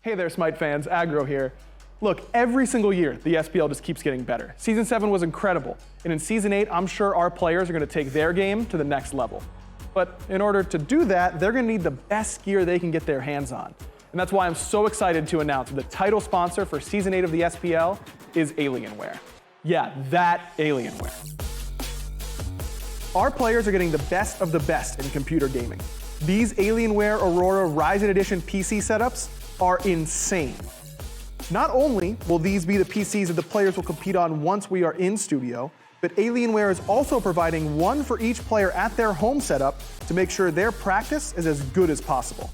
Hey there, SMITE fans, Aggro here. Look, every single year, the SPL just keeps getting better. Season 7 was incredible, and in Season 8, I'm sure our players are going to take their game to the next level. But in order to do that, they're going to need the best gear they can get their hands on. And that's why I'm so excited to announce the title sponsor for Season 8 of the SPL is Alienware. Yeah, that Alienware. Our players are getting the best of the best in computer gaming. These Alienware Aurora Ryzen Edition PC setups are insane. Not only will these be the PCs that the players will compete on once we are in studio, but Alienware is also providing one for each player at their home setup to make sure their practice is as good as possible.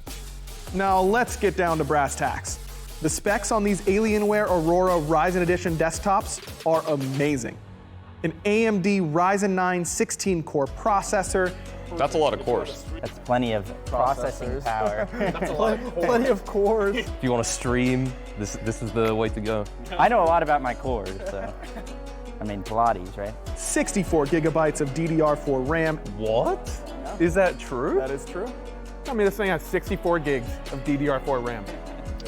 Now let's get down to brass tacks. The specs on these Alienware Aurora Ryzen Edition desktops are amazing. An AMD Ryzen 9 16-core processor. That's a lot of cores. That's plenty of processing power. That's a lot of cores. Plenty of cores. If you want to stream, this is the way to go. I know a lot about my cores, so. I mean, Pilates, right? 64 gigabytes of DDR4 RAM. What? Is that true? That is true. I mean, this thing has 64 gigs of DDR4 RAM.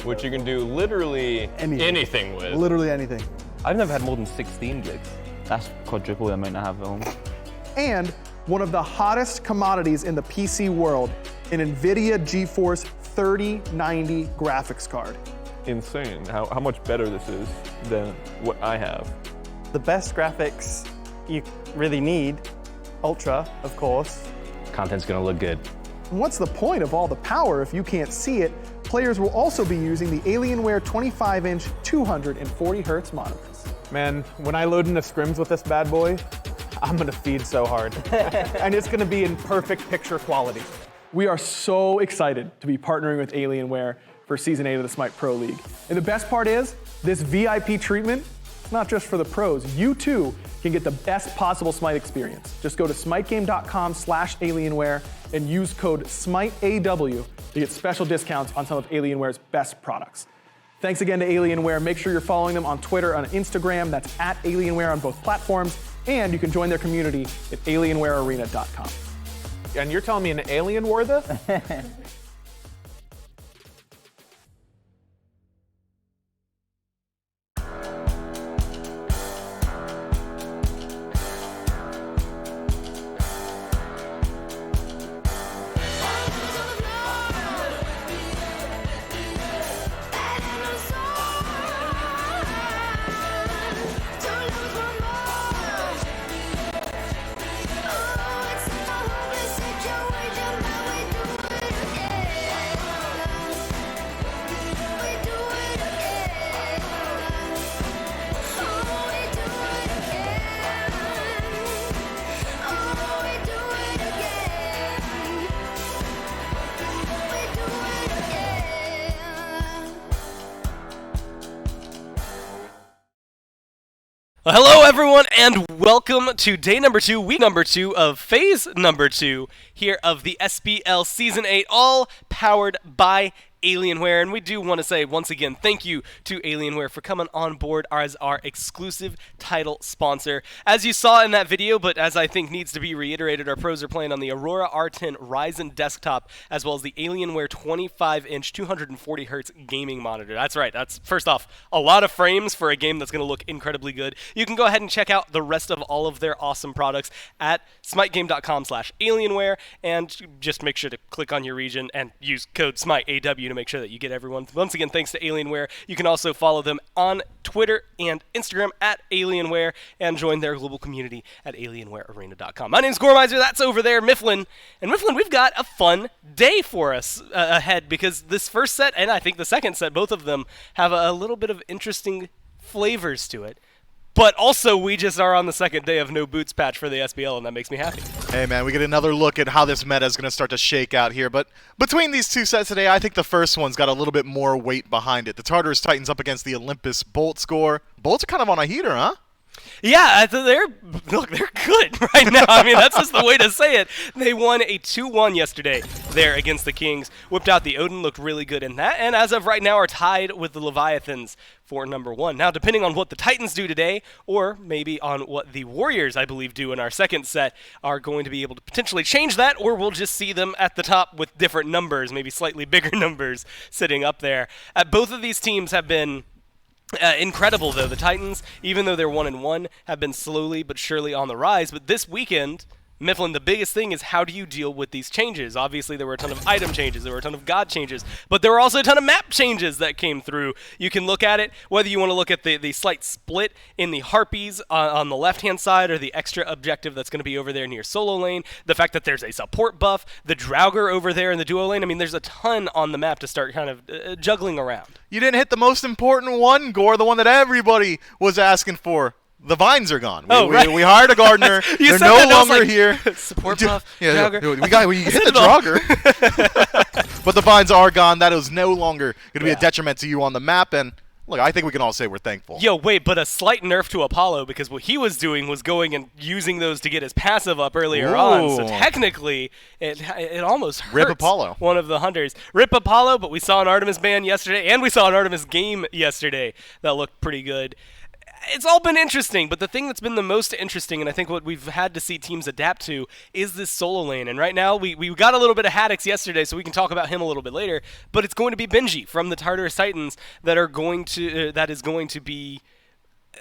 Which you can do literally anything with. Literally anything. I've never had more than 16 gigs. That's quadruple the amount I have at home. And one of the hottest commodities in the PC world, an NVIDIA GeForce 3090 graphics card. Insane how much better this is than what I have. The best graphics you really need, Ultra, of course. Content's gonna look good. And what's the point of all the power if you can't see it? Players will also be using the Alienware 25-inch 240Hz monitors. Man, when I load into scrims with this bad boy, I'm gonna feed so hard. And it's gonna be in perfect picture quality. We are so excited to be partnering with Alienware for Season 8 of the SMITE Pro League. And the best part is, this VIP treatment, it's not just for the pros. You too can get the best possible SMITE experience. Just go to smitegame.com/Alienware and use code SMITEAW to get special discounts on some of Alienware's best products. Thanks again to Alienware. Make sure you're following them on Twitter and Instagram. That's at Alienware on both platforms. And you can join their community at alienwarearena.com. And you're telling me an alien wore this? Well, hello everyone, and welcome to day number 2, week number 2 of phase number 2 here of the SPL Season 8, all powered by Alienware. And we do want to say once again thank you to Alienware for coming on board as our exclusive title sponsor. As you saw in that video, but as I think needs to be reiterated, our pros are playing on the Aurora R10 Ryzen desktop as well as the Alienware 25-inch 240Hz gaming monitor. That's right, that's first off a lot of frames for a game that's going to look incredibly good. You can go ahead and check out the rest of all of their awesome products at smitegame.com/Alienware, and just make sure to click on your region and use code SMITEAW to make sure that you get everyone. Once again, thanks to Alienware. You can also follow them on Twitter and Instagram at Alienware and join their global community at alienwarearena.com. My name's Gormizer, that's over there, Mifflin. And Mifflin, we've got a fun day for us ahead because this first set and I think the second set, both of them have a little bit of interesting flavors to it. But also, we just are on the second day of no boots patch for the SPL, and that makes me happy. Hey, man, we get another look at how this meta is going to start to shake out here. But between these two sets today, I think the first one's got a little bit more weight behind it. The Tartarus Titans up against the Olympus Bolt score. Bolts are kind of on a heater, huh? Yeah, they're good right now. I mean, that's just the way to say it. They won a 2-1 yesterday there against the Kings. Whipped out the Odin, looked really good in that, and as of right now are tied with the Leviathans for number 1. Now, depending on what the Titans do today, or maybe on what the Warriors, I believe, do in our second set, are going to be able to potentially change that, or we'll just see them at the top with different numbers, maybe slightly bigger numbers sitting up there. Both of these teams have been incredible, though. The Titans, even though they're 1-1, have been slowly but surely on the rise. But this weekend, Mifflin, the biggest thing is how do you deal with these changes? Obviously, there were a ton of item changes, there were a ton of god changes, but there were also a ton of map changes that came through. You can look at it, whether you want to look at the slight split in the Harpies on the left-hand side, or the extra objective that's going to be over there near solo lane, the fact that there's a support buff, the Draugr over there in the duo lane. I mean, there's a ton on the map to start kind of juggling around. You didn't hit the most important one, Gore, the one that everybody was asking for. The vines are gone. We hired a gardener. They're no longer here. Support buff, Draugr. We hit the Draugr. But the vines are gone. That is no longer going to be a detriment to you on the map. And look, I think we can all say we're thankful. Yo, wait, but a slight nerf to Apollo, because what he was doing was going and using those to get his passive up earlier on. So technically, it almost hurts Rip Apollo. One of the hunters. Rip Apollo, but we saw an Artemis ban yesterday, and we saw an Artemis game yesterday that looked pretty good. It's all been interesting, but the thing that's been the most interesting, and I think what we've had to see teams adapt to, is this solo lane. And right now, we got a little bit of Haddix yesterday, so we can talk about him a little bit later. But it's going to be Benji from the Tartarus Titans that is going to be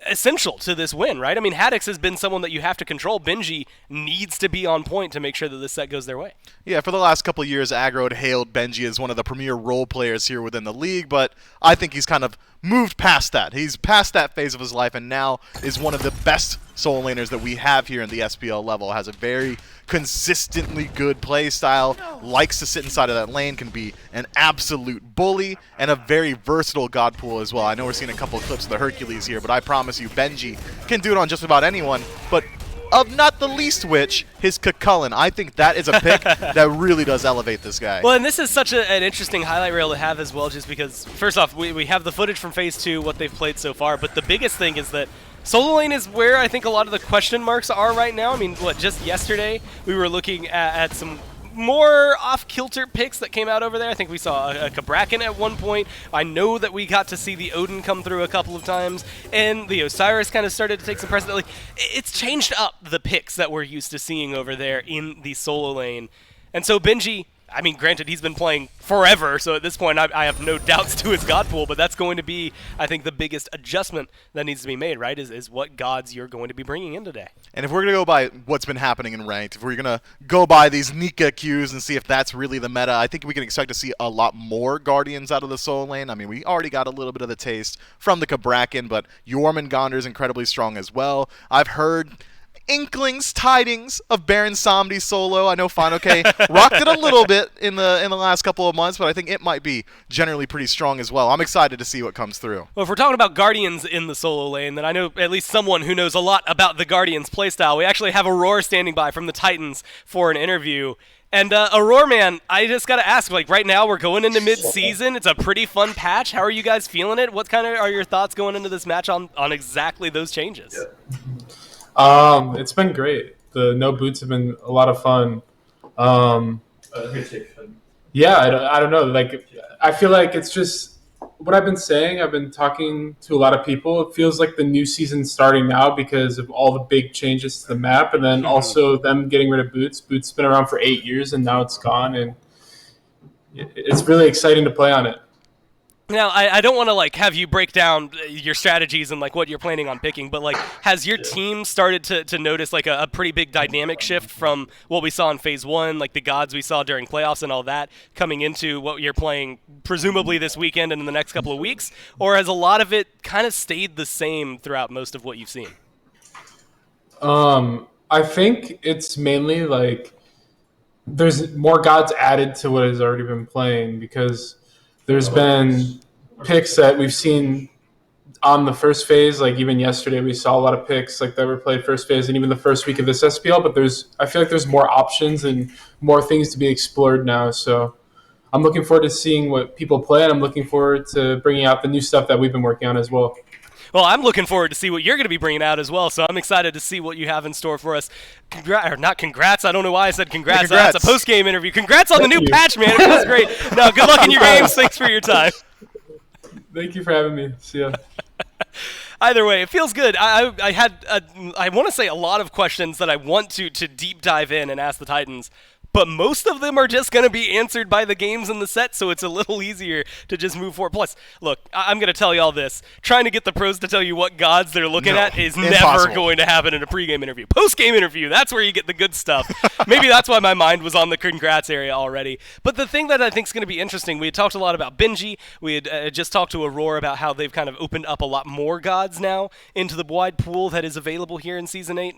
essential to this win, right? I mean, Haddix has been someone that you have to control. Benji needs to be on point to make sure that this set goes their way. Yeah, for the last couple of years, Aggro had hailed Benji as one of the premier role players here within the league, but I think he's kind of moved past that. He's past that phase of his life and now is one of the best solo laners that we have here in the SPL level. Has a very consistently good play style, likes to sit inside of that lane, can be an absolute bully, and a very versatile god pool as well. I know we're seeing a couple of clips of the Hercules here, but I promise you Benji can do it on just about anyone, but of not the least which, his Cucullin. I think that is a pick that really does elevate this guy. Well, and this is such an interesting highlight reel to have as well, just because, first off, we have the footage from Phase 2, what they've played so far, but the biggest thing is that solo lane is where I think a lot of the question marks are right now. I mean, just yesterday we were looking at some more off-kilter picks that came out over there. I think we saw a Cabrakan at one point. I know that we got to see the Odin come through a couple of times, and the Osiris kind of started to take some precedent. Like, it's changed up the picks that we're used to seeing over there in the solo lane. And so Benji, I mean, granted, he's been playing forever, so at this point I have no doubts to his god pool, but that's going to be, I think, the biggest adjustment that needs to be made, right, is what gods you're going to be bringing in today. And if we're going to go by what's been happening in Ranked, if we're going to go by these Nika queues and see if that's really the meta, I think we can expect to see a lot more Guardians out of the solo lane. I mean, we already got a little bit of the taste from the Cabrakan, but Jormungandr is incredibly strong as well. I've heard inklings, tidings of Baron Samdi solo. I know Fanoke rocked it a little bit in the last couple of months, but I think it might be generally pretty strong as well. I'm excited to see what comes through. Well, if we're talking about Guardians in the solo lane, then I know at least someone who knows a lot about the Guardians playstyle. We actually have Aurora standing by from the Titans for an interview. And Aurora, man, I just got to ask, like, right now we're going into mid-season. It's a pretty fun patch. How are you guys feeling it? What kind of are your thoughts going into this match on exactly those changes? It's been great. The no boots have been a lot of fun. Yeah, I don't know. Like, I feel like it's just what I've been saying. I've been talking to a lot of people. It feels like the new season's starting now because of all the big changes to the map, and then also them getting rid of boots. Boots has been around for 8 years, and now it's gone, and it's really exciting to play on it. Now, I don't want to, like, have you break down your strategies and, like, what you're planning on picking, but, like, has your team started to notice, like, a pretty big dynamic shift from what we saw in Phase 1, like the gods we saw during playoffs and all that, coming into what you're playing presumably this weekend and in the next couple of weeks? Or has a lot of it kind of stayed the same throughout most of what you've seen? I think it's mainly, like, there's more gods added to what has already been playing because there's been picks that we've seen on the first phase. Like even yesterday, we saw a lot of picks like that were played first phase, and even the first week of this SPL. But I feel like there's more options and more things to be explored now. So I'm looking forward to seeing what people play, and I'm looking forward to bringing out the new stuff that we've been working on as well. Well, I'm looking forward to see what you're going to be bringing out as well, so I'm excited to see what you have in store for us. Not congrats. I don't know why I said congrats. Congrats. That's a post-game interview. Congrats on the new you. patch, man. It was great. No, good luck in your games. Thanks for your time. Thank you for having me. See ya. Either way, it feels good. I had, I want to say a lot of questions that I want to deep dive in and ask the Titans, but most of them are just going to be answered by the games in the set, so it's a little easier to just move forward. Plus, look, I'm going to tell you all this. Trying to get the pros to tell you what gods they're looking at is never impossible. going to happen in a pregame interview. Post-game interview, that's where you get the good stuff. Maybe that's why my mind was on the congrats area already. But the thing that I think is going to be interesting, we had talked a lot about Benji. We had just talked to Aurora about how they've kind of opened up a lot more gods now into the wide pool that is available here in Season 8.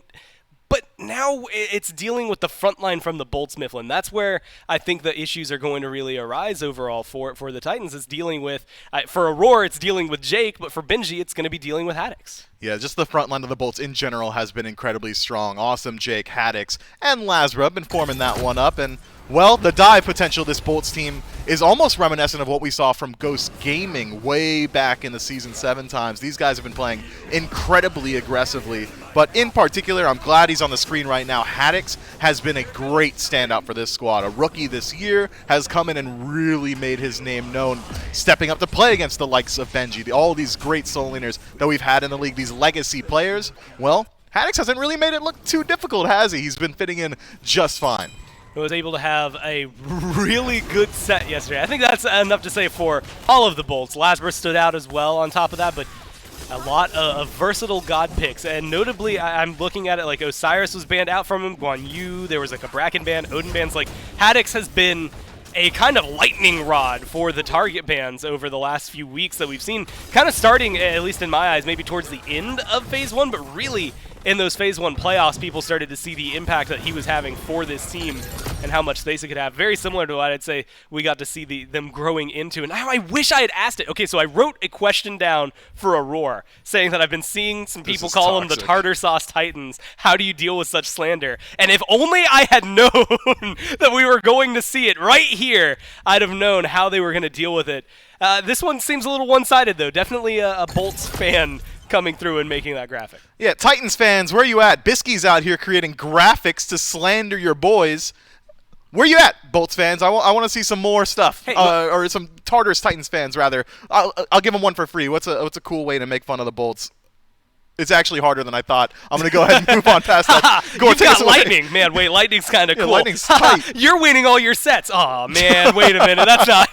But now it's dealing with the front line from the Bolts Mifflin. That's where I think the issues are going to really arise overall for the Titans. Is dealing with, for Aurora, it's dealing with Jake, but for Benji, it's going to be dealing with Haddix. Yeah, just the front line of the Bolts in general has been incredibly strong. Awesome Jake, Haddix, and Lazra have been forming that one up. And, well, the dive potential of this Bolts team is almost reminiscent of what we saw from Ghost Gaming way back in the Season 7 times. These guys have been playing incredibly aggressively. But in particular, I'm glad he's on the screen right now. Haddix has been a great standout for this squad. A rookie this year has come in and really made his name known, stepping up to play against the likes of Benji, all these great soul laners that we've had in the league, these legacy players. Well, Haddix hasn't really made it look too difficult, has he? He's been fitting in just fine. Was able to have a really good set yesterday. I think that's enough to say for all of the Bolts. Lazarus stood out as well on top of that, but a lot of versatile god picks. And notably, I'm looking at it like Osiris was banned out from him, Guan Yu, there was like a Bracken ban, Odin bans. Like, Haddix has been a kind of lightning rod for the target bans over the last few weeks that we've seen, kind of starting, at least in my eyes, maybe towards the end of Phase 1, but really in those Phase 1 playoffs, people started to see the impact that he was having for this team and how much space it could have. Very similar to what I'd say we got to see them growing into. And now I wish I had asked it. Okay, so I wrote a question down for Aurora, saying that I've been seeing some people call them the Tartar Sauce Titans. How do you deal with such slander? And if only I had known that we were going to see it right here, I'd have known how they were going to deal with it. This one seems a little one-sided, though. Definitely a Bolts fan coming through and making that graphic. Yeah, Titans fans, where you at? Bisky's out here creating graphics to slander your boys. Where you at, Bolts fans? I want to see some more stuff, Hey, or some Tartarus Titans fans rather. I'll give them one for free. What's a cool way to make fun of the Bolts? It's actually harder than I thought. I'm going to go ahead and move on past that. You've got lightning. Man, wait, lightning's kind of cool. Lightning's tight. You're winning all your sets. Oh man, wait a minute. That's not.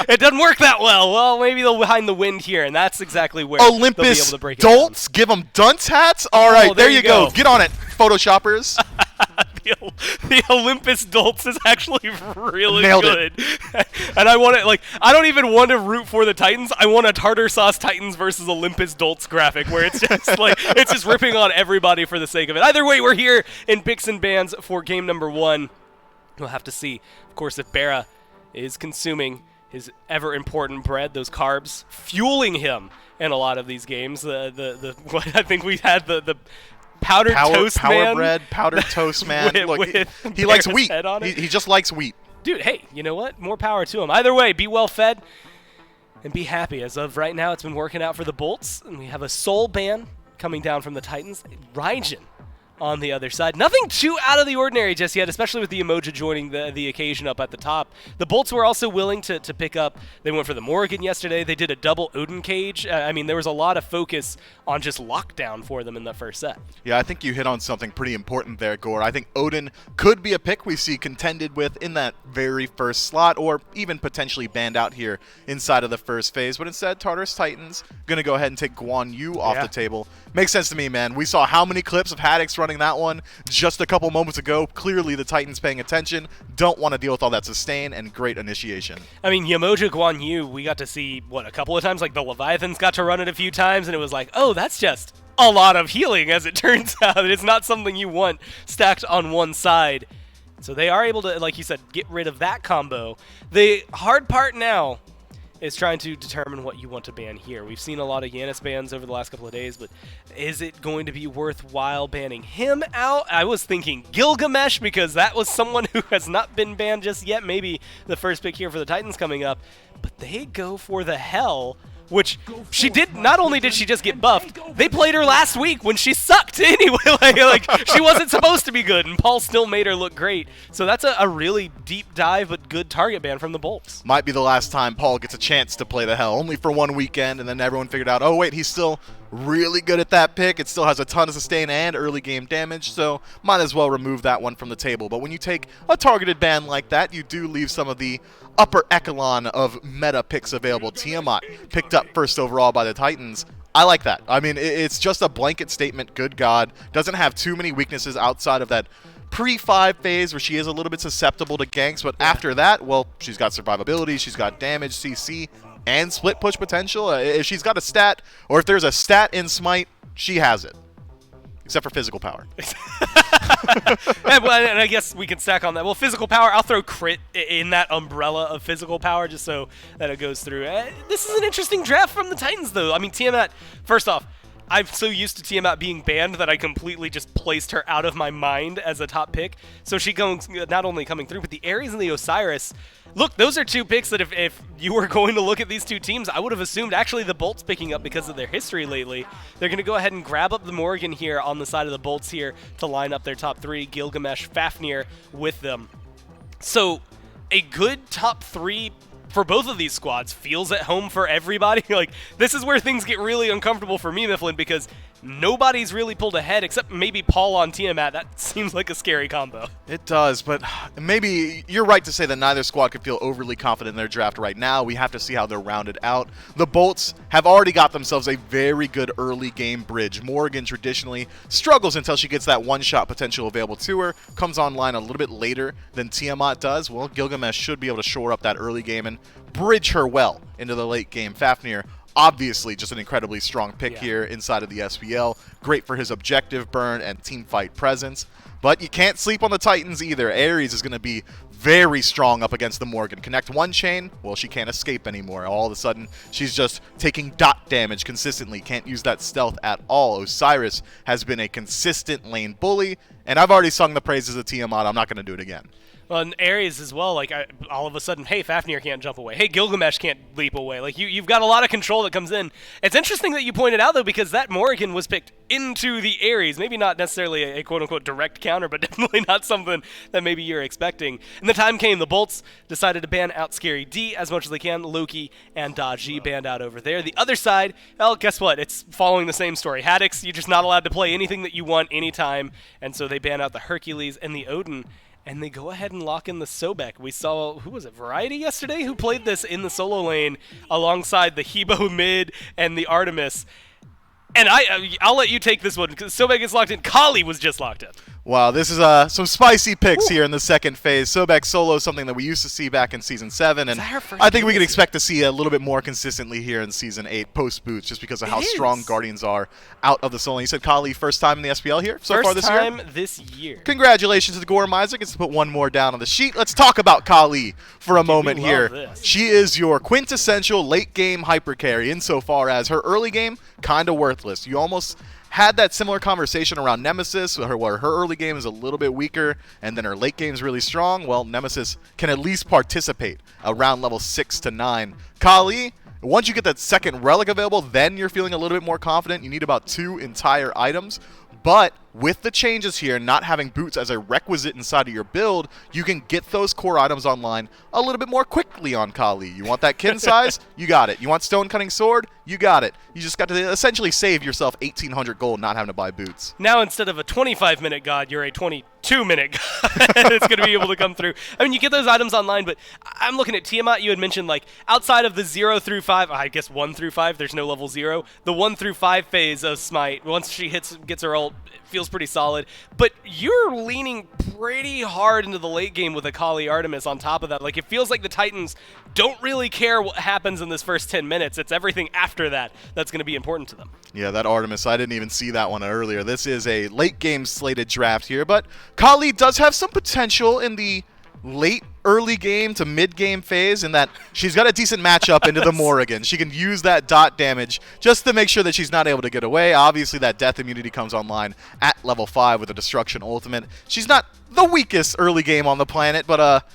It doesn't work that well. Well, maybe they'll behind the wind here, and that's exactly where Olympus they'll be able to break it down. Dolts, give them dunce hats. All right, there there you you go. go. Get on it, Photoshoppers. The Olympus Dolts is actually really Nailed good. And I want it, like, I don't even want to root for the Titans. I want a Tartar Sauce Titans versus Olympus Dolts graphic where it's just like, it's just ripping on everybody for the sake of it. Either way, we're here in Picks and Bans for game number 1. We'll have to see, of course, if Barra is consuming his ever-important bread, those carbs, fueling him in a lot of these games. What I think we had the powdered toast power man. bread, powdered toast man. Look, he likes wheat. He just likes wheat. Dude, hey, you know what? More power to him. Either way, be well fed and be happy. As of right now, it's been working out for the Bolts, and we have a soul ban coming down from the Titans. Raijin on the other side. Nothing too out of the ordinary just yet, especially with the emoji joining the occasion up at the top. The Bolts were also willing to pick up. They went for the Morrigan yesterday. They did a double Odin cage. I mean, there was a lot of focus on just lockdown for them in the first set. Yeah, I think you hit on something pretty important there, Gore. I think Odin could be a pick we see contended with in that very first slot, or even potentially banned out here inside of the first phase. But instead, Tartarus Titans going to go ahead and take Guan Yu off the table. Makes sense to me, man. We saw how many clips of Haddix running that one just a couple moments ago. Clearly, the Titans paying attention. Don't want to deal with all that sustain, and great initiation. I mean, Yamoja Guan Yu, we got to see, what, a couple of times? Like, the Leviathans got to run it a few times, and it was like, oh, that's just a lot of healing, as it turns out. It's not something you want stacked on one side. So they are able to, like you said, get rid of that combo. The hard part now is trying to determine what you want to ban here. We've seen a lot of Yanis bans over the last couple of days, but is it going to be worthwhile banning him out? I was thinking Gilgamesh, because that was someone who has not been banned just yet. Maybe the first pick here for the Titans coming up. But they go for the hell which she did. Not only did she just get buffed, they played her last week when she sucked anyway. like she wasn't supposed to be good, and Paul still made her look great. So that's a really deep dive but good target ban from the Bolts. Might be the last time Paul gets a chance to play the Hell, only for one weekend, and then everyone figured out, oh wait, he's still really good at that pick. It still has a ton of sustain and early game damage, so might as well remove that one from the table. But when you take a targeted ban like that, you do leave some of the upper echelon of meta picks available. Tiamat picked up first overall by the Titans. I like that. I mean, it's just a blanket statement, good God. Doesn't have too many weaknesses outside of that pre-5 phase where she is a little bit susceptible to ganks, but after that, well, she's got survivability, she's got damage, CC, and split push potential. If she's got a stat, or if there's a stat in Smite, she has it. Except for physical power. and I guess we can stack on that. Well, physical power, I'll throw crit in that umbrella of physical power just so that it goes through. This is an interesting draft from the Titans, though. I mean, Tiamat, first off, I'm so used to Tiamat being banned that I completely just placed her out of my mind as a top pick. So she goes not only coming through, but the Ares and the Osiris. Look, those are two picks that if you were going to look at these two teams, I would have assumed actually the Bolts picking up because of their history lately. They're going to go ahead and grab up the Morgan here on the side of the Bolts here to line up their top three, Gilgamesh, Fafnir with them. So a good top three for both of these squads feels at home for everybody. Like, this is where things get really uncomfortable for me, Mifflin, because nobody's really pulled ahead except maybe Paul on Tiamat. That seems like a scary combo. It does, but maybe you're right to say that neither squad could feel overly confident in their draft right now. We have to see how they're rounded out. The Bolts have already got themselves a very good early game bridge. Morgan traditionally struggles until she gets that one-shot potential available to her, comes online a little bit later than Tiamat does. Well, Gilgamesh should be able to shore up that early game and bridge her well into the late game. Fafnir, obviously just an incredibly strong pick here inside of the SPL. Great for his objective burn and team fight presence. But you can't sleep on the Titans either. Ares is going to be very strong up against the Morgan. Connect one chain, well, she can't escape anymore. All of a sudden, she's just taking dot damage consistently. Can't use that stealth at all. Osiris has been a consistent lane bully, and I've already sung the praises of Tiamat. I'm not going to do it again. Well, and Ares as well, like, all of a sudden, hey, Fafnir can't jump away. Hey, Gilgamesh can't leap away. Like, you've got a lot of control that comes in. It's interesting that you pointed out, though, because that Morrigan was picked into the Ares. Maybe not necessarily a quote-unquote direct counter, but definitely not something that maybe you're expecting. And the time came. The Bolts decided to ban out Scary D as much as they can. Loki and Dodgy banned out over there. The other side, well, guess what? It's following the same story. Haddix, you're just not allowed to play anything that you want anytime, and so they ban out the Hercules and the Odin. And they go ahead and lock in the Sobek. We saw, who was it, Variety yesterday, who played this in the solo lane alongside the Hebo mid and the Artemis. And I'll let you take this one, because Sobek is locked in. Kali was just locked in. Wow, this is some spicy picks here in the second phase. Sobek solo, something that we used to see back in Season 7, and I think we can expect to see a little bit more consistently here in Season 8 post-boots, just because of how strong Guardians are out of the solo. You said Kali, first time in the SPL here so far this year? First time this year. Congratulations to Gorm Isaac. Gets to put one more down on the sheet. Let's talk about Kali for a moment here. This. She is your quintessential late-game hyper carry insofar as her early game, kind of worthless. You almost had that similar conversation around Nemesis, where her early game is a little bit weaker, and then her late game is really strong. Well, Nemesis can at least participate around level 6 to 9. Kali, once you get that second relic available, then you're feeling a little bit more confident. You need about 2 entire items. But with the changes here, not having boots as a requisite inside of your build, you can get those core items online a little bit more quickly on Kali. You want that kin size? You got it. You want stone cutting sword? You got it. You just got to essentially save yourself 1,800 gold not having to buy boots. Now instead of a 25-minute god, you're a 22-minute god. It's going to be able to come through. I mean, you get those items online, but I'm looking at Tiamat. You had mentioned, like, outside of the 0 through 5, I guess 1 through 5, there's no level 0. The 1 through 5 phase of Smite, once she gets her ult, it feels pretty solid. But you're leaning pretty hard into the late game with a Kali Artemis on top of that. Like, it feels like the Titans don't really care what happens in this first 10 minutes. It's everything after that that's going to be important to them. Yeah, that Artemis, I didn't even see that one earlier. This is a late game slated draft here, but Kali does have some potential in the late early game to mid game phase in that she's got a decent matchup into the Morrigan. She can use that dot damage just to make sure that she's not able to get away. Obviously that death immunity comes online at level 5 with a destruction ultimate. She's not the weakest early game on the planet, but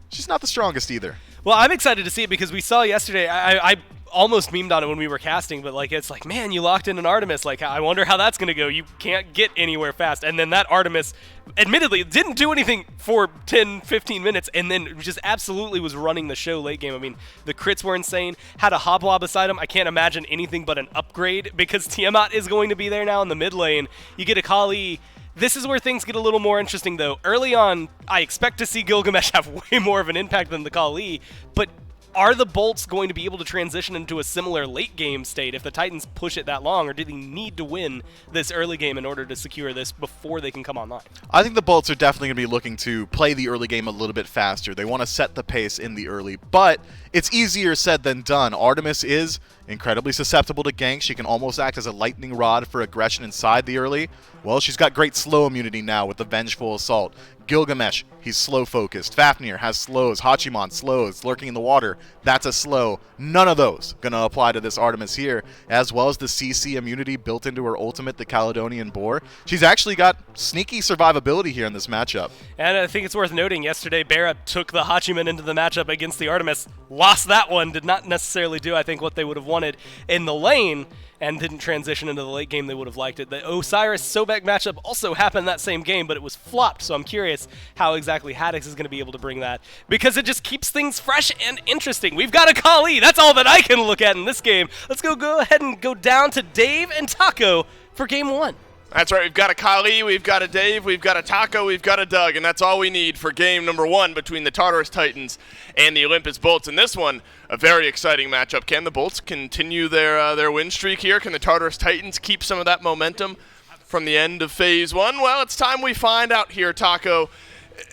she's not the strongest either. Well, I'm excited to see it because we saw yesterday, I almost memed on it when we were casting, but like it's like, man, you locked in an Artemis. Like, I wonder how that's going to go. You can't get anywhere fast. And then that Artemis, admittedly, didn't do anything for 10, 15 minutes, and then just absolutely was running the show late game. I mean, the crits were insane. Had a Hoblob beside him. I can't imagine anything but an upgrade because Tiamat is going to be there now in the mid lane. You get a Kali. This is where things get a little more interesting, though. Early on, I expect to see Gilgamesh have way more of an impact than the Kali, but are the bolts going to be able to transition into a similar late game state if the Titans push it that long, or do they need to win this early game in order to secure this before they can come online? I think the bolts are definitely going to be looking to play the early game a little bit faster. They want to set the pace in the early, but it's easier said than done. Artemis is incredibly susceptible to gank. She can almost act as a lightning rod for aggression inside the early. Well, she's got great slow immunity now with the Vengeful Assault. Gilgamesh, he's slow focused. Fafnir has slows. Hachiman slows. Lurking in the water, that's a slow. None of those going to apply to this Artemis here, as well as the CC immunity built into her ultimate, the Caledonian Boar. She's actually got sneaky survivability here in this matchup. And I think it's worth noting, yesterday Bera took the Hachiman into the matchup against the Artemis, lost that one, did not necessarily do, I think, what they would have wanted in the lane, and didn't transition into the late game they would have liked it. The Osiris-Sobek matchup also happened that same game, but it was flopped, so I'm curious how exactly Haddix is going to be able to bring that, because it just keeps things fresh and interesting. We've got a Kali. That's all that I can look at in this game. Let's go ahead and go down to Dave and Taco for game 1. That's right. We've got a Kali, we've got a Dave, we've got a Taco, we've got a Doug, and that's all we need for game number 1 between the Tartarus Titans and the Olympus Bolts. And this one, a very exciting matchup. Can the Bolts continue their win streak here? Can the Tartarus Titans keep some of that momentum from the end of Phase 1? Well, it's time we find out here, Taco.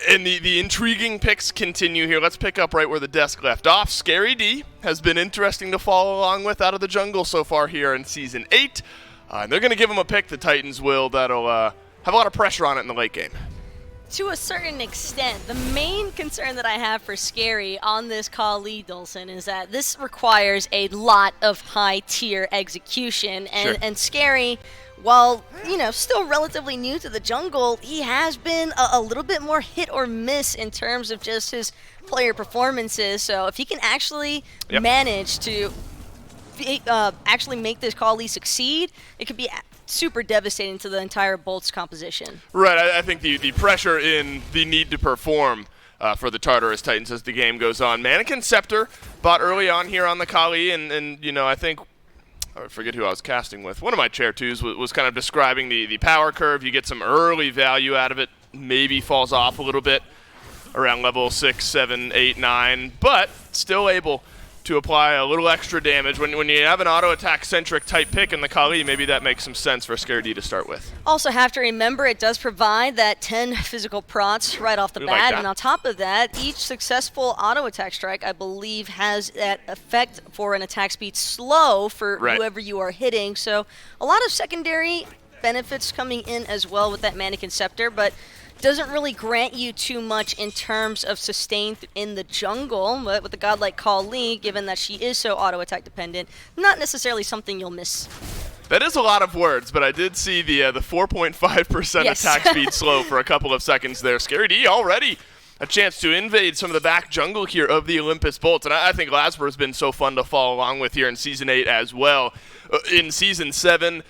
And the intriguing picks continue here. Let's pick up right where the desk left off. Scary D has been interesting to follow along with out of the jungle so far here in Season 8. And they're going to give him a pick, the Titans will, that'll have a lot of pressure on it in the late game. To a certain extent. The main concern that I have for Scary on this Kali, Dulcin, is that this requires a lot of high-tier execution. And Scary, while, still relatively new to the jungle, he has been a little bit more hit or miss in terms of just his player performances. So if he can actually manage to actually make this Kali succeed, it could be super devastating to the entire Bolts composition. Right, I think the pressure in the need to perform for the Tartarus Titans as the game goes on. Mannequin Scepter bought early on here on the Kali, and I think, I forget who I was casting with. One of my chair twos was kind of describing the power curve. You get some early value out of it, maybe falls off a little bit around level 6, 7, 8, 9, but still able to apply a little extra damage. When you have an auto-attack-centric type pick in the Kali, maybe that makes some sense for Scary D to start with. Also have to remember it does provide that 10 physical prots right off the bat, and on top of that, each successful auto-attack strike, I believe, has that effect for an attack speed slow for whoever you are hitting. So a lot of secondary benefits coming in as well with that Mannequin Scepter, but doesn't really grant you too much in terms of sustain in the jungle, but with a god like Kali, given that she is so auto-attack dependent, not necessarily something you'll miss. That is a lot of words, but I did see the 4.5% attack speed slow for a couple of seconds there. Scary D already a chance to invade some of the back jungle here of the Olympus Bolts, and I think Lasper has been so fun to follow along with here in Season 8 as well. In Season 7,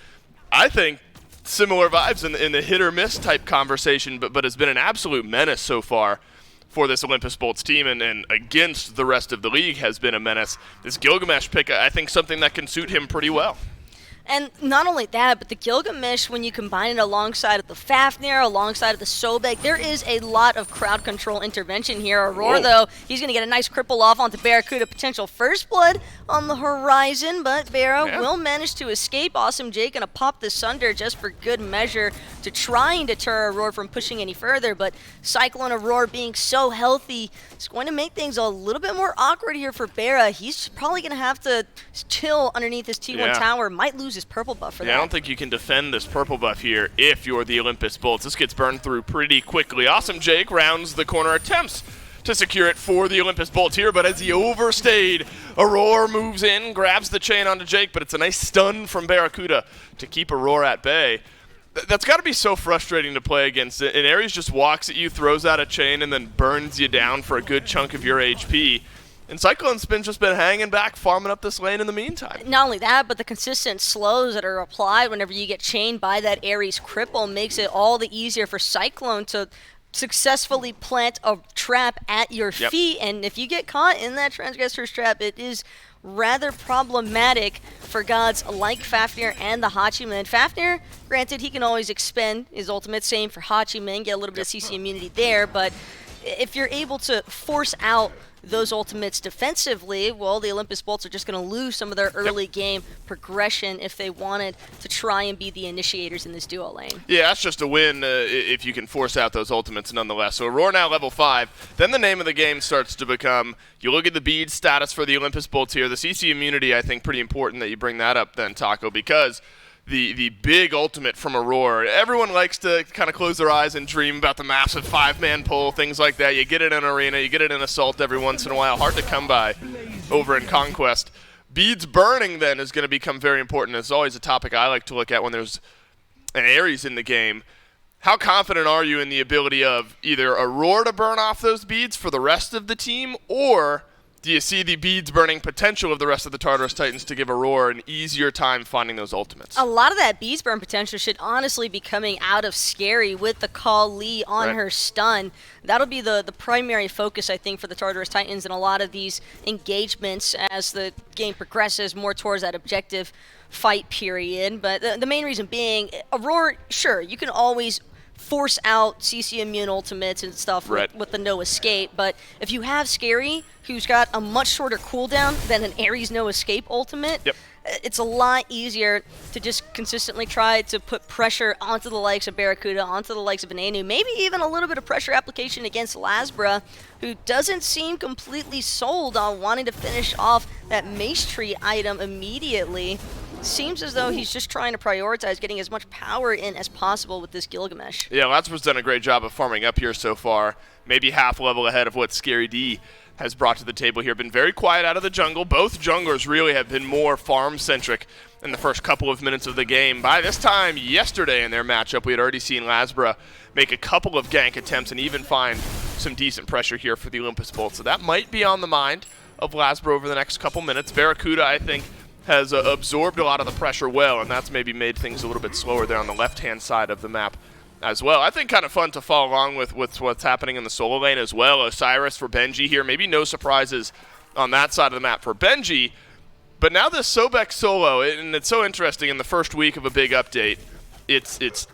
I think similar vibes in the hit-or-miss type conversation, but has been an absolute menace so far for this Olympus Bolts team, and against the rest of the league has been a menace. This Gilgamesh pick, I think, something that can suit him pretty well. And not only that, but the Gilgamesh, when you combine it alongside of the Fafnir, alongside of the Sobek, there is a lot of crowd control intervention here. Aurora, though, he's going to get a nice cripple off onto Barracuda, potential first blood on the horizon, but Barra will manage to escape. Awesome Jake going to pop the Sunder just for good measure to try and deter Aurora from pushing any further, but Cyclone Aurora being so healthy is going to make things a little bit more awkward here for Barra. He's probably going to have to chill underneath his T1 tower, might lose his purple buff for that. I don't think you can defend this purple buff here if you're the Olympus Bolts. This gets burned through pretty quickly. Awesome Jake rounds the corner, attempts to secure it for the Olympus Bolts here, but as he overstayed, Aurora moves in, grabs the chain onto Jake, but it's a nice stun from Barracuda to keep Aurora at bay. That's got to be so frustrating to play against. And Ares just walks at you, throws out a chain, and then burns you down for a good chunk of your HP. And Cyclone's just been hanging back, farming up this lane in the meantime. Not only that, but the consistent slows that are applied whenever you get chained by that Ares cripple makes it all the easier for Cyclone to successfully plant a trap at your feet. And if you get caught in that Transgressor's trap, it is rather problematic for gods like Fafnir and the Hachiman. Fafnir, granted, he can always expend his ultimate, same for Hachiman, get a little bit of CC immunity there, but if you're able to force out those ultimates defensively, well, the Olympus Bolts are just going to lose some of their early game progression if they wanted to try and be the initiators in this duo lane. Yeah, that's just a win if you can force out those ultimates nonetheless. So Aurora now level 5. Then the name of the game starts to become, you look at the bead status for the Olympus Bolts here. The CC immunity, I think, pretty important that you bring that up then, Taco, because the big ultimate from Aurora. Everyone likes to kind of close their eyes and dream about the massive 5-man pull, things like that. You get it in Arena, you get it in Assault every once in a while. Hard to come by over in Conquest. Beads burning then is going to become very important. It's always a topic I like to look at when there's an Ares in the game. How confident are you in the ability of either Aurora to burn off those beads for the rest of the team, or do you see the beads burning potential of the rest of the Tartarus Titans to give Aurora an easier time finding those ultimates? A lot of that beads burn potential should honestly be coming out of Scary with the Kali on her stun. That'll be the primary focus, I think, for the Tartarus Titans in a lot of these engagements as the game progresses more towards that objective fight period. But the main reason being, Aurora, sure, you can always force out CC immune ultimates and stuff with the no escape, but if you have Scary, who's got a much shorter cooldown than an Ares no escape ultimate, it's a lot easier to just consistently try to put pressure onto the likes of Barracuda, onto the likes of Benenu, maybe even a little bit of pressure application against Lasbra, who doesn't seem completely sold on wanting to finish off that Mace Tree item immediately. Seems as though he's just trying to prioritize getting as much power in as possible with this Gilgamesh. Yeah, Lasbra's done a great job of farming up here so far. Maybe half level ahead of what Scary D has brought to the table here. Been very quiet out of the jungle. Both junglers really have been more farm-centric in the first couple of minutes of the game. By this time yesterday in their matchup, we had already seen Lasbra make a couple of gank attempts and even find some decent pressure here for the Olympus Bolt. So that might be on the mind of Lasbra over the next couple minutes. Barracuda, I think, has absorbed a lot of the pressure well, and that's maybe made things a little bit slower there on the left-hand side of the map as well. I think kind of fun to follow along with what's happening in the solo lane as well. Osiris for Benji here. Maybe no surprises on that side of the map for Benji. But now this Sobek solo, and it's so interesting in the first week of a big update, it's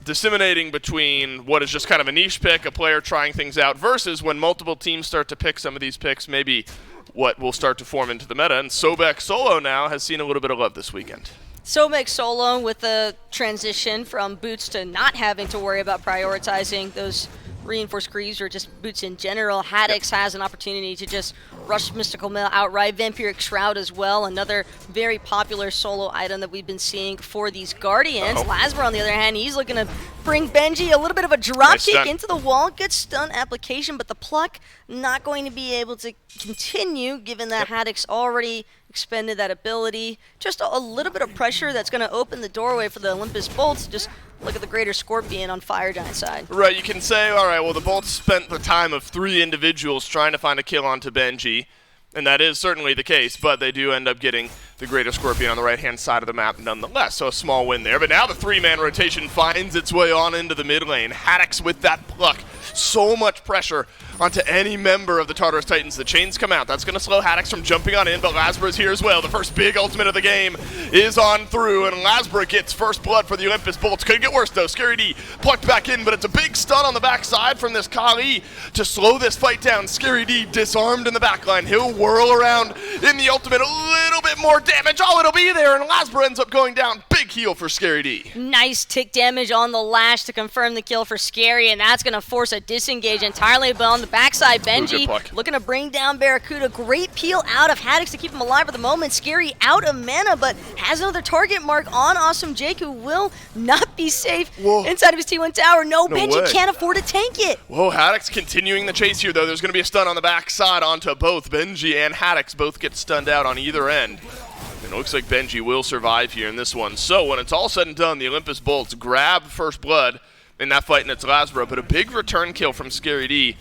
disseminating between what is just kind of a niche pick, a player trying things out, versus when multiple teams start to pick some of these picks, maybe what will start to form into the meta. And Sobek solo now has seen a little bit of love this weekend. Sobek solo with the transition from boots to not having to worry about prioritizing those reinforced greaves or just boots in general. Haddix has an opportunity to just rush Mystical Mail outright. Vampiric Shroud as well, another very popular solo item that we've been seeing for these Guardians. Lasbra, on the other hand, he's looking to bring Benji a little bit of a drop kick into the wall. Good stun application, but the pluck not going to be able to continue given that Haddix already expended that ability. Just a little bit of pressure that's going to open the doorway for the Olympus Bolts. Just look at the Greater Scorpion on Fire Giant side. Right, you can say, all right, well, the Bolts spent the time of 3 individuals trying to find a kill onto Benji, and that is certainly the case, but they do end up getting the Greater Scorpion on the right-hand side of the map nonetheless, so a small win there. But now the 3-man rotation finds its way on into the mid lane. Haddix with that pluck. So much pressure onto any member of the Tartarus Titans. The chains come out. That's going to slow Haddix from jumping on in, but Lasbra is here as well. The first big ultimate of the game is on through, and Lasbra gets first blood for the Olympus Bolts. Could get worse, though. Scary D plucked back in, but it's a big stun on the backside from this Kali to slow this fight down. Scary D disarmed in the backline. He'll whirl around in the ultimate. A little bit more damage. Oh, it'll be there, and Lasbra ends up going down. Big heal for Scary D. Nice tick damage on the lash to confirm the kill for Scary, and that's going to force a disengage entirely. But on the backside, Benji looking to bring down Barracuda. Great peel out of Haddix to keep him alive at the moment. Scary out of mana, but has another target mark on Awesome Jake, who will not be safe inside of his T1 tower. No, Benji can't afford to tank it. Whoa, Haddix continuing the chase here, though. There's going to be a stun on the backside onto both Benji and Haddix. Both get stunned out on either end. And it looks like Benji will survive here in this one. So when it's all said and done, the Olympus Bolts grab first blood in that fight, and it's Lasbra, but a big return kill from Scary D.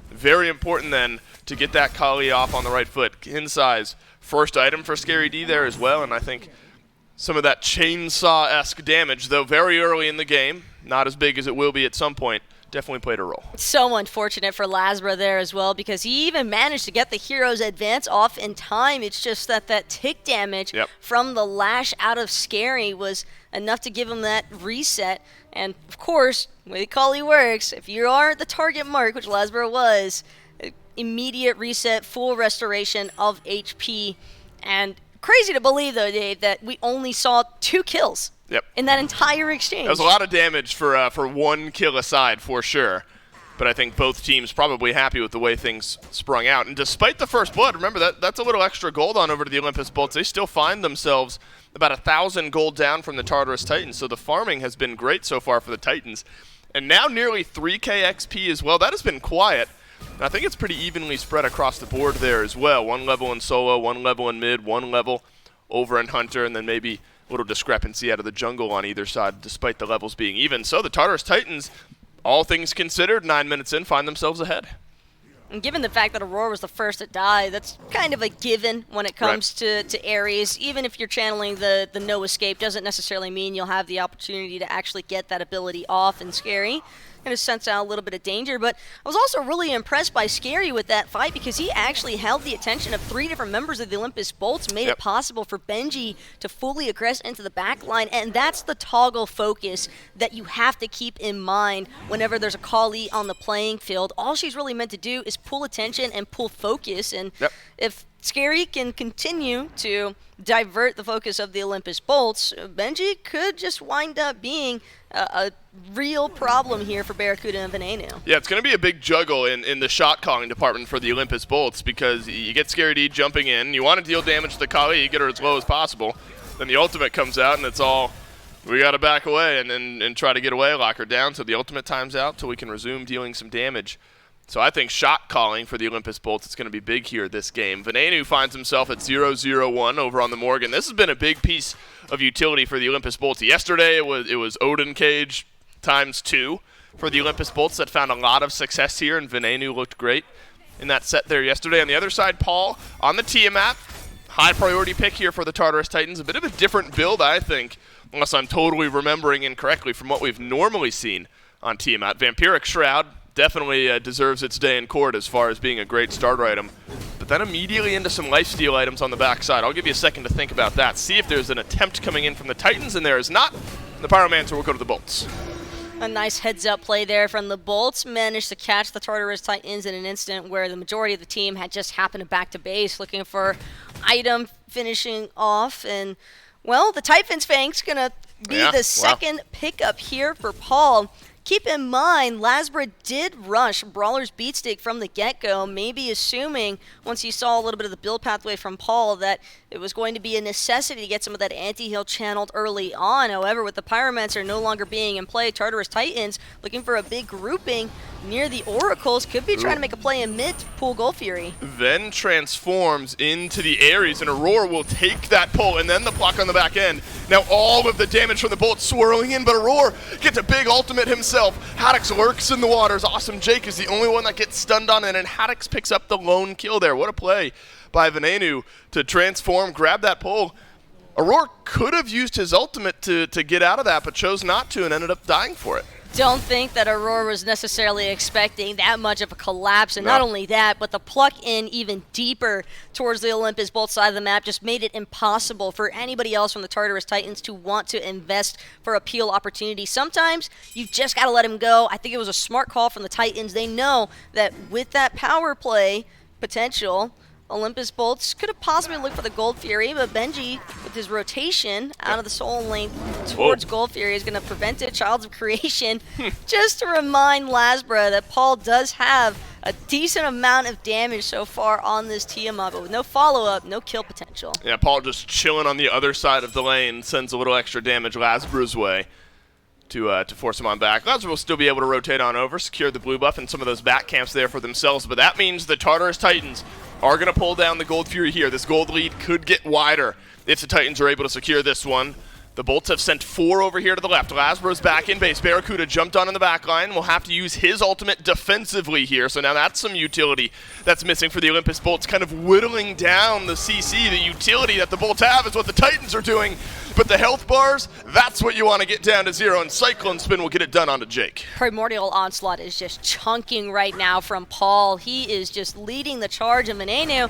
Very important then to get that Kali off on the right foot. In size, first item for Scary D there as well, and I think some of that chainsaw-esque damage, though very early in the game, not as big as it will be at some point, definitely played a role. So unfortunate for Lasbra there as well, because he even managed to get the hero's advance off in time. It's just that tick damage from the lash out of Scary was enough to give him that reset. And of course, the way Kali works, if you are the target mark, which Lasbra was, immediate reset, full restoration of HP. And crazy to believe, though, Dave, that we only saw 2 kills in that entire exchange. That was a lot of damage for one kill aside, for sure. But I think both teams probably happy with the way things sprung out. And despite the first blood, remember, that's a little extra gold on over to the Olympus Bolts. They still find themselves about 1,000 gold down from the Tartarus Titans. So the farming has been great so far for the Titans. And now nearly 3k XP as well. That has been quiet. And I think it's pretty evenly spread across the board there as well. 1 level in solo, 1 level in mid, 1 level over in Hunter, and then maybe a little discrepancy out of the jungle on either side, despite the levels being even. So the Tartarus Titans, all things considered, 9 minutes in, find themselves ahead. And given the fact that Aurora was the first to die, that's kind of a given when it comes to Ares. Even if you're channeling the no escape, doesn't necessarily mean you'll have the opportunity to actually get that ability off and Scary. Going to sense out a little bit of danger, but I was also really impressed by Scary with that fight because he actually held the attention of 3 different members of the Olympus Bolts, made it possible for Benji to fully aggress into the back line, and that's the toggle focus that you have to keep in mind whenever there's a Kali on the playing field. All she's really meant to do is pull attention and pull focus, and if Scary can continue to divert the focus of the Olympus Bolts, Benji could just wind up being a real problem here for Barracuda and Venenu. Yeah, it's going to be a big juggle in the shot calling department for the Olympus Bolts because you get Scary D jumping in, you want to deal damage to the Kali, you get her as low as possible, then the ultimate comes out and it's all, we got to back away and try to get away, lock her down so the ultimate time's out so we can resume dealing some damage. So I think shot calling for the Olympus Bolts is going to be big here this game. Venenu finds himself at 0-0-1 over on the Morgan. This has been a big piece of utility for the Olympus Bolts. Yesterday it was Odin Cage ×2 for the Olympus Bolts that found a lot of success here, and Venenu looked great in that set there yesterday. On the other side, Paul on the Tiamat. High priority pick here for the Tartarus Titans. A bit of a different build, I think, unless I'm totally remembering incorrectly from what we've normally seen on Tiamat. Vampiric Shroud definitely deserves its day in court as far as being a great starter item. But then immediately into some lifesteal items on the backside. I'll give you a second to think about that. See if there's an attempt coming in from the Titans, and there is not. The Pyromancer will go to the Bolts. A nice heads-up play there from the Bolts. Managed to catch the Tartarus Titans in an instant where the majority of the team had just happened to back to base looking for item finishing off. And, well, the Typhon's Fang's going to be the second pickup here for Paul. Keep in mind, Lasbra did rush Brawler's Beatstick from the get-go, maybe assuming, once he saw a little bit of the build pathway from Paul, that it was going to be a necessity to get some of that anti-heal channeled early on. However, with the Pyromancer no longer being in play, Tartarus Titans looking for a big grouping near the Oracles, could be trying to make a play in mid to pull Gold Fury. Then transforms into the Ares, and Aurora will take that pull, and then the block on the back end. Now all of the damage from the Bolt swirling in, but Aurora gets a big ultimate himself. Haddix lurks in the waters. Awesome Jake is the only one that gets stunned on it, and Haddix picks up the lone kill there. What a play by Venenu to transform, grab that pull. Aurora could have used his ultimate to get out of that, but chose not to and ended up dying for it. Don't think that Aurora was necessarily expecting that much of a collapse, and not only that, but the pluck in even deeper towards the Olympus Bolt side of the map just made it impossible for anybody else from the Tartarus Titans to want to invest for a peel opportunity. Sometimes you just got to let him go. I think it was a smart call from the Titans. They know that with that power play potential, Olympus Bolts could have possibly looked for the Gold Fury, but Benji, with his rotation out of the soul lane towards Gold Fury, is going to prevent it. Childs of Creation. Just to remind Lasbra that Paul does have a decent amount of damage so far on this Tiamat, but with no follow-up, no kill potential. Yeah, Paul just chilling on the other side of the lane, sends a little extra damage Lasbra's way to force him on back. Lasbra will still be able to rotate on over, secure the blue buff and some of those back camps there for themselves, but that means the Tartarus Titans are going to pull down the Gold Fury here. This gold lead could get wider if the Titans are able to secure this one. The Bolts have sent 4 over here to the left. Lasbro's back in base. Barracuda jumped on in the back line. Will have to use his ultimate defensively here. So now that's some utility that's missing for the Olympus Bolts, kind of whittling down the CC. The utility that the Bolts have is what the Titans are doing. But the health bars, that's what you want to get down to 0. And Cyclone Spin will get it done onto Jake. Primordial Onslaught is just chunking right now from Paul. He is just leading the charge, and Venenu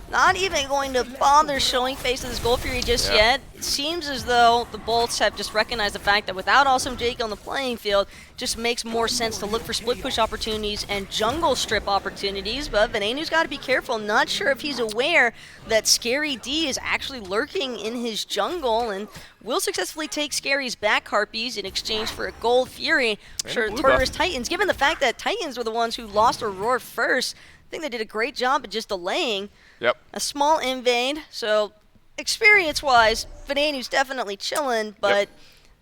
not even going to bother showing face to this Gold Fury just yet. It seems as though the Bolts have just recognized the fact that without Awesome Jake on the playing field, it just makes more sense to look for split push opportunities and jungle strip opportunities. But Venenu's got to be careful. Not sure if he's aware that Scary D is actually lurking in his jungle and will successfully take Scary's back Harpies in exchange for a Gold Fury. Sure, Tartarus Titans, given the fact that Titans were the ones who lost Aurora first, I think they did a great job at just delaying. Yep. A small invade, so experience-wise, Venenu's definitely chilling, but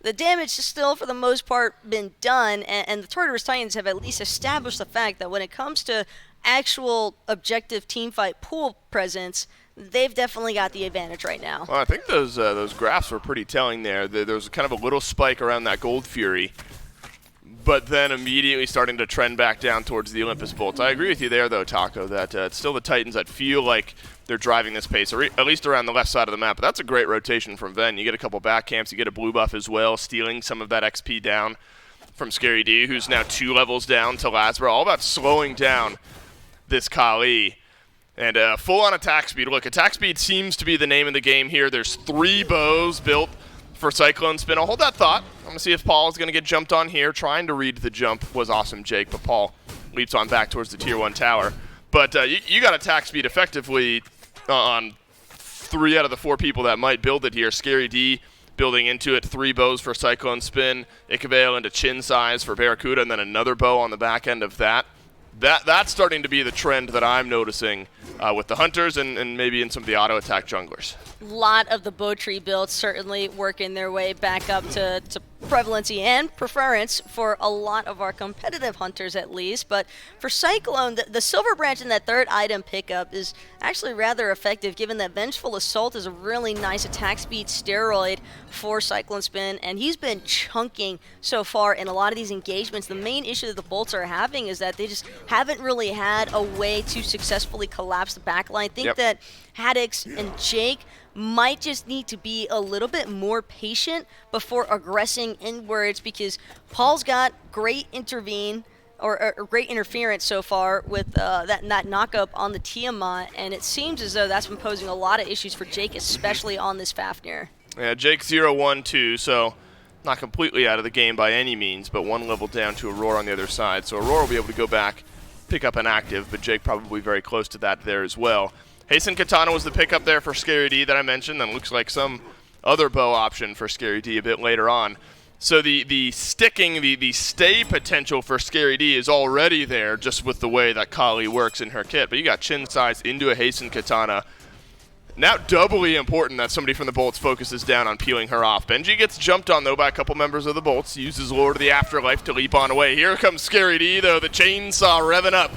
the damage has still, for the most part, been done, and the Tartarus Titans have at least established the fact that when it comes to actual objective teamfight pool presence, they've definitely got the advantage right now. Well, I think those graphs were pretty telling there. There was kind of a little spike around that Gold Fury, but then immediately starting to trend back down towards the Olympus Bolts. I agree with you there, though, Taco, that it's still the Titans that feel like they're driving this pace, or at least around the left side of the map. But that's a great rotation from Ven. You get a couple back camps, you get a blue buff as well, stealing some of that XP down from Scary D, who's now 2 levels down to Lasbro. All about slowing down this Kali. And full-on attack speed. Look, attack speed seems to be the name of the game here. There's 3 bows built for Cyclone Spin. I'll hold that thought. I'm going to see if Paul is going to get jumped on here. Trying to read the jump was Awesome Jake, but Paul leaps on back towards the Tier 1 tower. But you got attack speed effectively on 3 out of the 4 people that might build it here. Scary D building into it, 3 bows for Cyclone Spin, Ichabale into chin size for Barracuda, and then another bow on the back end of that. That's starting to be the trend that I'm noticing with the Hunters and maybe in some of the auto attack junglers. A lot of the bow tree builds certainly working their way back up to prevalency and preference for a lot of our competitive Hunters at least. But for Cyclone, the Silver Branch in that 3rd item pickup is actually rather effective, given that Vengeful Assault is a really nice attack speed steroid for Cyclone Spin, and he's been chunking so far in a lot of these engagements. The main issue that the Bolts are having is that they just haven't really had a way to successfully collapse the backline. I think that Haddix and Jake might just need to be a little bit more patient before aggressing inwards, because Paul's got great intervene or great interference so far with that knock-up on the Tiamat, and it seems as though that's been posing a lot of issues for Jake, especially on this Fafnir. Yeah, Jake 0-1-2, so not completely out of the game by any means, but 1 level down to Aurora on the other side. So Aurora will be able to go back, pick up an active, but Jake probably very close to that there as well. Hasten Katana was the pickup there for Scary D that I mentioned, and looks like some other bow option for Scary D a bit later on. So the stay potential for Scary D is already there just with the way that Kali works in her kit. But you got chin size into a Hasten Katana. Now doubly important that somebody from the Bolts focuses down on peeling her off. Benji gets jumped on, though, by a couple members of the Bolts. Uses Lord of the Afterlife to leap on away. Here comes Scary D, though, the chainsaw revving up.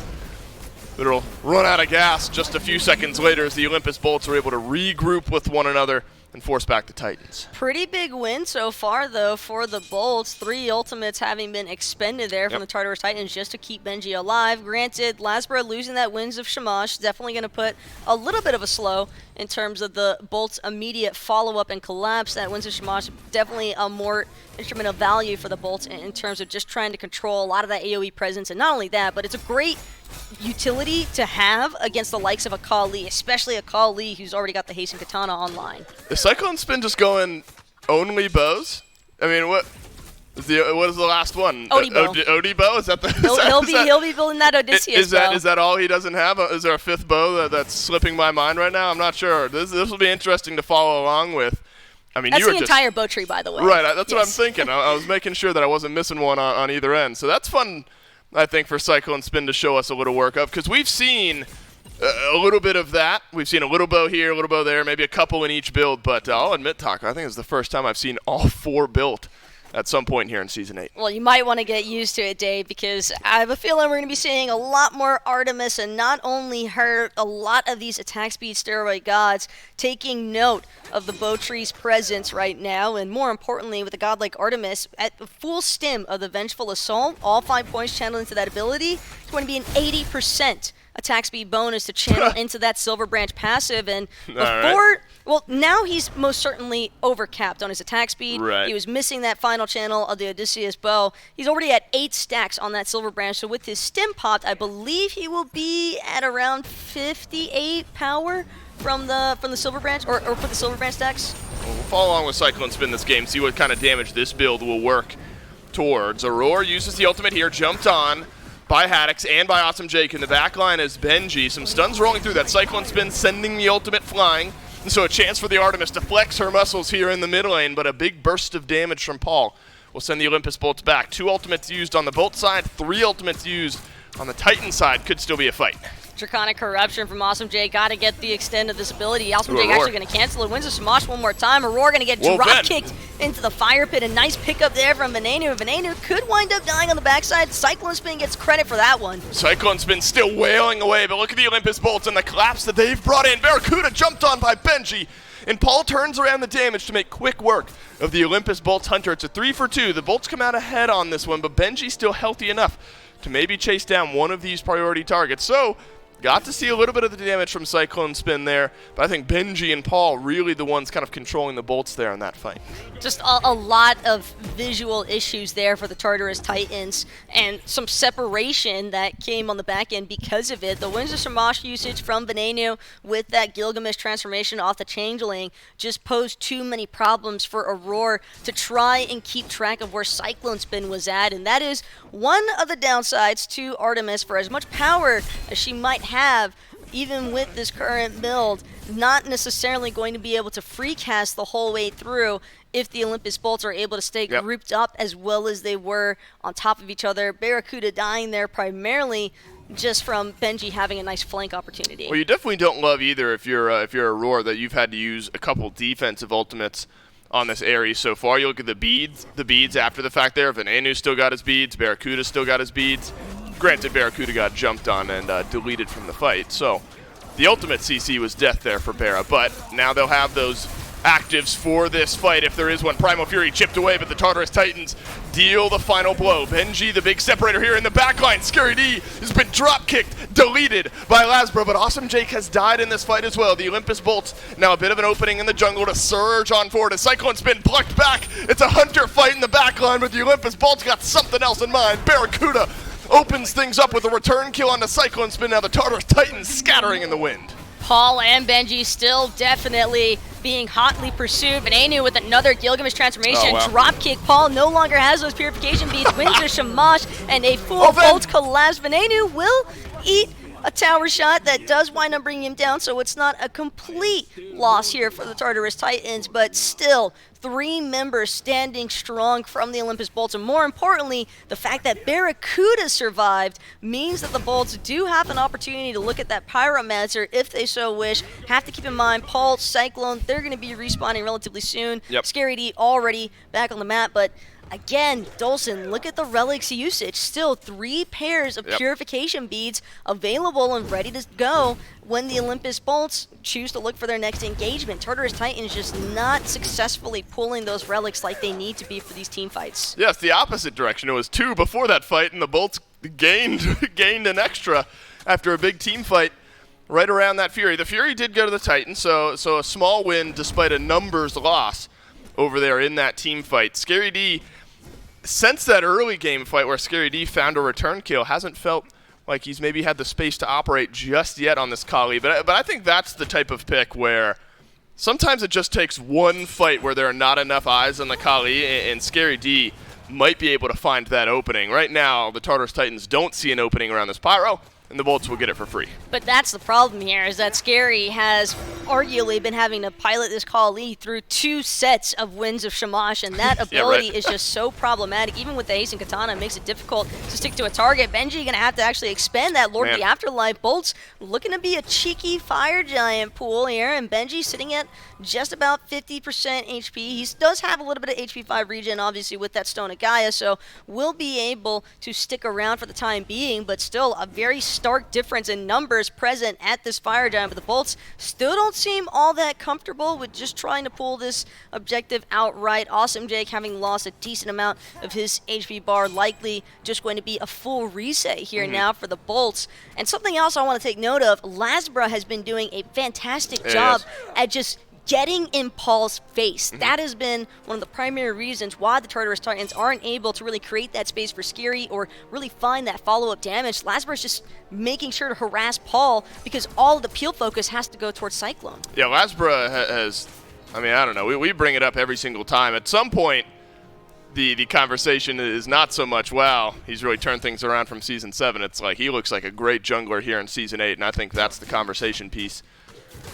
It'll run out of gas just a few seconds later as the Olympus Bolts are able to regroup with one another and force back the Titans. Pretty big win so far, though, for the Bolts. 3 ultimates having been expended there from the Tartarus Titans just to keep Benji alive. Granted, Lasbro losing that Winds of Shamash definitely going to put a little bit of a slow in terms of the Bolts' immediate follow-up and collapse. That Winds of Shamash definitely a more instrument of value for the Bolts in terms of just trying to control a lot of that AoE presence. And not only that, but it's a great utility to have against the likes of a Kali, especially a Kali who's already got the Hasten Katana online. Is Cyclone Spin just going only bows? I mean, what is the last one? Odibo. Odibo? Is that the? He'll be building that Odysseus bow. Is that all he doesn't have? Is there a 5th bow that's slipping my mind right now? I'm not sure. This will be interesting to follow along with. I mean, that's the entire bow tree, by the way. Right, that's what I'm thinking. I was making sure that I wasn't missing one on either end. So that's fun, I think, for Cyclone Spin to show us a little work of, because we've seen a little bit of that. We've seen a little bow here, a little bow there, maybe a couple in each build. But I'll admit, Taco, I think it's the first time I've seen all 4 built at some point here in Season 8. Well, you might want to get used to it, Dave, because I have a feeling we're going to be seeing a lot more Artemis, and not only her, a lot of these attack speed steroid gods taking note of the Bowtree's presence right now, and more importantly, with a god like Artemis, at the full stim of the Vengeful Assault, all 5 points channeled into that ability, it's going to be an 80% attack speed bonus to channel into that Silver Branch passive, and before, well, now he's most certainly overcapped on his attack speed. Right. He was missing that final channel of the Odysseus bow. He's already at 8 stacks on that Silver Branch, so with his stim popped, I believe he will be at around 58 power from the Silver Branch, or for the Silver Branch stacks. We'll follow along with Cyclone Spin this game, see what kind of damage this build will work towards. Aurora uses the ultimate here, jumped on by Haddix and by Awesome Jake. In the back line is Benji. Some stuns rolling through that Cyclone Spin, sending the ultimate flying. And so a chance for the Artemis to flex her muscles here in the mid lane, but a big burst of damage from Paul will send the Olympus bolts back. 2 ultimates used on the bolt side, 3 ultimates used on the Titan side. Could still be a fight. Draconic Corruption from Awesome Jake. Got to get the extent of this ability. Awesome Ooh, Jake Aurora. actually going to cancel it. Wins a Smosh one more time. Aurora going to get drop-kicked into the fire pit. A nice pickup there from Venenu. Venenu could wind up dying on the backside. Cyclone Spin gets credit for that one. Cyclone Spin still wailing away, but look at the Olympus bolts and the collapse that they've brought in. Barracuda jumped on by Benji, and Paul turns around the damage to make quick work of the Olympus Bolts Hunter. It's a 3 for 2. The bolts come out ahead on this one, but Benji's still healthy enough to maybe chase down one of these priority targets. So, got to see a little bit of the damage from Cyclone Spin there, but I think Benji and Paul really the ones kind of controlling the bolts there in that fight. Just a lot of visual issues there for the Tartarus Titans, and some separation that came on the back end because of it. The Winds of Shamash usage from Venenu with that Gilgamesh transformation off the Changeling just posed too many problems for Aurora to try and keep track of where Cyclone Spin was at, and that is one of the downsides to Artemis. For as much power as she might have, even with this current build, not necessarily going to be able to free cast the whole way through if the Olympus bolts are able to stay grouped up as well as they were on top of each other. Barracuda dying there primarily just from Benji having a nice flank opportunity. Well, you definitely don't love either if you're Aurora that you've had to use a couple defensive ultimates on this Ares so far. You look at the beads after the fact there. Venenu still got his beads. Barracuda still got his beads. Granted, Barracuda got jumped on and deleted from the fight, so the ultimate CC was death there for Barra, but now they'll have those actives for this fight if there is one. Primal Fury chipped away, but the Tartarus Titans deal the final blow. Benji, the big separator here in the backline. Scary D has been drop-kicked, deleted by Lasbro, but Awesome Jake has died in this fight as well. The Olympus bolts, now a bit of an opening in the jungle to surge on forward. As Cyclone Spin plucked back, it's a Hunter fight in the backline, but the Olympus bolts got something else in mind. Barracuda opens things up with a return kill on the Cyclone Spin. Now the Tartarus Titans scattering in the wind. Paul and Benji still definitely being hotly pursued. Venenu with another Gilgamesh transformation. Dropkick. Paul no longer has those purification beads. Wins the Shamash and a full bolt collapse. Venenu will eat a tower shot that does wind up bringing him down, so it's not a complete loss here for the Tartarus Titans, but still 3 members standing strong from the Olympus Bolts, and more importantly, the fact that Barracuda survived means that the Bolts do have an opportunity to look at that Pyromancer if they so wish. Have to keep in mind, Paul, Cyclone, they're going to be respawning relatively soon. Scary D already back on the map, but again, Dolson, look at the relics usage. Still 3 pairs of purification beads available and ready to go when the Olympus Bolts choose to look for their next engagement. Tartarus Titans just not successfully pulling those relics like they need to be for these team fights. Yes, the opposite direction. It was 2 before that fight, and the Bolts gained an extra after a big team fight right around that Fury. The Fury did go to the Titans, so a small win despite a numbers loss over there in that team fight. Scary D, since that early game fight where Scary D found a return kill, hasn't felt like he's maybe had the space to operate just yet on this Kali. But I think that's the type of pick where sometimes it just takes one fight where there are not enough eyes on the Kali, and Scary D might be able to find that opening. Right now, the Tartarus Titans don't see an opening around this Pyro, and the Bolts will get it for free. But that's the problem here, is that Scary has arguably been having to pilot this Kali through 2 sets of Winds of Shamash, and that ability is just so problematic. Even with the Haste and Katana, it makes it difficult to stick to a target. Benji going to have to actually expend that Lord of the Afterlife. Bolts looking to be a cheeky fire giant pool here, and Benji sitting at just about 50% HP. He does have a little bit of HP 5 regen, obviously, with that Stone of Gaia, so will be able to stick around for the time being, but still a very stark difference in numbers present at this Fire Giant. But the Bolts still don't seem all that comfortable with just trying to pull this objective outright. Awesome Jake, having lost a decent amount of his HP bar, likely just going to be a full reset here now for the Bolts. And something else I want to take note of, Lasbra has been doing a fantastic job at just getting in Paul's face. That has been one of the primary reasons why the Tartarus Titans aren't able to really create that space for Scary or really find that follow-up damage. Lasbra is just making sure to harass Paul because all of the peel focus has to go towards Cyclone. Yeah, Lasbra has, I mean, I don't know. We bring it up every single time. At some point, the conversation is not so much, wow, he's really turned things around from Season 7. It's like he looks like a great jungler here in Season 8, and I think that's the conversation piece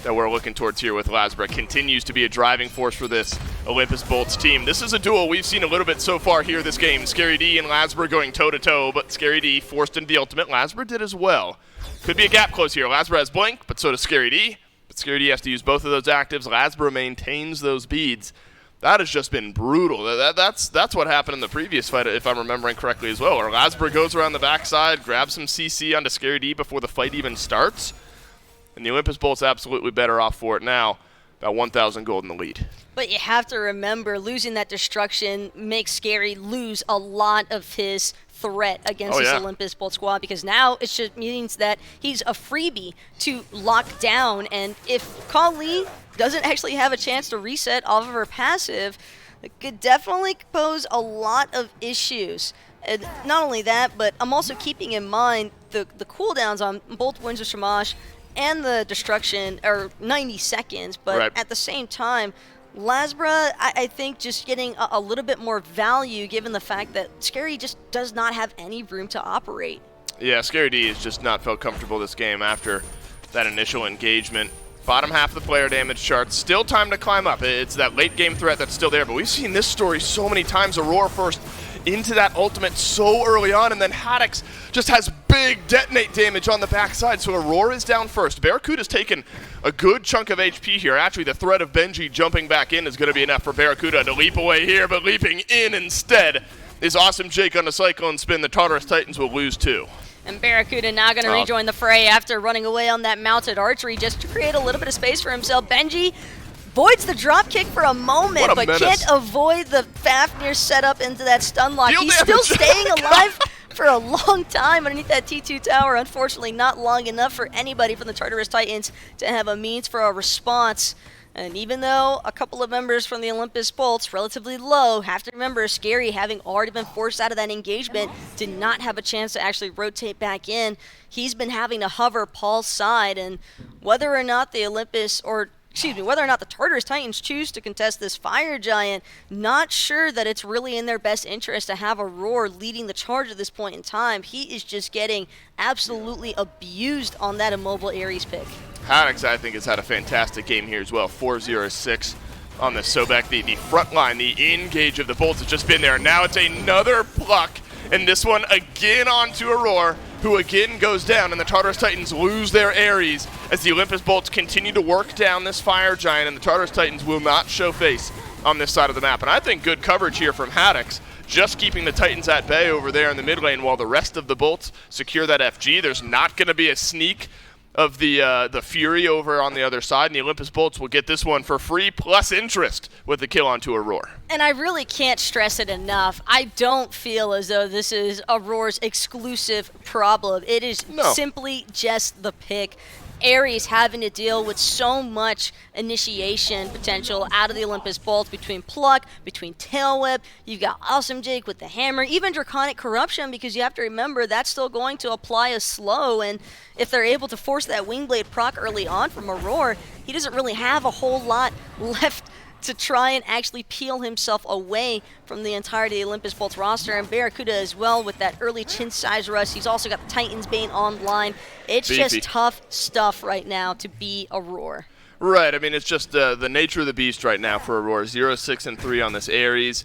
that we're looking towards here with Lasbra. Continues to be a driving force for this Olympus Bolts team. This is a duel we've seen a little bit so far here this game. Scary D and Lasbra going toe-to-toe, but Scary D forced into the ultimate. Lasbra did as well. Could be a gap close here. Lasbra has Blink, but so does Scary D. But Scary D has to use both of those actives. Lasbra maintains those beads. That has just been brutal. That's what happened in the previous fight, if I'm remembering correctly as well. Or Lasbra goes around the backside, grabs some CC onto Scary D before the fight even starts. And the Olympus Bolts absolutely better off for it now. About 1,000 gold in the lead. But you have to remember, losing that destruction makes Scary lose a lot of his threat against this Olympus Bolt squad, because now it just means that he's a freebie to lock down, and if Kali doesn't actually have a chance to reset off of her passive, it could definitely pose a lot of issues. And not only that, but I'm also keeping in mind the cooldowns on both Winds of Shamash and the destruction are 90 seconds, but at the same time, Lasbra, I think, just getting a little bit more value given the fact that Scary just does not have any room to operate. Yeah, Scary D has just not felt comfortable this game after that initial engagement. Bottom half of the player damage chart, still time to climb up. It's that late game threat that's still there, but we've seen this story so many times. Aurora first into that ultimate so early on, and then Haddox just has big detonate damage on the backside, so Aurora is down first. Barracuda's taken a good chunk of HP here. Actually, the threat of Benji jumping back in is going to be enough for Barracuda to leap away here, but leaping in instead is Awesome Jake on the Cyclone spin. The Tartarus Titans will lose too. And Barracuda now going to rejoin the fray after running away on that mounted archery just to create a little bit of space for himself. Benji avoids the drop kick for a moment, but can't avoid the Fafnir setup into that stun lock. He's still staying alive for a long time underneath that T2 tower. Unfortunately, not long enough for anybody from the Tartarus Titans to have a means for a response. And even though a couple of members from the Olympus Bolts, relatively low, have to remember Scary, having already been forced out of that engagement, did not have a chance to actually rotate back in. He's been having to hover Paul's side, and whether or not the whether or not the Tartarus Titans choose to contest this Fire Giant, not sure that it's really in their best interest to have Aurora leading the charge at this point in time. He is just getting absolutely abused on that immobile Ares pick. Haddox, I think, has had a fantastic game here as well. 4-0-6 on the Sobek. The front line, the engage of the Bolts has just been there. Now it's another pluck, and this one again onto Aurora, who again goes down, and the Tartarus Titans lose their Ares as the Olympus Bolts continue to work down this Fire Giant, and the Tartarus Titans will not show face on this side of the map. And I think good coverage here from Haddox, just keeping the Titans at bay over there in the mid lane while the rest of the Bolts secure that FG. There's not going to be a sneak of the Fury over on the other side, and the Olympus Bolts will get this one for free plus interest with the kill onto Aurora. And I really can't stress it enough. I don't feel as though this is Aurora's exclusive problem. It is simply just the pick. Ares having to deal with so much initiation potential out of the Olympus Bolts between Pluck, between Tail Whip. You've got Awesome Jake with the hammer, even Draconic Corruption, because you have to remember that's still going to apply a slow, and if they're able to force that Wingblade proc early on from Aurora, he doesn't really have a whole lot left to try and actually peel himself away from the entirety of the Olympus Bolts roster. And Barracuda as well with that early chin size rush. He's also got the Titan's Bane online. It's just tough stuff right now to be Aurora. Right, I mean, it's just the nature of the beast right now for Aurora. 0-6-3 on this Ares.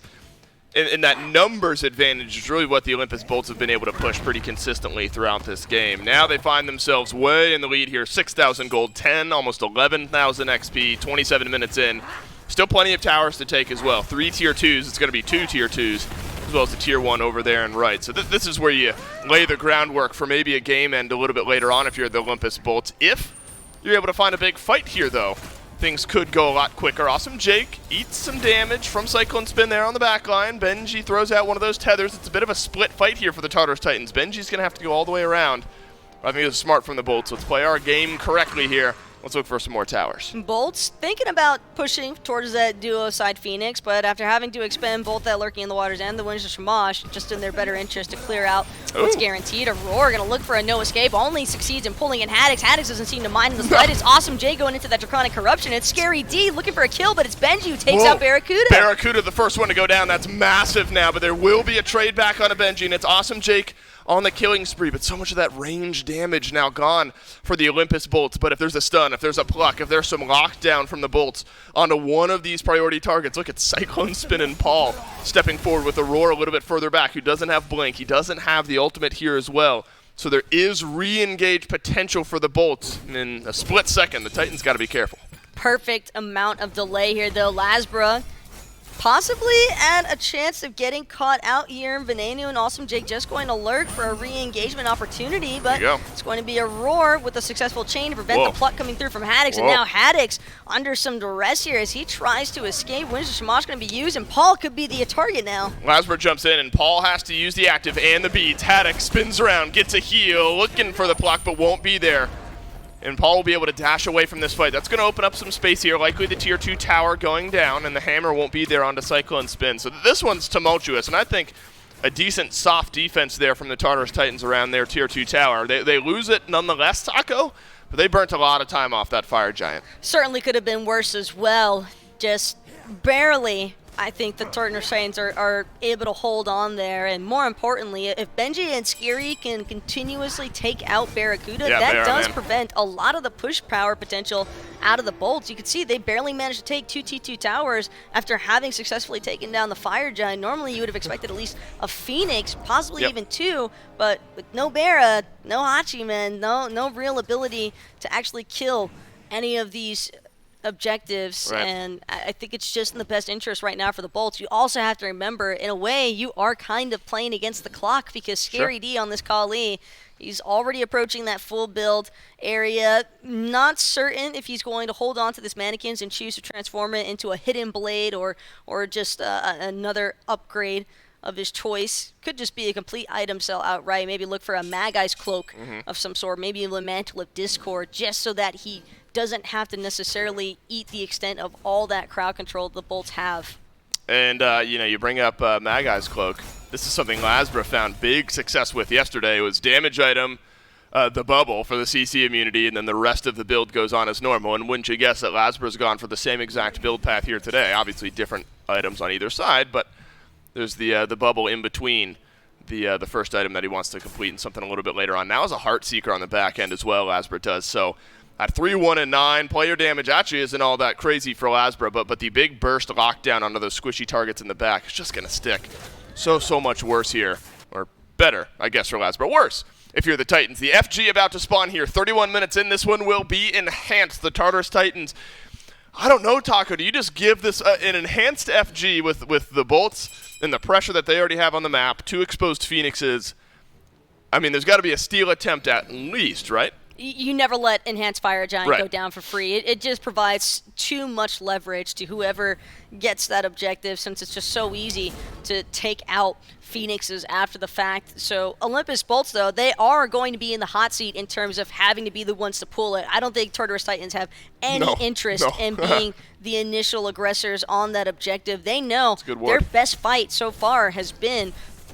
And that numbers advantage is really what the Olympus Bolts have been able to push pretty consistently throughout this game. Now they find themselves way in the lead here, 6,000 gold, 10, almost 11,000 XP, 27 minutes in. Still plenty of towers to take as well. 3 tier 2s, it's going to be 2 tier 2s, as well as the tier 1 over there and right. So this is where you lay the groundwork for maybe a game end a little bit later on if you're the Olympus Bolts. If you're able to find a big fight here, though, things could go a lot quicker. Awesome Jake eats some damage from Cyclone Spin there on the back line. Benji throws out one of those tethers. It's a bit of a split fight here for the Tartarus Titans. Benji's going to have to go all the way around. I think it was smart from the Bolts. Let's play our game correctly here. Let's look for some more towers. Bolts thinking about pushing towards that duo side Phoenix, but after having to expend both that Lurking in the Waters and the Winds of Shamash, just in their better interest to clear out what's guaranteed. Aurora going to look for a no escape, only succeeds in pulling in Haddix. Haddix doesn't seem to mind in the slightest. Awesome J going into that Draconic Corruption. It's Scary D looking for a kill, but it's Benji who takes out Barracuda. Barracuda, the first one to go down. That's massive now, but there will be a trade back on a Benji, and it's Awesome Jake on the killing spree, but so much of that range damage now gone for the Olympus Bolts. But if there's a stun, if there's a pluck, if there's some lockdown from the Bolts onto one of these priority targets, look at Cyclone Spin and Paul stepping forward with Aurora a little bit further back, who doesn't have Blink. He doesn't have the ultimate here as well. So there is re-engage potential for the Bolts. And in a split second, the Titans got to be careful. Perfect amount of delay here, though. Lasbra possibly at a chance of getting caught out here. And Venenu and Awesome Jake just going to lurk for a re-engagement opportunity, but it's going to be a Roar with a successful chain to prevent the pluck coming through from Haddix. And now Haddix under some duress here as he tries to escape. Winds of Shamash going to be used, and Paul could be the target now. Lasbra jumps in, and Paul has to use the active and the beads. Haddix spins around, gets a heal, looking for the pluck, but won't be there. And Paul will be able to dash away from this fight. That's going to open up some space here. Likely the tier 2 tower going down, and the hammer won't be there onto Cyclone Spin. So this one's tumultuous, and I think a decent soft defense there from the Tartarus Titans around their tier 2 tower. They lose it nonetheless, Taco, but they burnt a lot of time off that Fire Giant. Certainly could have been worse as well. Just barely. I think the Tartarus Titans are able to hold on there, and more importantly, if Benji and Scary can continuously take out Barracuda, that does prevent a lot of the push power potential out of the Bolts. You can see they barely managed to take 2 T2 towers after having successfully taken down the Fire Giant. Normally you would have expected at least a Phoenix, possibly even 2, but with no Barra, no Hachiman, no real ability to actually kill any of these objectives, and I think it's just in the best interest right now for the Bolts. You also have to remember, in a way, you are kind of playing against the clock, because Scary D on this Kali, he's already approaching that full build area. Not certain if he's going to hold on to this mannequins and choose to transform it into a hidden blade or just another upgrade of his choice. Could just be a complete item sell outright. Maybe look for a Magai's cloak of some sort, maybe a Mantle of Discord, just so that he doesn't have to necessarily eat the extent of all that crowd control the Bolts have. And, you bring up Magai's cloak. This is something Lasbra found big success with yesterday. It was damage item, the bubble for the CC immunity, and then the rest of the build goes on as normal. And wouldn't you guess that Lasbra's gone for the same exact build path here today? Obviously different items on either side, but there's the bubble in between the first item that he wants to complete and something a little bit later on. Now is a Heart Seeker on the back end as well, Lasbra does. So at 3, 1, and 9, player damage actually isn't all that crazy for Lasbra, but the big burst lockdown onto those squishy targets in the back is just going to stick. So much worse here. Or better, I guess, for Lasbra. Worse if you're the Titans. The FG about to spawn here. 31 minutes in. This one will be enhanced. The Tartarus Titans. I don't know, Taco. Do you just give this an enhanced FG with the Bolts and the pressure that they already have on the map, 2 exposed Phoenixes? I mean, there's got to be a steal attempt at least, right? You never let Enhanced Fire Giant go down for free. It just provides too much leverage to whoever gets that objective, since it's just so easy to take out Phoenixes after the fact. So Olympus Bolts, though, they are going to be in the hot seat in terms of having to be the ones to pull it. I don't think Tartarus Titans have any interest in being the initial aggressors on that objective. They know their best fight so far has been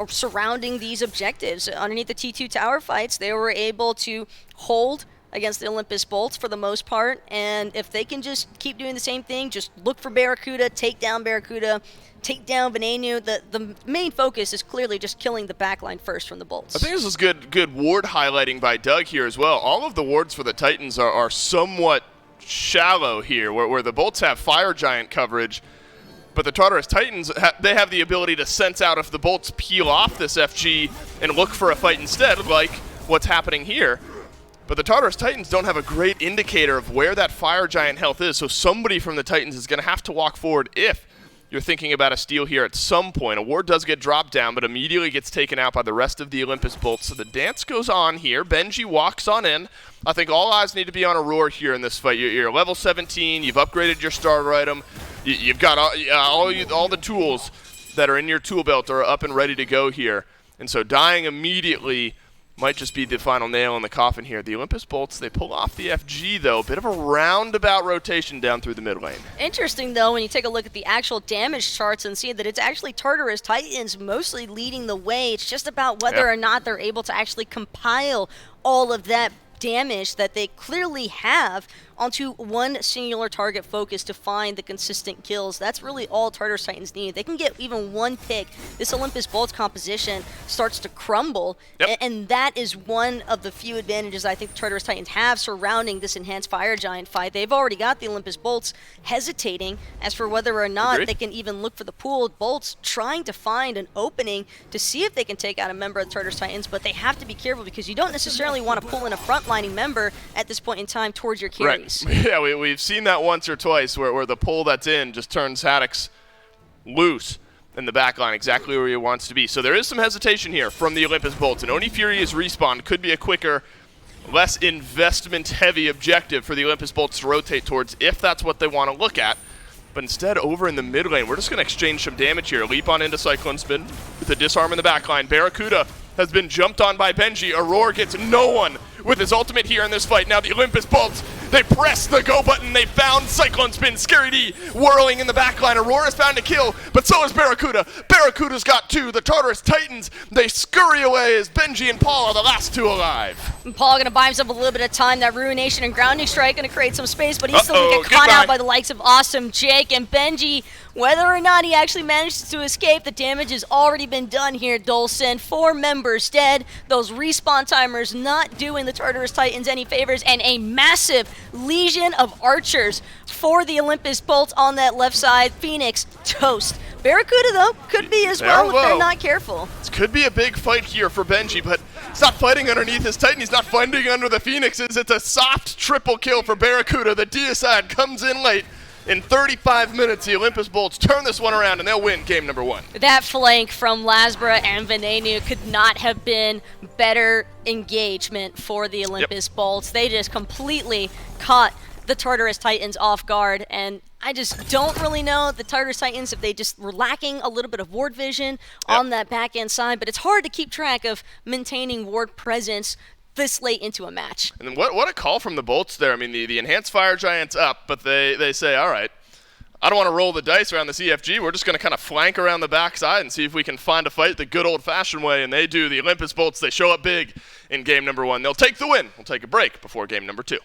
surrounding these objectives. Underneath the T2 tower fights, they were able to hold against the Olympus Bolts for the most part, and if they can just keep doing the same thing, just look for Barracuda, take down Venenu, the main focus is clearly just killing the backline first from the Bolts. I think this is good ward highlighting by Doug here as well. All of the wards for the Titans are somewhat shallow here, where the Bolts have Fire Giant coverage. But the Tartarus Titans, they have the ability to sense out if the Bolts peel off this FG and look for a fight instead, like what's happening here. But the Tartarus Titans don't have a great indicator of where that Fire Giant health is, so somebody from the Titans is going to have to walk forward if you're thinking about a steal here at some point. A ward does get dropped down, but immediately gets taken out by the rest of the Olympus Bolts. So the dance goes on here. Benji walks on in. I think all eyes need to be on Aurora here in this fight. You're level 17. You've upgraded your starter item. You've got all the tools that are in your tool belt are up and ready to go here. And so dying immediately might just be the final nail in the coffin here. The Olympus Bolts, they pull off the FG, though. Bit of a roundabout rotation down through the mid lane. Interesting, though, when you take a look at the actual damage charts and see that it's actually Tartarus Titans mostly leading the way. It's just about whether or not they're able to actually compile all of that damage that they clearly have onto one singular target focus to find the consistent kills. That's really all Tartarus Titans need. They can get even one pick. This Olympus Bolts composition starts to crumble, and that is one of the few advantages I think Tartarus Titans have surrounding this enhanced Fire Giant fight. They've already got the Olympus Bolts hesitating as for whether or not they can even look for the pooled Bolts, trying to find an opening to see if they can take out a member of the Tartarus Titans, but they have to be careful because you don't necessarily want to pull in a frontlining member at this point in time towards your carries. Yeah, we've seen that once or twice where the pull that's in just turns Haddox loose in the back line, exactly where he wants to be. So there is some hesitation here from the Olympus Bolts, and Oni Fury's respawn could be a quicker, less investment-heavy objective for the Olympus Bolts to rotate towards if that's what they want to look at. But instead, over in the mid lane, we're just going to exchange some damage here. Leap on into Cyclone Spin with a disarm in the back line. Barracuda has been jumped on by Benji. Aurora gets no one with his ultimate here in this fight. Now the Olympus Bolts, they press the go button. They found Cyclone Spin. Scary D whirling in the backline. Aurora's found a kill, but so is Barracuda. Barracuda's got two. The Tartarus Titans, they scurry away as Benji and Paul are the last two alive. And Paul going to buy himself a little bit of time. That Ruination and Grounding Strike going to create some space, but he's still going to get caught out by the likes of Awesome Jake and Benji. Whether or not he actually manages to escape, the damage has already been done here, Dolson. 4 members dead. Those respawn timers not doing the Tartarus Titans any favors, and a massive legion of archers for the Olympus Bolts on that left side. Phoenix toast. Barracuda, though, could be as well if they're not careful. This could be a big fight here for Benji, but he's not fighting underneath his Titan. He's not fighting under the Phoenixes. It's a soft triple kill for Barracuda. The deicide comes in late. In 35 minutes, the Olympus Bolts turn this one around, and they'll win game number 1. That flank from Lasbra and Venenu could not have been better engagement for the Olympus Bolts. They just completely caught the Tartarus Titans off guard, and I just don't really know the Tartarus Titans if they just were lacking a little bit of ward vision on that back end side, but it's hard to keep track of maintaining ward presence this late into a match. And then what a call from the Bolts there. I mean, the enhanced Fire Giant's up, but they say, all right, I don't want to roll the dice around the CFG. We're just going to kind of flank around the backside and see if we can find a fight the good old-fashioned way, and they do. The Olympus Bolts, they show up big in game number 1. They'll take the win. We'll take a break before game number 2.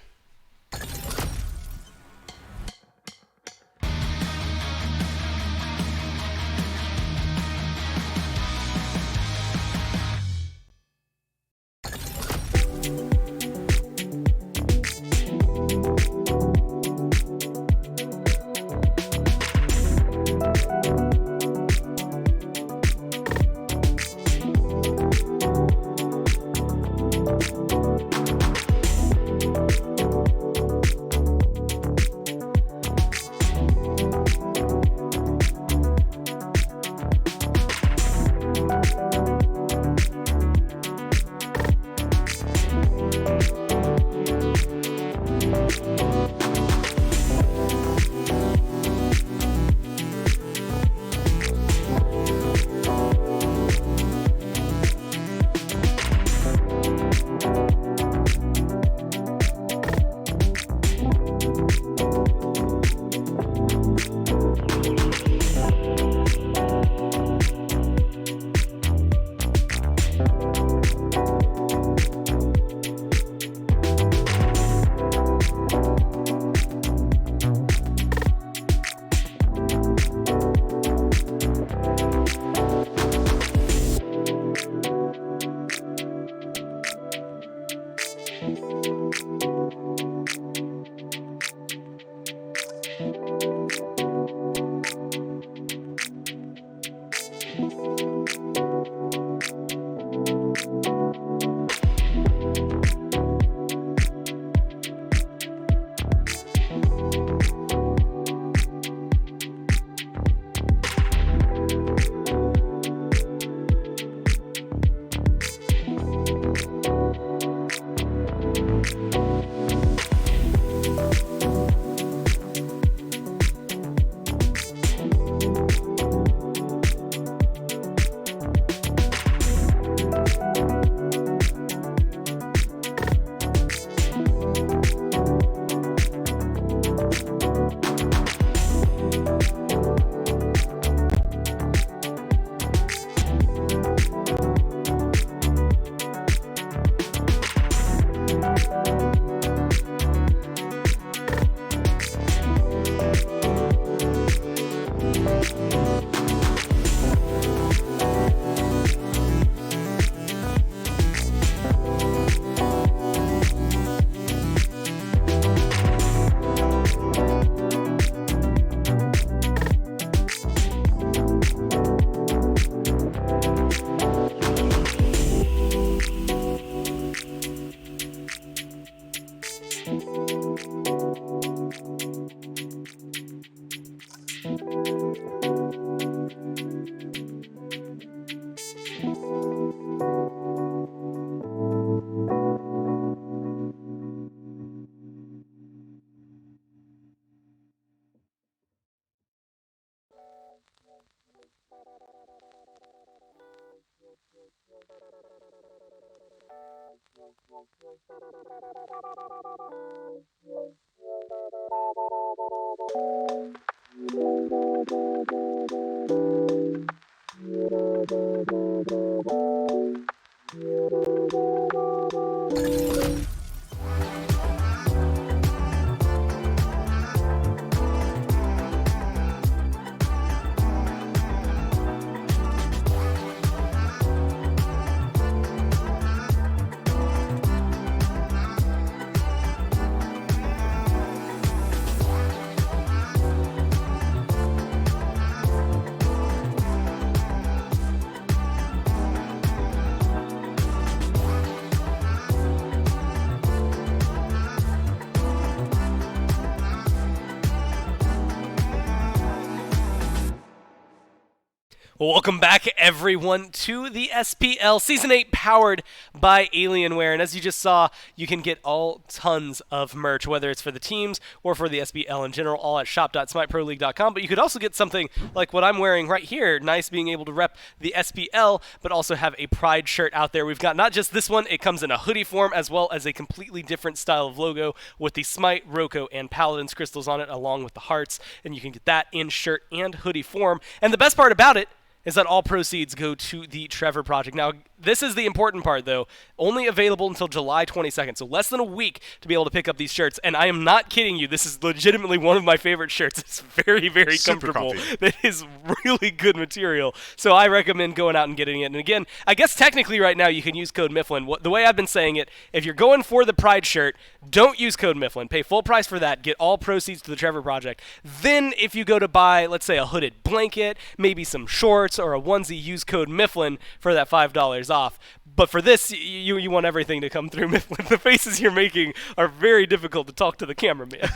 Well, welcome back, everyone, to the SPL Season 8 powered by Alienware. And as you just saw, you can get all tons of merch, whether it's for the teams or for the SPL in general, all at shop.smiteproleague.com. But you could also get something like what I'm wearing right here. Nice being able to rep the SPL, but also have a Pride shirt out there. We've got not just this one, it comes in a hoodie form as well as a completely different style of logo with the Smite, Roko, and Paladins crystals on it, along with the hearts. And you can get that in shirt and hoodie form. And the best part about it is that all proceeds go to the Trevor Project. Now, this is the important part, though. Only available until July 22nd, so less than a week to be able to pick up these shirts. And I am not kidding you. This is legitimately one of my favorite shirts. It's very, very comfortable. It is really good material. So I recommend going out and getting it. And again, I guess technically right now you can use code Mifflin. The way I've been saying it, if you're going for the Pride shirt, don't use code Mifflin. Pay full price for that. Get all proceeds to the Trevor Project. Then if you go to buy, let's say, a hooded blanket, maybe some shorts, or a onesie, use code Mifflin for that $5 off. But for this, you want everything to come through Mifflin. The faces you're making are very difficult to talk to the cameraman.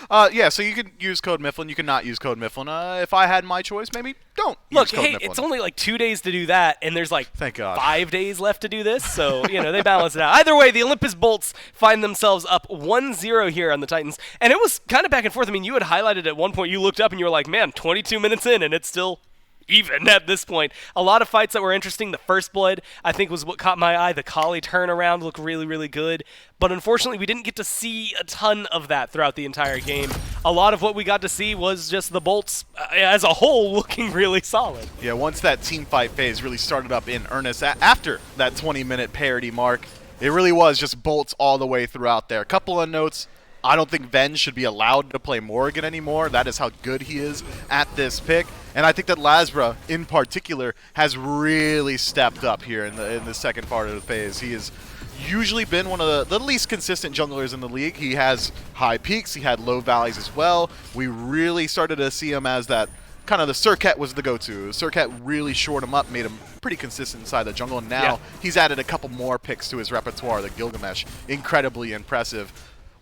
Yeah, so you can use code Mifflin. You can not use code Mifflin. If I had my choice, maybe don't Look, use code hey, Mifflin. it's only like 2 days to do that, and there's like Thank God. 5 days left to do this, so, they balance it out. Either way, the Olympus Bolts find themselves up 1-0 here on the Titans, and it was kind of back and forth. I mean, you had highlighted at one point, you looked up and you were like, man, 22 minutes in, and it's still even at this point. A lot of fights that were interesting. The first blood, I think, was what caught my eye. The Kali turnaround looked really, really good. But unfortunately, we didn't get to see a ton of that throughout the entire game. A lot of what we got to see was just the Bolts as a whole looking really solid. Yeah, once that team fight phase really started up in earnest, after that 20-minute parity mark, it really was just Bolts all the way throughout there. A couple of notes. I don't think Ven should be allowed to play Morgan anymore. That is how good he is at this pick. And I think that Lasbra, in particular, has really stepped up here in the second part of the phase. He has usually been one of the least consistent junglers in the league. He has high peaks. He had low valleys as well. We really started to see him as that kind of the Surcat was the go-to. Surcat really shored him up, made him pretty consistent inside the jungle. And now he's added a couple more picks to his repertoire, the Gilgamesh. Incredibly impressive.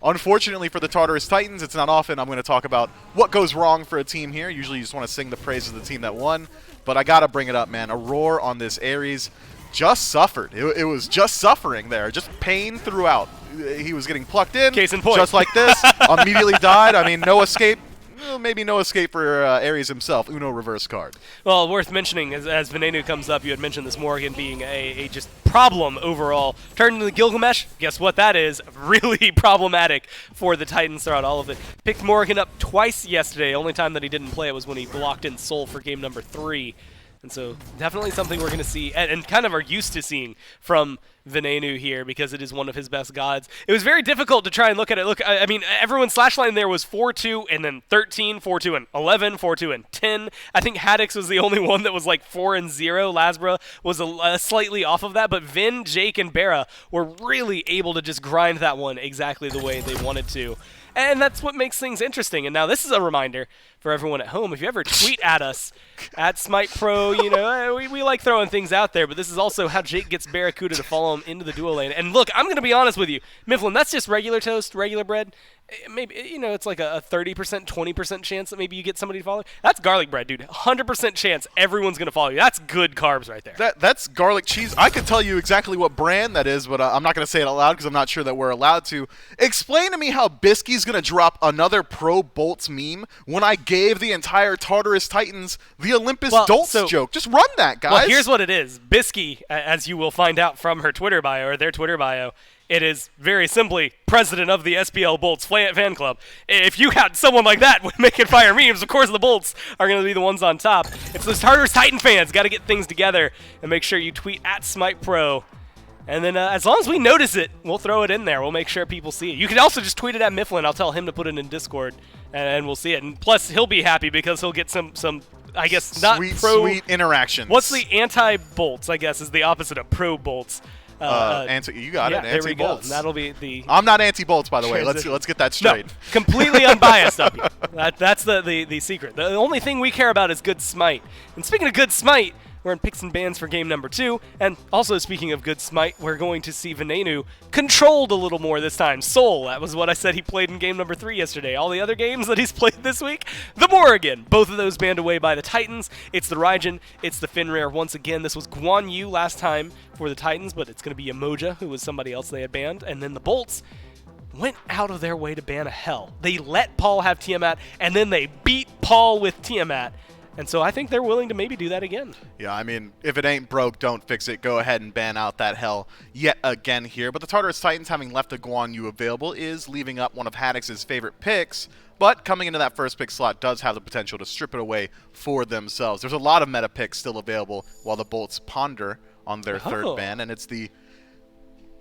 Unfortunately for the Tartarus Titans, it's not often I'm going to talk about what goes wrong for a team here. Usually you just want to sing the praises of the team that won. But I got to bring it up, man. Aurora on this Ares just suffered. It was just suffering there. Just pain throughout. He was getting plucked in. Case in point. Just like this. Immediately died. I mean, no escape. Well, maybe no escape for Ares himself. Uno reverse card. Well, worth mentioning, as Venenu comes up, you had mentioned this Morgan being a just problem overall. Turned into the Gilgamesh, guess what that is? Really problematic for the Titans throughout all of it. Picked Morgan up twice yesterday. Only time that he didn't play it was when he blocked in Soul for game number 3. And so definitely something we're going to see and kind of are used to seeing from Venenu here because it is one of his best gods. It was very difficult to try and look at it. Look, I mean, everyone's slash line there was 4-2 and then 13, 4-2 and 11, 4-2 and 10. I think Haddix was the only one that was like 4-0. Lasbra was slightly off of that, but Vin, Jake, and Barra were really able to just grind that one exactly the way they wanted to. And that's what makes things interesting. And now this is a reminder for everyone at home. If you ever tweet at us, at Smite Pro, we like throwing things out there, but this is also how Jake gets Barracuda to follow him into the duo lane. And look, I'm going to be honest with you. Mifflin, that's just regular toast, regular bread. Maybe, it's like a 30%, 20% chance that maybe you get somebody to follow you. That's garlic bread, dude. 100% chance everyone's going to follow you. That's good carbs right there. That's garlic cheese. I could tell you exactly what brand that is, but I'm not going to say it out loud because I'm not sure that we're allowed to. Explain to me how Bisky's going to drop another Pro Bolts meme when I gave the entire Tartarus Titans the Olympus Well, Dolts so- joke. Just run that, guys. Well, here's what it is. Bisky, as you will find out from her Twitter bio, or their Twitter bio, it is very simply president of the SPL Bolts fan club. If you got someone like that making fire memes, of course the Bolts are going to be the ones on top. It's those Tartarus Titan fans. Got to get things together and make sure you tweet at SMITE Pro. And then as long as we notice it, we'll throw it in there. We'll make sure people see it. You can also just tweet it at Mifflin. I'll tell him to put it in Discord, and we'll see it. And plus, he'll be happy because he'll get some I guess, not sweet interactions. What's the anti-bolts, I guess, is the opposite of pro-bolts. You got it. There we go. Anti-bolts. That'll be the. I'm not anti-bolts, by the way. transition. Let's get that straight. No, completely unbiased of you. That's the secret. The only thing we care about is good Smite. And speaking of good Smite, we're in picks and bans for game number 2. And also, speaking of good Smite, we're going to see Venenu controlled a little more this time. Soul, that was what I said he played in game number 3 yesterday. All the other games that he's played this week, the Morrigan. Both of those banned away by the Titans. It's the Raijin, it's the Finrare. Once again, this was Guan Yu last time for the Titans, but it's going to be Emoja, who was somebody else they had banned. And then the Bolts went out of their way to ban a Hell. They let Paul have Tiamat, and then they beat Paul with Tiamat. And so I think they're willing to maybe do that again. Yeah, I mean, if it ain't broke, don't fix it. Go ahead and ban out that Hell yet again here. But the Tartarus Titans, having left a Guan Yu available, is leaving up one of Haddix's favorite picks. But coming into that first pick slot does have the potential to strip it away for themselves. There's a lot of meta picks still available while the Bolts ponder on their third ban. And it's the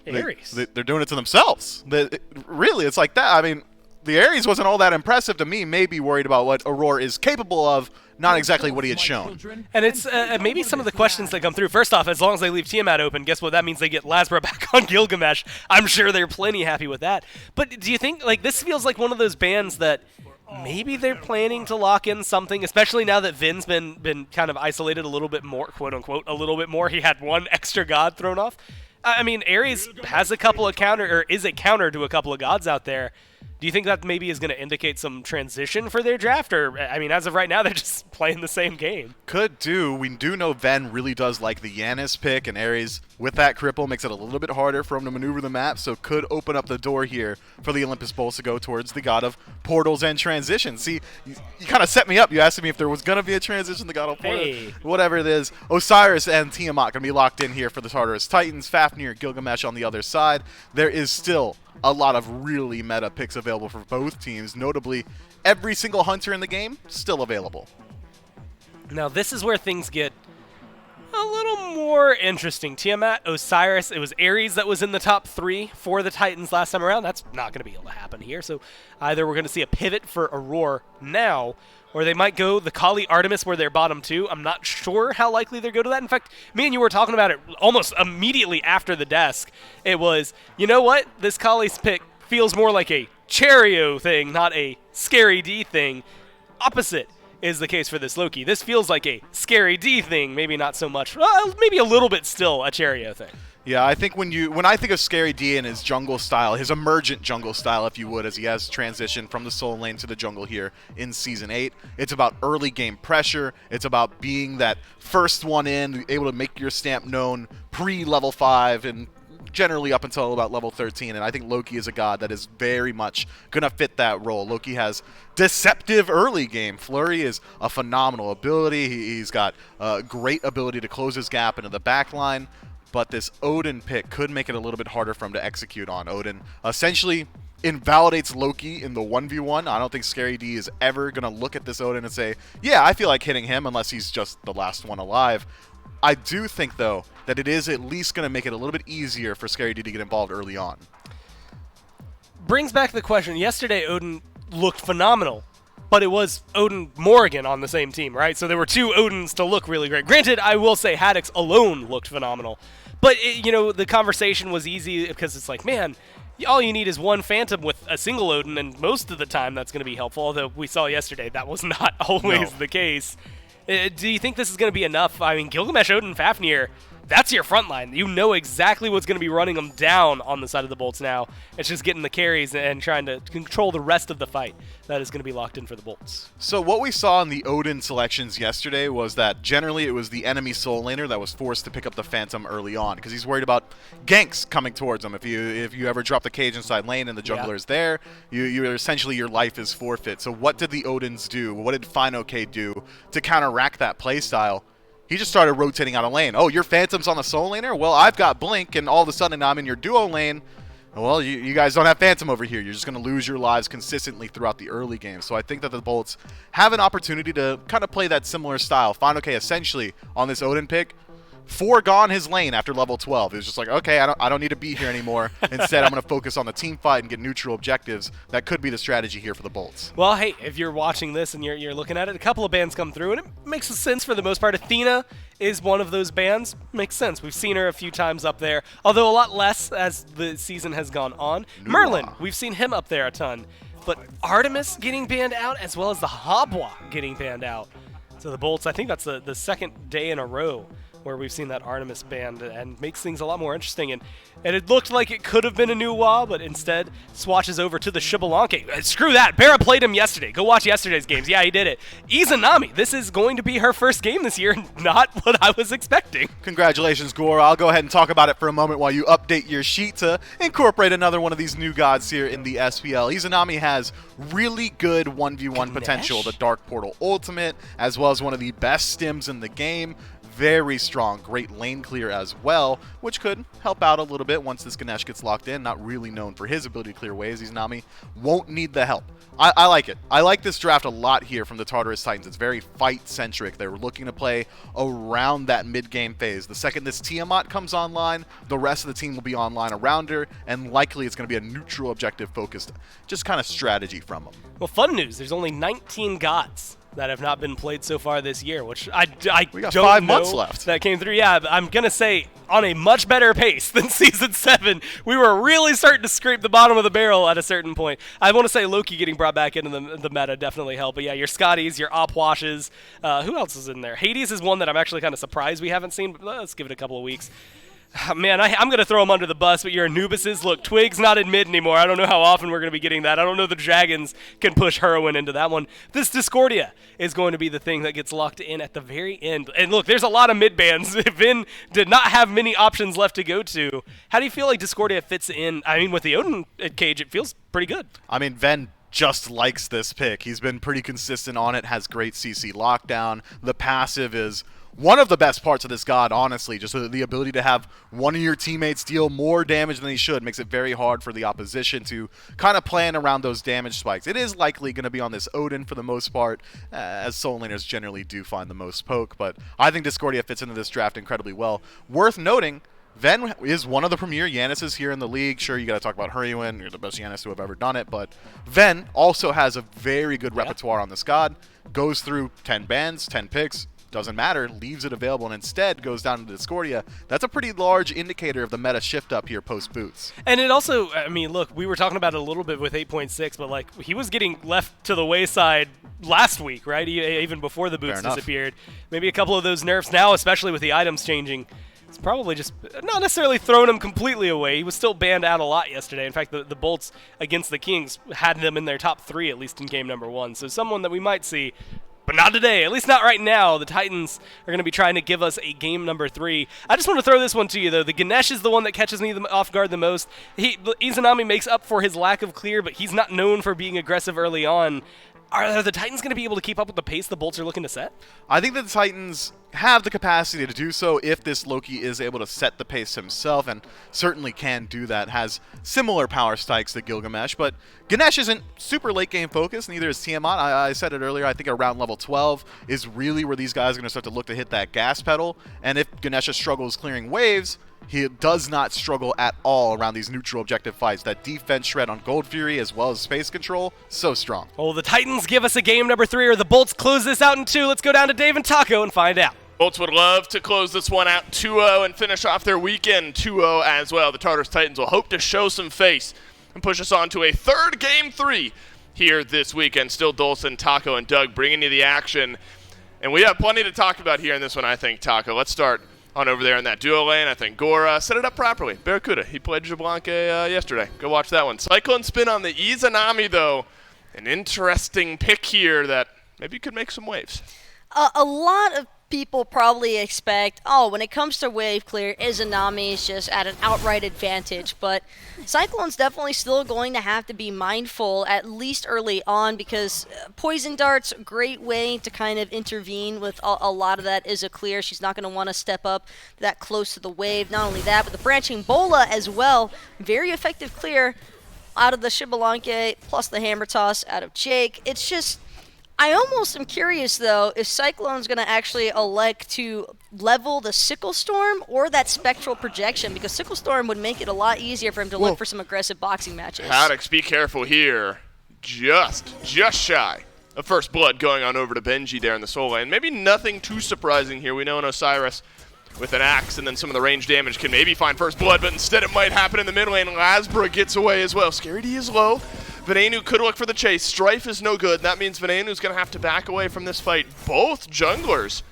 Ares. They're doing it to themselves. Really, it's like that. I mean, the Ares wasn't all that impressive to me. Maybe worried about what Aurora is capable of, not exactly what he had shown. And it's maybe some of the questions that come through. First off, as long as they leave Tiamat open, guess what? That means they get Lasbra back on Gilgamesh. I'm sure they're plenty happy with that. But do you think, like, this feels like one of those bans that maybe they're planning to lock in something, especially now that Vin's been kind of isolated a little bit more, quote-unquote, a little bit more. He had one extra god thrown off. I mean, Ares has a couple of is a counter to a couple of gods out there. Do you think that maybe is going to indicate some transition for their draft? Or, I mean, as of right now, they're just playing the same game. Could do. We do know Ven really does like the Yanis pick, and Ares, with that cripple, makes it a little bit harder for him to maneuver the map, so could open up the door here for the Olympus Bolts to go towards the god of portals and transitions. See, you kind of set me up. You asked me if there was going to be a transition, the god of portals. Whatever it is. Osiris and Tiamat going to be locked in here for the Tartarus Titans. Fafnir, Gilgamesh on the other side. There is still a lot of really meta picks available for both teams. Notably, every single hunter in the game still available. Now, this is where things get a little more interesting. Tiamat, Osiris, it was Ares that was in the top 3 for the Titans last time around. That's not going to be able to happen here. So either we're going to see a pivot for Aurora now, or they might go the Kali Artemis where they're bottom 2. I'm not sure how likely they're going to that. In fact, me and you were talking about it almost immediately after the desk. It was, you know what? This Kali's pick feels more like a Cherio thing, not a Scary D thing. Opposite is the case for this Loki. This feels like a Scary D thing, maybe not so much. Maybe a little bit still a Cherio thing. Yeah, I think when I think of Scary D and his jungle style, his emergent jungle style, if you would, as he has transitioned from the soul lane to the jungle here in Season 8, it's about early game pressure. It's about being that first one in, able to make your stamp known pre-level 5 and generally up until about level 13. And I think Loki is a god that is very much going to fit that role. Loki has deceptive early game. Flurry is a phenomenal ability. He's got a great ability to close his gap into the back line. But this Odin pick could make it a little bit harder for him to execute on. Odin essentially invalidates Loki in the 1v1. I don't think Scary D is ever going to look at this Odin and say, yeah, I feel like hitting him, unless he's just the last one alive. I do think, though, that it is at least going to make it a little bit easier for Scary D to get involved early on. Brings back the question. Yesterday, Odin looked phenomenal, but it was Odin Morrigan on the same team, right? So there were 2 Odins to look really great. Granted, I will say Haddix alone looked phenomenal. But, the conversation was easy because it's like, man, all you need is one Phantom with a single Odin, and most of the time that's going to be helpful, although we saw yesterday that was not always the case. Do you think this is going to be enough? I mean, Gilgamesh, Odin, Fafnir, that's your front line. You know exactly what's going to be running them down on the side of the Bolts now. It's just getting the carries and trying to control the rest of the fight that is going to be locked in for the Bolts. So what we saw in the Odin selections yesterday was that generally it was the enemy soul laner that was forced to pick up the Phantom early on because he's worried about ganks coming towards him. If you ever drop the cage inside lane and the jungler is there, you're essentially your life is forfeit. So what did the Odins do? What did FineOK do to counteract that playstyle? He just started rotating out of lane. Oh, your Phantom's on the soul laner? Well, I've got Blink, and all of a sudden I'm in your duo lane. Well, you guys don't have Phantom over here. You're just going to lose your lives consistently throughout the early game. So I think that the Bolts have an opportunity to kind of play that similar style. FineOK essentially on this Odin pick foregone his lane after level 12. It was just like, okay, I don't need to be here anymore. Instead, I'm going to focus on the team fight and get neutral objectives. That could be the strategy here for the Bolts. Well, hey, if you're watching this and you're looking at it, a couple of bans come through, and it makes sense for the most part. Athena is one of those bans. Makes sense. We've seen her a few times up there, although a lot less as the season has gone on. Merlin, we've seen him up there a ton. But Artemis getting banned out, as well as the Habwa getting banned out. So the Bolts, I think that's the second day in a row where we've seen that Artemis banned, and makes things a lot more interesting. And it looked like it could have been a new WoW, but instead swatches over to the Xbalanque. Screw that. Barra played him yesterday. Go watch yesterday's games. Yeah, he did it. Izanami, this is going to be her first game this year, not what I was expecting. Congratulations, Gore. I'll go ahead and talk about it for a moment while you update your sheet to incorporate another one of these new gods here in the SPL. Izanami has really good 1v1 potential. The Dark Portal ultimate, as well as one of the best stims in the game. Very strong, great lane clear as well, which could help out a little bit once this Ganesh gets locked in. Not really known for his ability to clear waves. Izanami won't need the help. I like it. I like this draft a lot here from the Tartarus Titans. It's very fight-centric. They're looking to play around that mid-game phase. The second this Tiamat comes online, the rest of the team will be online around her, and likely it's going to be a neutral objective-focused just kind of strategy from them. Well, fun news. There's only 19 gods that have not been played so far this year, which I we got don't 5 know months left. That came through. Yeah, I'm going to say on a much better pace than Season 7. We were really starting to scrape the bottom of the barrel at a certain point. I want to say Loki getting brought back into the meta definitely helped. But yeah, your Scotties, your Opwashes. Who else is in there? Hades is one that I'm actually kind of surprised we haven't seen, but let's give it a couple of weeks. Man, I'm going to throw him under the bus, but your Anubises, look, Twig's not in mid anymore. I don't know how often we're going to be getting that. I don't know the Dragons can push Heroin into that one. This Discordia is going to be the thing that gets locked in at the very end. And look, there's a lot of mid bans. Vin did not have many options left to go to. How do you feel like Discordia fits in? I mean, with the Odin cage, it feels pretty good. I mean, Ven just likes this pick. He's been pretty consistent on it, has great CC lockdown. The passive is one of the best parts of this god, honestly. Just the ability to have one of your teammates deal more damage than he should makes it very hard for the opposition to kind of plan around those damage spikes. It is likely going to be on this Odin for the most part, as soul laners generally do find the most poke, but I think Discordia fits into this draft incredibly well. Worth noting, Ven is one of the premier Yannises here in the league. Sure, you got to talk about Heruin. You're the best Yannis to have ever done it, but Ven also has a very good repertoire on this god. Goes through 10 bans, 10 picks. Doesn't matter, leaves it available, and instead goes down to Discordia. That's a pretty large indicator of the meta shift up here post-boots. And it also, I mean, look, we were talking about it a little bit with 8.6, but like he was getting left to the wayside last week, right? Even before the boots disappeared. Maybe a couple of those nerfs now, especially with the items changing. It's probably just not necessarily thrown him completely away. He was still banned out a lot yesterday. In fact, the Bolts against the Kings had them in their top 3, at least in game number 1. So someone that we might see, but not today, at least not right now. The Titans are going to be trying to give us a game number 3. I just want to throw this one to you, though. The Ganesh is the one that catches me off guard the most. Izanami makes up for his lack of clear, but he's not known for being aggressive early on. Are the Titans going to be able to keep up with the pace the Bolts are looking to set? I think that the Titans have the capacity to do so if this Loki is able to set the pace himself, and certainly can do that. Has similar power spikes to Gilgamesh, but Ganesh isn't super late game focused, neither is Tiamat. I said it earlier, I think around level 12 is really where these guys are going to start to look to hit that gas pedal, and if Ganesha struggles clearing waves, he does not struggle at all around these neutral objective fights. That defense shred on Gold Fury as well as space control, so strong. Well, the Titans give us a game number 3, or the Bolts close this out in 2. Let's go down to Dave and Taco and find out. Bolts would love to close this one out 2-0 and finish off their weekend 2-0 as well. The Tartarus Titans will hope to show some face and push us on to a third game 3 here this weekend. Still Dolson, Taco, and Doug bringing you the action. And we have plenty to talk about here in this one, I think, Taco. Let's start on over there in that duo lane. I think Gora set it up properly. Barracuda, he played Jablanque yesterday. Go watch that one. Cyclone Spin on the Izanami, though. An interesting pick here that maybe could make some waves. A lot of people probably expect, oh, when it comes to wave clear, Izanami is just at an outright advantage, but Cyclone's definitely still going to have to be mindful, at least early on, because Poison Dart's a great way to kind of intervene with a lot of that Iza clear. She's not going to want to step up that close to the wave. Not only that, but the branching Bola as well. Very effective clear out of the Xbalanque, plus the hammer toss out of Jake. It's just, I almost am curious, though, if Cyclone's going to actually elect to level the Sickle Storm or that Spectral Projection, because Sickle Storm would make it a lot easier for him to look for some aggressive boxing matches. Haddox, be careful here. Just shy of first blood going on over to Benji there in the soul lane. Maybe nothing too surprising here. We know an Osiris with an axe and then some of the range damage can maybe find first blood, but instead it might happen in the mid lane. Lasbra gets away as well. Scary D is low. Venenu could look for the chase. Strife is no good. That means Venenu's going to have to back away from this fight. Both junglers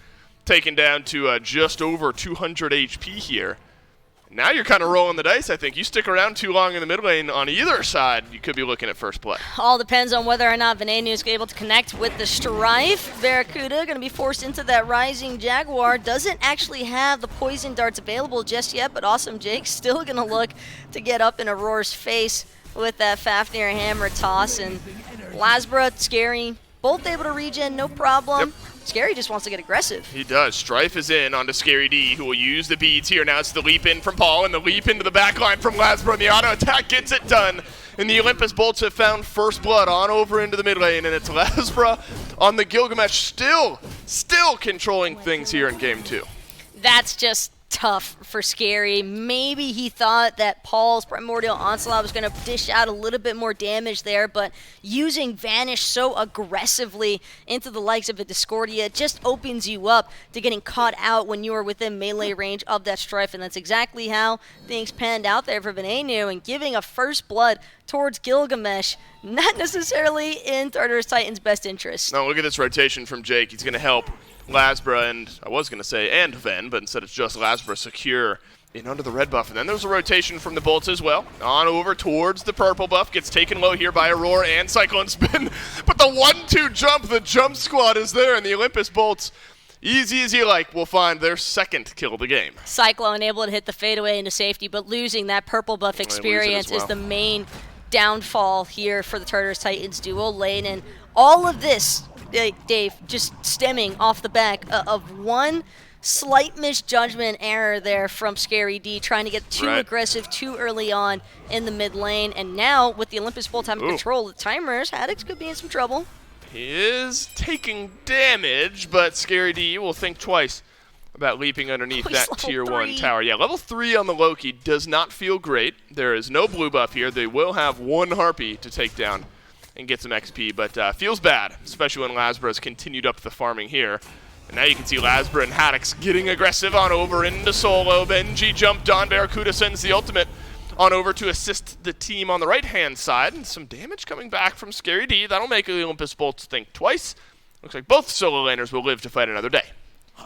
taken down to just over 200 HP here. Now you're kind of rolling the dice, I think. You stick around too long in the mid lane on either side, you could be looking at first blood. All depends on whether or not Venenu is able to connect with the Strife. Barracuda going to be forced into that Rising Jaguar. Doesn't actually have the poison darts available just yet, but Awesome Jake's still going to look to get up in Aurora's face with that Fafnir hammer toss. And Lasbra, Scary, both able to regen, no problem. Yep. Scary just wants to get aggressive. He does. Strife is in onto Scary D, who will use the beads here. Now it's the leap in from Paul and the leap into the backline from Lasbra. And the auto attack gets it done. And the Olympus Bolts have found first blood on over into the mid lane. And it's Lasbra on the Gilgamesh, still controlling things here in game 2. That's just tough for Scary. Maybe he thought that Paul's Primordial Onslaught was going to dish out a little bit more damage there, but using Vanish so aggressively into the likes of a Discordia just opens you up to getting caught out when you are within melee range of that Strife, and that's exactly how things panned out there for Venenu, and giving a first blood towards Gilgamesh, not necessarily in Tartarus Titan's best interest. Now look at this rotation from Jake. He's going to help Lasbra and, I was going to say, and Ven, but instead it's just Lasbra secure in under the red buff. And then there's a rotation from the Bolts as well. On over towards the purple buff. Gets taken low here by Aurora and Cyclone Spin. But the 1-2 jump, the jump squad is there, and the Olympus Bolts, easy as you like, will find their second kill of the game. Cyclone able to hit the fadeaway into safety, but losing that purple buff experience is the main downfall here for the Tartarus Titans duo lane. And all of this, Dave, just stemming off the back of one slight misjudgment error there from Scary D, trying to get too aggressive too early on in the mid lane. And now with the Olympus Bolt having control of the timers, Haddox could be in some trouble. He is taking damage, but Scary D will think twice about leaping underneath that tier 1 tower. Yeah, level 3 on the Loki does not feel great. There is no blue buff here. They will have one Harpy to take down and get some XP, but feels bad, especially when Lasbra has continued up the farming here. And now you can see Lasbra and Haddox getting aggressive on over into solo. Benji jumped on. Barracuda sends the ultimate on over to assist the team on the right-hand side. And some damage coming back from Scary D. That'll make the Olympus Bolts think twice. Looks like both solo laners will live to fight another day.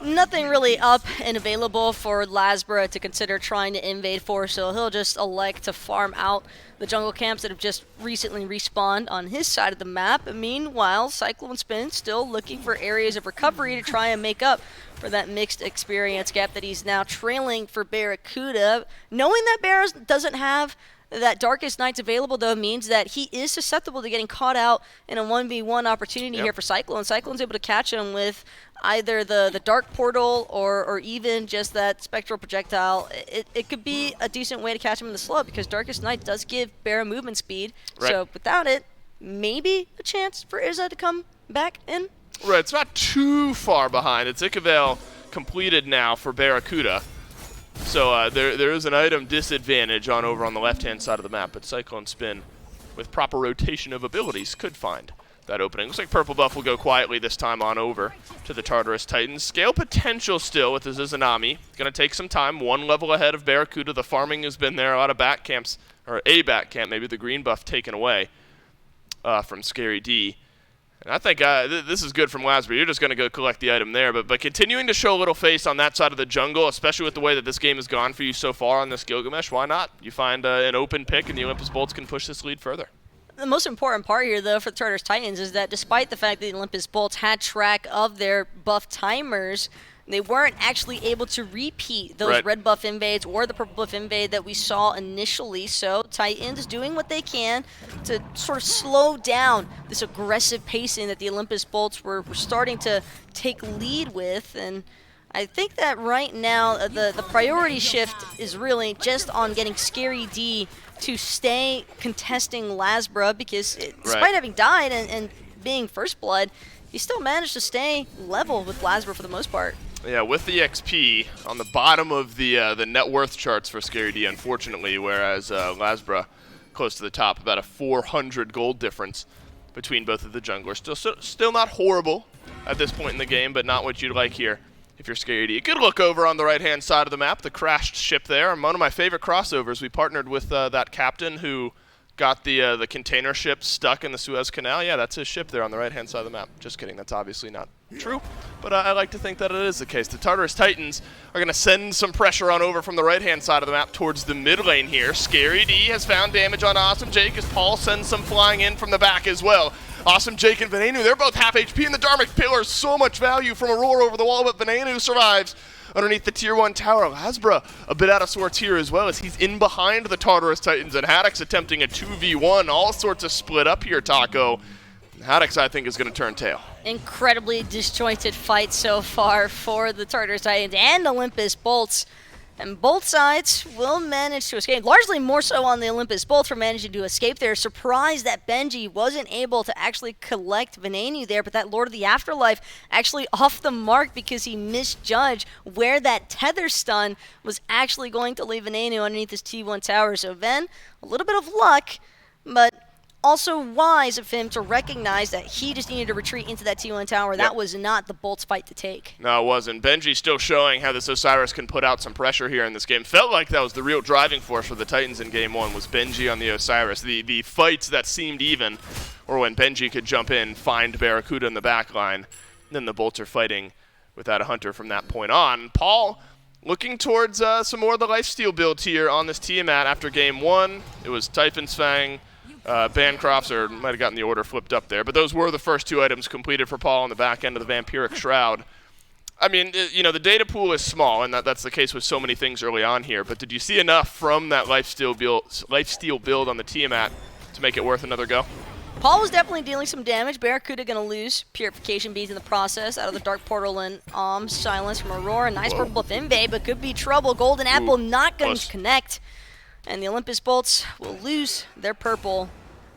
Nothing really up and available for Lasbra to consider trying to invade for, so he'll just elect to farm out the jungle camps that have just recently respawned on his side of the map. Meanwhile, Cyclone Spin still looking for areas of recovery to try and make up for that mixed experience gap that he's now trailing for Barracuda. Knowing that Barras doesn't have that Darkest Nights available, though, means that he is susceptible to getting caught out in a 1v1 opportunity here for Cyclone. Cyclone's able to catch him with either the Dark Portal or even just that Spectral Projectile. It could be a decent way to catch him in the slow, because Darkest Night does give Barra movement speed. So without it, maybe a chance for Iza to come back in. Right, it's not too far behind. It's Ikavel completed now for Barracuda. So there is an item disadvantage on over on the left-hand side of the map, but Cyclone Spin, with proper rotation of abilities, could find that opening. Looks like purple buff will go quietly this time on over to the Tartarus Titans. Scale potential still with the Izanami. Going to take some time. One level ahead of Barracuda. The farming has been there. A lot of back camps, or a back camp, maybe the green buff taken away from Scary D. And I think this is good from Lasbury. You're just going to go collect the item there. But continuing to show a little face on that side of the jungle, especially with the way that this game has gone for you so far on this Gilgamesh, why not? You find an open pick, and the Olympus Bolts can push this lead further. The most important part here, though, for the Tartarus Titans is that despite the fact that the Olympus Bolts had track of their buff timers, they weren't actually able to repeat those red buff invades or the purple buff invade that we saw initially. So Titans doing what they can to sort of slow down this aggressive pacing that the Olympus Bolts were starting to take lead with. And I think that right now the priority shift is really just on getting Scary D to stay contesting Lasbra, because despite having died and being first blood, he still managed to stay level with Lasbra for the most part. Yeah, with the XP on the bottom of the net worth charts for Scary D, unfortunately, whereas Lasbra close to the top, about a 400 gold difference between both of the junglers. Still not horrible at this point in the game, but not what you'd like here if you're Scary D. A good look over on the right-hand side of the map, the crashed ship there. One of my favorite crossovers. We partnered with that captain who got the container ship stuck in the Suez Canal. Yeah, that's his ship there on the right-hand side of the map. Just kidding, that's obviously not true, but I like to think that it is the case. The Tartarus Titans are going to send some pressure on over from the right-hand side of the map towards the mid lane here. Scary D has found damage on Awesome Jake as Paul sends some flying in from the back as well. Awesome Jake and Venenu, they're both half HP, and the Dharmic Pillar, so much value from Aurora over the wall, but Venenu survives underneath the tier 1 tower. Lasbra a bit out of sorts here as well, as he's in behind the Tartarus Titans, and Haddox attempting a 2v1. All sorts of split up here, Taco. Haddox, I think, is going to turn tail. Incredibly disjointed fight so far for the Tartarus Titans and Olympus Bolts. And both sides will manage to escape, largely more so on the Olympus Bolts for managing to escape there. Surprised that Benji wasn't able to actually collect Venenu there, but that Lord of the Afterlife actually off the mark because he misjudged where that tether stun was actually going to leave Venenu underneath his T1 tower. So Ven, a little bit of luck, but also wise of him to recognize that he just needed to retreat into that T1 tower. Yep. That was not the Bolts fight to take. No, it wasn't. Benji still showing how this Osiris can put out some pressure here in this game. Felt like that was the real driving force for the Titans in Game 1, was Benji on the Osiris. The fights that seemed even, or when Benji could jump in, find Barracuda in the back line, then the Bolts are fighting without a hunter from that point on. Paul looking towards some more of the lifesteal build here on this Tiamat after Game 1. It was Typhon's Fang, Bancrofts, or might have gotten the order flipped up there, but those were the first 2 items completed for Paul on the back end of the Vampiric Shroud. I mean, you know, the data pool is small, and that's the case with so many things early on here, but did you see enough from that lifesteal build on the Tiamat to make it worth another go? Paul was definitely dealing some damage. Barracuda going to lose Purification Beads in the process out of the Dark Portal and Silence from Aurora. Nice purple buff invade, but could be trouble. Golden Apple not going to connect. And the Olympus Bolts will lose their purple,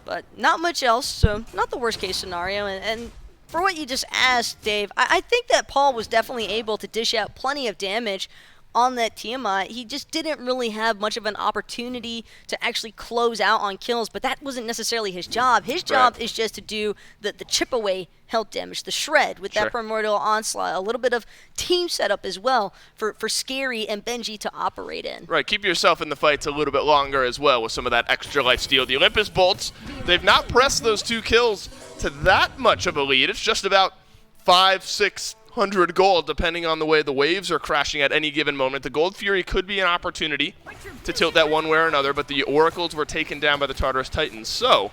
but not much else, so not the worst case scenario. And for what you just asked, Dave, I think that Paul was definitely able to dish out plenty of damage on that Tiamat. He just didn't really have much of an opportunity to actually close out on kills, but that wasn't necessarily his job. His job is just to do the chip away health damage, the shred with that Primordial Onslaught, a little bit of team setup as well for Scary and Benji to operate in. Right, keep yourself in the fights a little bit longer as well with some of that extra life steal. The Olympus Bolts, they've not pressed those 2 kills to that much of a lead. It's just about 500-600 gold, depending on the way the waves are crashing at any given moment. The Gold Fury could be an opportunity to tilt that one way or another, but the Oracles were taken down by the Tartarus Titans, so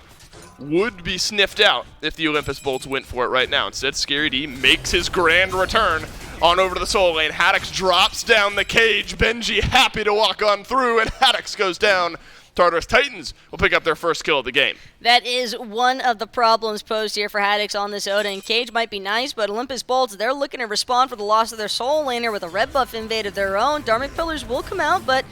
would be sniffed out if the Olympus Bolts went for it right now. Instead, Scary D makes his grand return on over to the Soul Lane. Haddox drops down the cage. Benji happy to walk on through, and Haddox goes down. Tartarus Titans will pick up their first kill of the game. That is one of the problems posed here for Haddox on this Odin. Cage might be nice, but Olympus Bolts, they're looking to respond for the loss of their Soul Laner with a red buff invade of their own. Dharmic Pillars will come out, but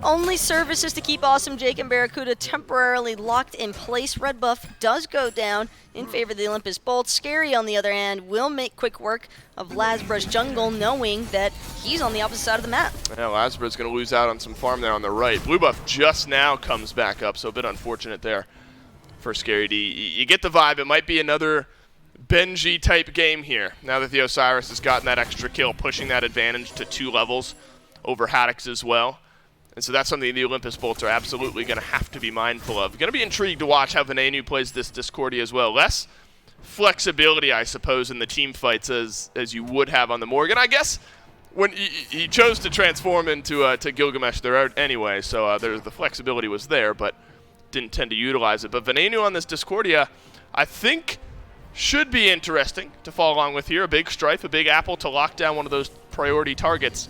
only services to keep Awesome Jake and Barracuda temporarily locked in place. Red buff does go down in favor of the Olympus Bolts. Scary, on the other hand, will make quick work of Lasbra's jungle, knowing that he's on the opposite side of the map. Yeah, Lasbra's going to lose out on some farm there on the right. Blue buff just now comes back up, so a bit unfortunate there for Scary D. You get the vibe. It might be another Benji-type game here, now that the Osiris has gotten that extra kill, pushing that advantage to 2 levels over Haddox as well. And so that's something the Olympus Bolts are absolutely going to have to be mindful of. Going to be intrigued to watch how Venenu plays this Discordia as well. Less flexibility, I suppose, in the team fights as you would have on the Morgan. I guess when he chose to transform into to Gilgamesh there anyway, so the flexibility was there, but didn't tend to utilize it. But Venenu on this Discordia, I think, should be interesting to follow along with here. A big Strife, a big Apple to lock down one of those priority targets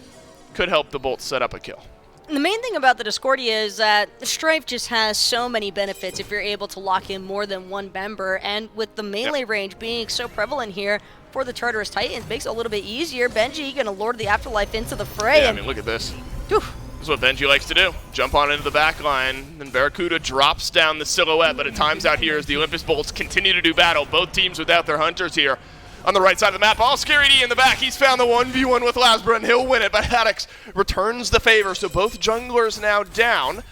could help the Bolts set up a kill. The main thing about the Discordia is that the Strife just has so many benefits if you're able to lock in more than one member, and with the melee range being so prevalent here for the Tartarus Titans, makes it a little bit easier. Benji gonna lure the Afterlife into the fray. Yeah, I mean, look at this. Whew. This is what Benji likes to do. Jump on into the back line, and Barracuda drops down the silhouette, but it times out here as the Olympus Bolts continue to do battle. Both teams without their hunters here. On the right side of the map, all Scary D in the back. He's found the 1v1 with Lasbra, and he'll win it, but Haddix returns the favor, so both junglers now down.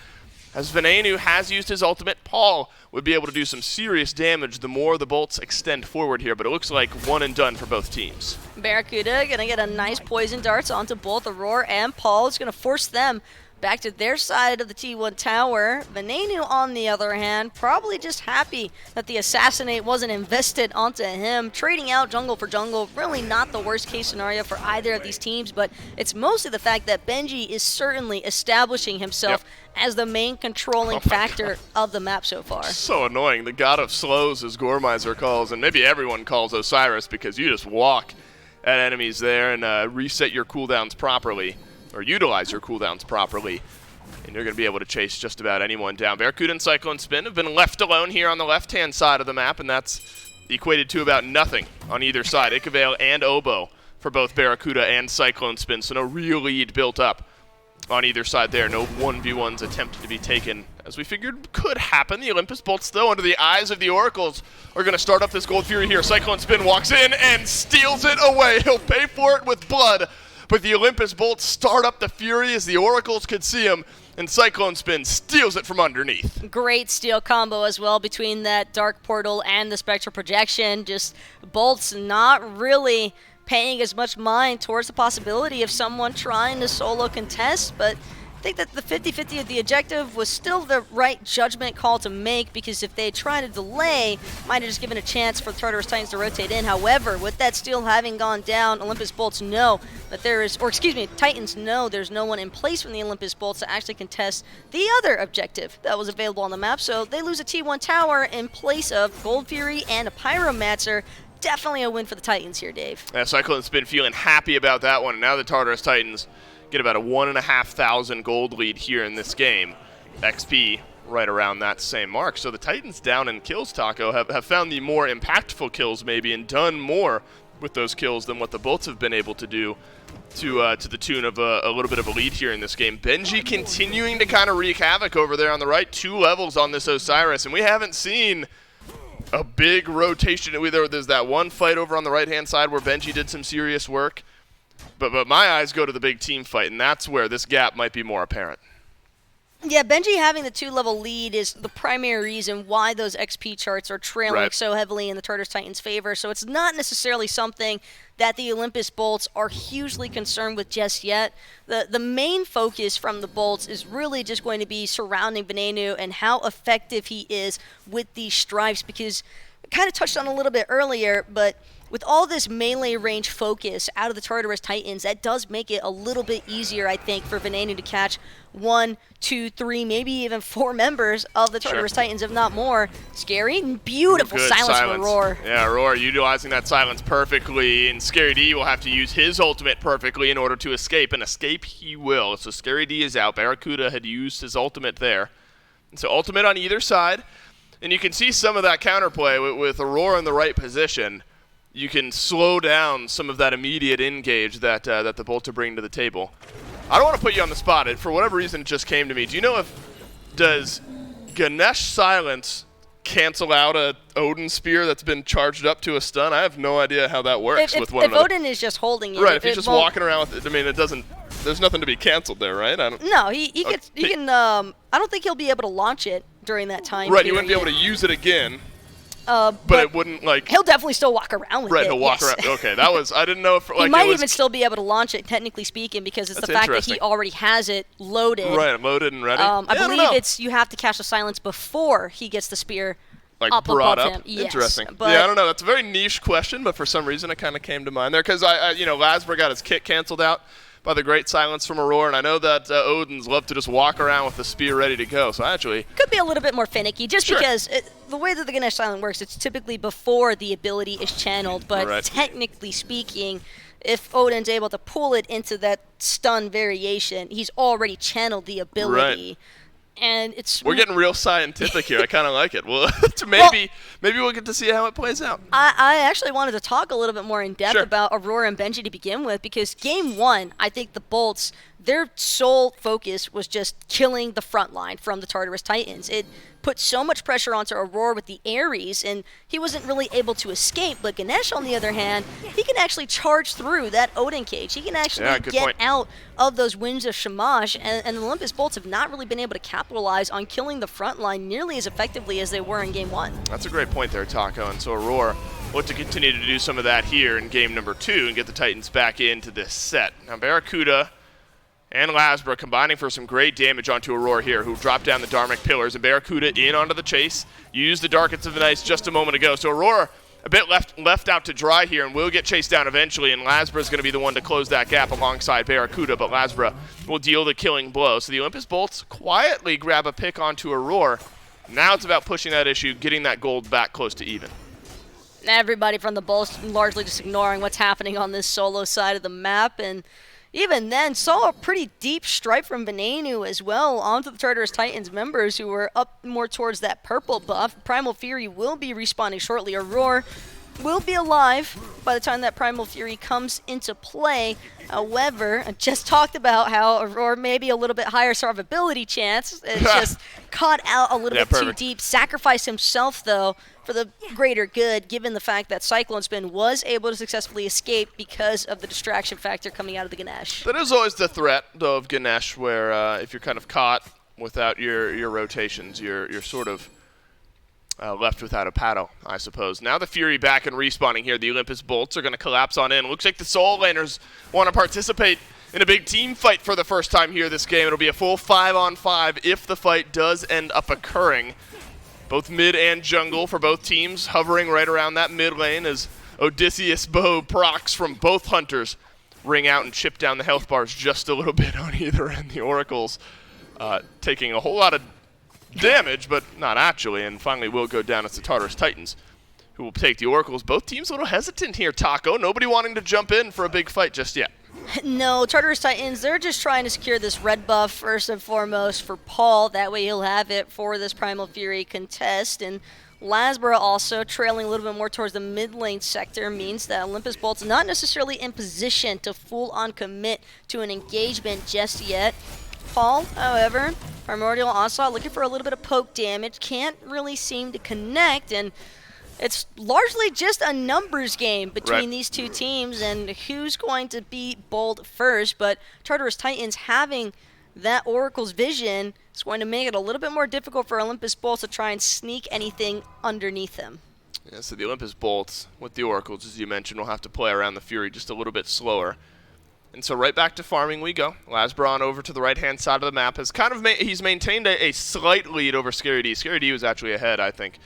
As Venenu has used his ultimate, Paul would be able to do some serious damage the more the Bolts extend forward here, but it looks like one and done for both teams. Barracuda gonna get a nice poison darts onto both Aurora and Paul. It's gonna force them back to their side of the T1 tower. Venenu, on the other hand, probably just happy that the Assassinate wasn't invested onto him. Trading out jungle for jungle, really not the worst case scenario for either of these teams, but it's mostly the fact that Benji is certainly establishing himself as the main controlling factor of the map so far. So annoying. The god of slows, as Gormizer calls, and maybe everyone calls Osiris, because you just walk at enemies there and reset your cooldowns properly, or utilize your cooldowns properly, and you're going to be able to chase just about anyone down. Barracuda and Cyclone Spin have been left alone here on the left-hand side of the map, and that's equated to about nothing on either side. Ikavale and Oboe for both Barracuda and Cyclone Spin, so no real lead built up on either side there. No 1v1s attempted to be taken, as we figured could happen. The Olympus Bolts, though, under the eyes of the Oracles, are going to start up this Gold Fury here. Cyclone Spin walks in and steals it away. He'll pay for it with blood. But the Olympus Bolts start up the Fury as the Oracles could see him, and Cyclone Spin steals it from underneath. Great steal combo as well between that Dark Portal and the Spectral Projection. Just Bolts not really paying as much mind towards the possibility of someone trying to solo contest, but I think that the 50-50 of the objective was still the right judgment call to make, because if they tried to delay, might have just given a chance for the Tartarus Titans to rotate in. However, with that steal having gone down, Olympus Bolts know that there is, or excuse me, Titans know there's no one in place from the Olympus Bolts to actually contest the other objective that was available on the map, so they lose a T1 tower in place of Gold Fury and a Pyromancer. Definitely a win for the Titans here, Dave. Yeah, Cyclone's been feeling happy about that one, and now the Tartarus Titans get about a 1,500 gold lead here in this game. XP right around that same mark. So the Titans down in kills, Taco, have found the more impactful kills maybe, and done more with those kills than what the Bolts have been able to do, to the tune of a little bit of a lead here in this game. Benji continuing to kind of wreak havoc over there on the right. 2 levels on this Osiris, and we haven't seen a big rotation. There's that one fight over on the right-hand side where Benji did some serious work. But my eyes go to the big team fight, and that's where this gap might be more apparent. Yeah, Benji having the 2-level lead is the primary reason why those XP charts are trailing so heavily in the Tartarus Titans' favor. So it's not necessarily something that the Olympus Bolts are hugely concerned with just yet. The main focus from the Bolts is really just going to be surrounding Venenu and how effective he is with these stripes, because I kind of touched on a little bit earlier, but with all this melee range focus out of the Tartarus Titans, that does make it a little bit easier, I think, for Venenu to catch 1, 2, 3, maybe even 4 members of the Tartarus Titans, if not more. Scary and beautiful silence from Roar. Yeah, Roar utilizing that silence perfectly, and Scary D will have to use his ultimate perfectly in order to escape, and escape he will. So Scary D is out. Barracuda had used his ultimate there. And so ultimate on either side, and you can see some of that counterplay with Aurora in the right position. You can slow down some of that immediate engage that the Bolts are bringing to the table. I don't want to put you on the spot. For whatever reason, it just came to me. Do you know does Ganesh Silence cancel out a Odin Spear that's been charged up to a stun? I have no idea how that works with one another. If Odin is just holding it. Right, if he's just walking around with it, I mean, it doesn't, there's nothing to be canceled there, right? No, he can, I don't think he'll be able to launch it during that time period. He wouldn't be able to use it again. But it wouldn't, like... He'll definitely still walk around with it. Right, he'll walk around. Okay, that was... I didn't know if... He might even still be able to launch it, technically speaking, because it's the fact that he already has it loaded. Right, loaded and ready. I believe it's you have to cast the silence before he gets the spear like Up brought above up. him, yes, Interesting. but- Yeah, I don't know. That's a very niche question, but for some reason it kind of came to mind there because Lasbra got his kick canceled out by the great silence from Aurora, and I know that Odin's love to just walk around with the spear ready to go. So actually, could be a little bit more finicky, just Sure. because the way that the Ganesh silent works, it's typically before the ability is channeled. But Right. technically speaking, if Odin's able to pull it into that stun variation, he's already channeled the ability. And it's we're getting real scientific here. I kind of like it. Well, maybe we'll get to see how it plays out. I actually wanted to talk a little bit more in depth Sure. about Aurora and Benji to begin with, because game one, I think the Bolts, their sole focus was just killing the front line from the Tartarus Titans. It put so much pressure onto Aurora with the Ares, and he wasn't really able to escape. But Ganesh, on the other hand, he can actually charge through that Odin cage. He can actually good get point. out of those winds of Shamash, and the Olympus Bolts have not really been able to capitalize on killing the front line nearly as effectively as they were in game one. That's a great point there, Taco. And so Aurora look to continue to do some of that here in game number 2 and get the Titans back into this set. Now Barracuda and Lasbra combining for some great damage onto Aurora here, who dropped down the Dharmic Pillars, and Barracuda in onto the chase. Used the Darkest of the Nights just a moment ago. So Aurora a bit left out to dry here and will get chased down eventually, and Lasbra is going to be the one to close that gap alongside Barracuda, but Lasbra will deal the killing blow. So the Olympus Bolts quietly grab a pick onto Aurora. Now it's about pushing that issue, getting that gold back close to even. Everybody from the Bolts largely just ignoring what's happening on this solo side of the map, and even then saw a pretty deep strike from Venenu as well onto the Tartarus Titans members who were up more towards that purple buff. Primal Fury will be respawning shortly. Aurora will be alive by the time that Primal Fury comes into play. However, I just talked about how Aurora may be a little bit higher survivability chance. It's just caught out a little bit too deep. Sacrificed himself, though, for the greater good, given the fact that Cyclone Spin was able to successfully escape because of the distraction factor coming out of the Ganesh. That is always the threat, though, of Ganesh, where if you're kind of caught without your rotations, you're sort of left without a paddle, I suppose. Now the Fury back and respawning here. The Olympus Bolts are going to collapse on in. Looks like the Soul Laners want to participate in a big team fight for the first time here this game. It'll be a full 5-on-5 if the fight does end up occurring. Both mid and jungle for both teams, hovering right around that mid lane as Odysseus bow procs from both hunters ring out and chip down the health bars just a little bit on either end. The Oracles taking a whole lot of damage, but not actually, and finally will go down as the Tartarus Titans, who will take the Oracles. Both teams a little hesitant here, Taco. Nobody wanting to jump in for a big fight just yet. No, Tartarus Titans, they're just trying to secure this red buff first and foremost for Paul. That way he'll have it for this Primal Fury contest. And Lasbra also trailing a little bit more towards the mid lane sector means that Olympus Bolt's not necessarily in position to full-on commit to an engagement just yet. Paul, however, Primordial Onslaught looking for a little bit of poke damage. Can't really seem to connect, and it's largely just a numbers game between these two teams and who's going to beat Bold first. But Tartarus Titans having that Oracle's vision is going to make it a little bit more difficult for Olympus Bolts to try and sneak anything underneath them. Yeah, so the Olympus Bolts with the Oracles, as you mentioned, will have to play around the Fury just a little bit slower. And so right back to farming we go. Lasbra over to the right-hand side of the map has kind of he's maintained a slight lead over Scary D. Scary D was actually ahead, I think,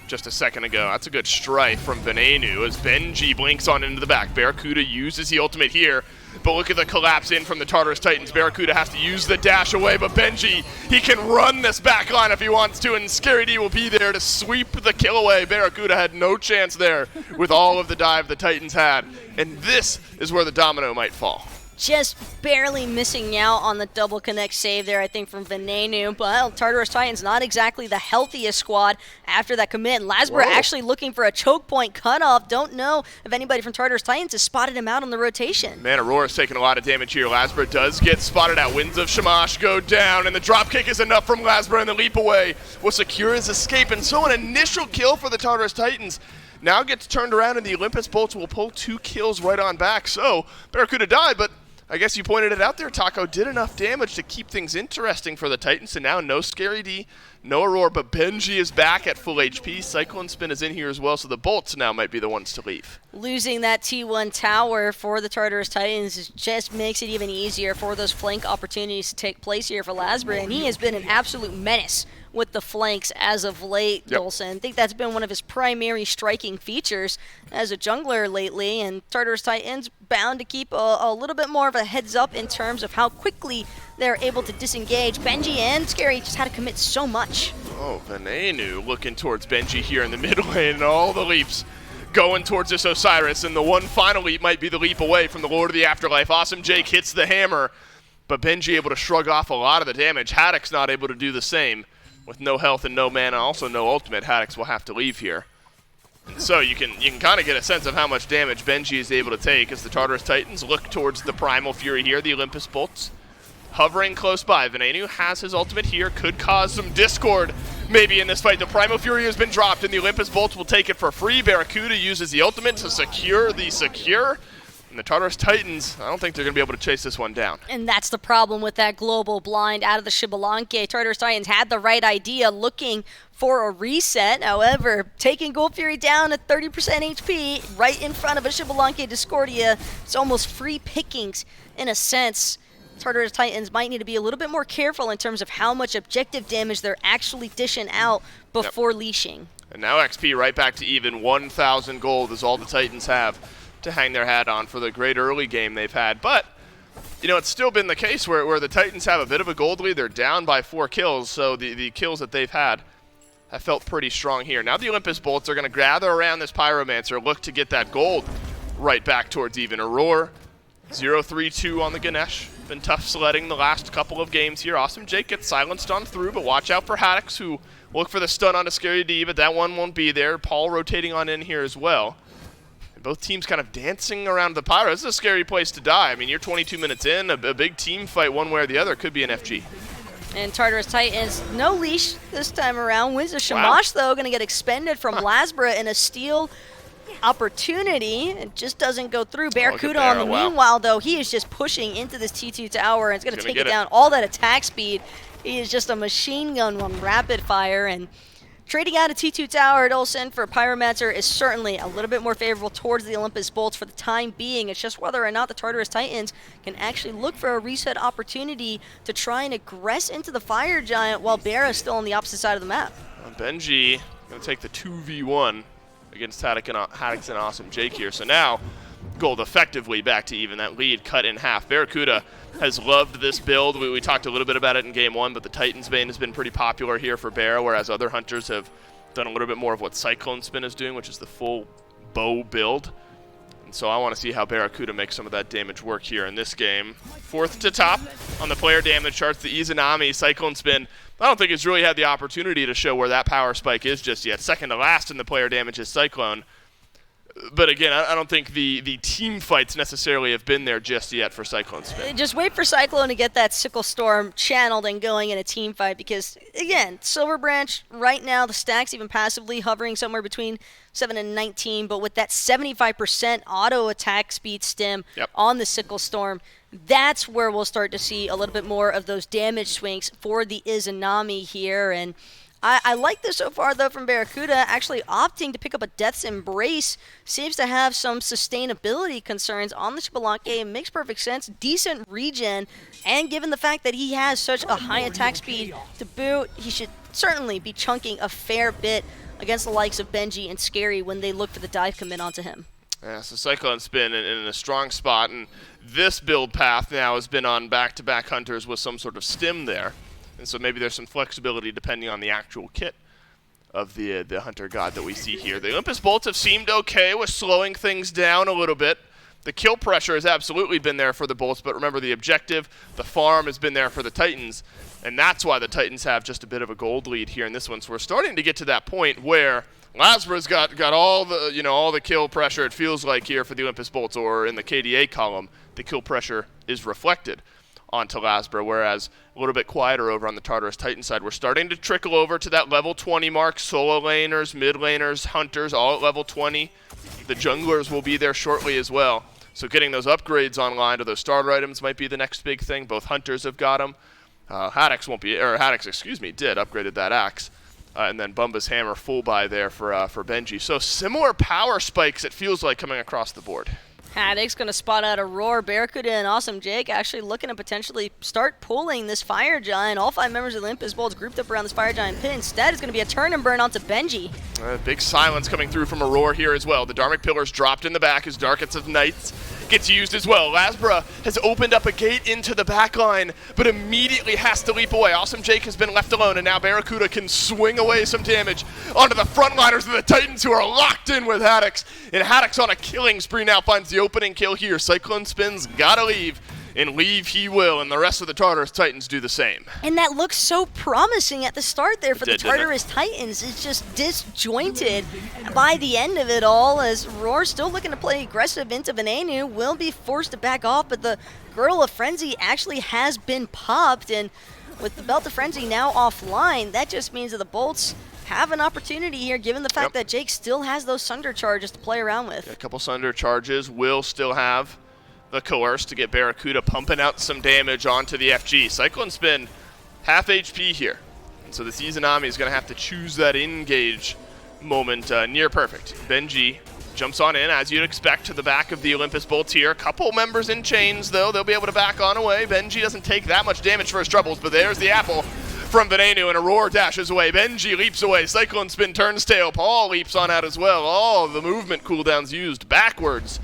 just a second ago. That's a good strike from Venenu as Benji blinks on into the back. Barracuda uses the ultimate here, but look at the collapse in from the Tartarus Titans. Barracuda has to use the dash away, but Benji, he can run this back line if he wants to, and Scary D will be there to sweep the kill away. Barracuda had no chance there with all of the dive the Titans had, and this is where the domino might fall. Just barely missing out on the double connect save there, I think, from Venenu. But Tartarus Titans not exactly the healthiest squad after that commit. And Lasbra actually looking for a choke point cutoff. Don't know if anybody from Tartarus Titans has spotted him out on the rotation. Man, Aurora's taking a lot of damage here. Lasbra does get spotted out. Winds of Shamash go down, and the drop kick is enough from Lasbra, and the leap away will secure his escape. And so an initial kill for the Tartarus Titans now gets turned around, and the Olympus Bolts will pull 2 kills right on back. So Barracuda died, but I guess you pointed it out there, Taco, did enough damage to keep things interesting for the Titans, and now no Scary D, No Aurora, but Benji is back at full HP. Cyclone Spin is in here as well, so the Bolts now might be the ones to leave. Losing that T1 tower for the Tartarus Titans just makes it even easier for those flank opportunities to take place here for Lasbra, and he has been an absolute menace with the flanks as of late, Dolson. I think that's been one of his primary striking features as a jungler lately, and Tartarus Titans bound to keep a little bit more of a heads up in terms of how quickly they're able to disengage. Benji and Scary just had to commit so much. Oh, Venenu looking towards Benji here in the mid lane, and all the leaps going towards this Osiris, and the one final leap might be the leap away from the Lord of the Afterlife. Awesome Jake hits the hammer, but Benji able to shrug off a lot of the damage. Haddock's not able to do the same. With no health and no mana, also no ultimate, Haddox will have to leave here. And so you can kind of get a sense of how much damage Benji is able to take as the Tartarus Titans look towards the Primal Fury here. The Olympus Bolts hovering close by. Venenu has his ultimate here, could cause some discord maybe in this fight. The Primal Fury has been dropped and the Olympus Bolts will take it for free. Barracuda uses the ultimate to secure the secure. And the Tartarus Titans, I don't think they're going to be able to chase this one down. And that's the problem with that global blind out of the Xbalanque. Tartarus Titans had the right idea, looking for a reset. However, taking Gold Fury down at 30% HP right in front of a Xbalanque Discordia, it's almost free pickings in a sense. Tartarus Titans might need to be a little bit more careful in terms of how much objective damage they're actually dishing out before leashing. And now XP right back to even. 1,000 gold is all the Titans have to hang their hat on for the great early game they've had. But, you know, it's still been the case where the Titans have a bit of a gold lead. They're down by 4 kills, so the kills that they've had have felt pretty strong here. Now the Olympus Bolts are going to gather around this Pyromancer, look to get that gold right back towards even. Aurora, 0-3-2 on the Ganesh. Been tough sledding the last couple of games here. Awesome Jake gets silenced on through, but watch out for Haddox, who look for the stun on a Scary D, but that one won't be there. Paul rotating on in here as well. Both teams kind of dancing around the Pyro. This is a scary place to die. I mean, you're 22 minutes in, a big team fight one way or the other. Could be an FG. And Tartarus Titans, no leash this time around. Wins a Shamash, though, going to get expended from Lasbra in a steal opportunity. It just doesn't go through. Barracuda on the meanwhile, though, he is just pushing into this T2 tower, and it's going to take it down. All that attack speed. He is just a machine gun on rapid fire, and trading out a T2 tower at Olsen for Pyromancer is certainly a little bit more favorable towards the Olympus Bolts for the time being. It's just whether or not the Tartarus Titans can actually look for a reset opportunity to try and aggress into the Fire Giant while Barra is still on the opposite side of the map. Benji going to take the 2v1 against Haddox and Awesome Jake here. So now gold effectively back to even. That lead cut in half. Barracuda has loved this build. We talked a little bit about it in game 1, but the Titan's Bane has been pretty popular here for Barra, whereas other hunters have done a little bit more of what Cyclone Spin is doing, which is the full bow build. And so I want to see how Barracuda makes some of that damage work here in this game. 4th to top on the player damage charts, the Izanami Cyclone Spin. I don't think it's really had the opportunity to show where that power spike is just yet. 2nd to last in the player damage is Cyclone. But again, I don't think the team fights necessarily have been there just yet for Cyclone Spin. Just wait for Cyclone to get that Sickle Storm channeled and going in a team fight because, again, Silver Branch, right now, the stacks even passively hovering somewhere between 7 and 19, but with that 75% auto attack speed stim on the Sickle Storm, that's where we'll start to see a little bit more of those damage swings for the Izanami here. And I like this so far, though, from Barracuda. Actually opting to pick up a Death's Embrace seems to have some sustainability concerns on the Xbalanque. It makes perfect sense. Decent regen, and given the fact that he has such a high attack speed to boot, he should certainly be chunking a fair bit against the likes of Benji and Scary when they look for the dive commit onto him. Yeah, so Cyclone Spin in a strong spot, and this build path now has been on back-to-back hunters with some sort of stim there. And so maybe there's some flexibility depending on the actual kit of the Hunter God that we see here. The Olympus Bolts have seemed okay with slowing things down a little bit. The kill pressure has absolutely been there for the Bolts, but remember the objective, the farm has been there for the Titans, and that's why the Titans have just a bit of a gold lead here in this one. So we're starting to get to that point where Lasbra's got all the all the kill pressure it feels like here for the Olympus Bolts, or in the KDA column, the kill pressure is reflected onto Lasbra, whereas a little bit quieter over on the Tartarus Titan side. We're starting to trickle over to that level 20 mark. Solo laners, mid laners, hunters, all at level 20. The junglers will be there shortly as well. So getting those upgrades online to those starter items might be the next big thing. Both hunters have got them. Haddix won't be, or Haddix, excuse me, did upgraded that axe. And then Bumba's hammer full buy there for Benji. So similar power spikes, it feels like, coming across the board. Haddix going to spot out a Roar. Barracuda and Awesome Jake actually looking to potentially start pulling this Fire Giant. All 5 members of the Olympus Bolts grouped up around this Fire Giant pit. Instead, it's going to be a turn and burn onto Benji. Big silence coming through from Aurora here as well. The Dharmic Pillars dropped in the back as Darkest of Nights gets used as well. Lasbra has opened up a gate into the back line, but immediately has to leap away. Awesome Jake has been left alone, and now Barracuda can swing away some damage onto the frontliners of the Titans, who are locked in with Haddix. And Haddix on a killing spree now finds the opening kill here. Cyclone Spin's gotta leave, and leave he will, and the rest of the Tartarus Titans do the same. And that looks so promising at the start there for the Tartarus Titans. It's just disjointed by the end of it all, as Roar still looking to play aggressive into Venenu, will be forced to back off, but the Girdle of Frenzy actually has been popped, and with the Belt of Frenzy now offline, that just means that the Bolts have an opportunity here, given the fact that Jake still has those Sunder charges to play around with. A couple Sunder charges, will still have the Coerce to get Barracuda pumping out some damage onto the FG. Cyclone Spin, half HP here. And so this Izanami is going to have to choose that engage moment near perfect. Benji jumps on in, as you'd expect, to the back of the Olympus Bolts here. A couple members in chains, though. They'll be able to back on away. Benji doesn't take that much damage for his troubles, but there's the apple from Venenu, and Aurora dashes away. Benji leaps away. Cyclone Spin turns tail. Paul leaps on out as well. All the movement cooldowns used backwards.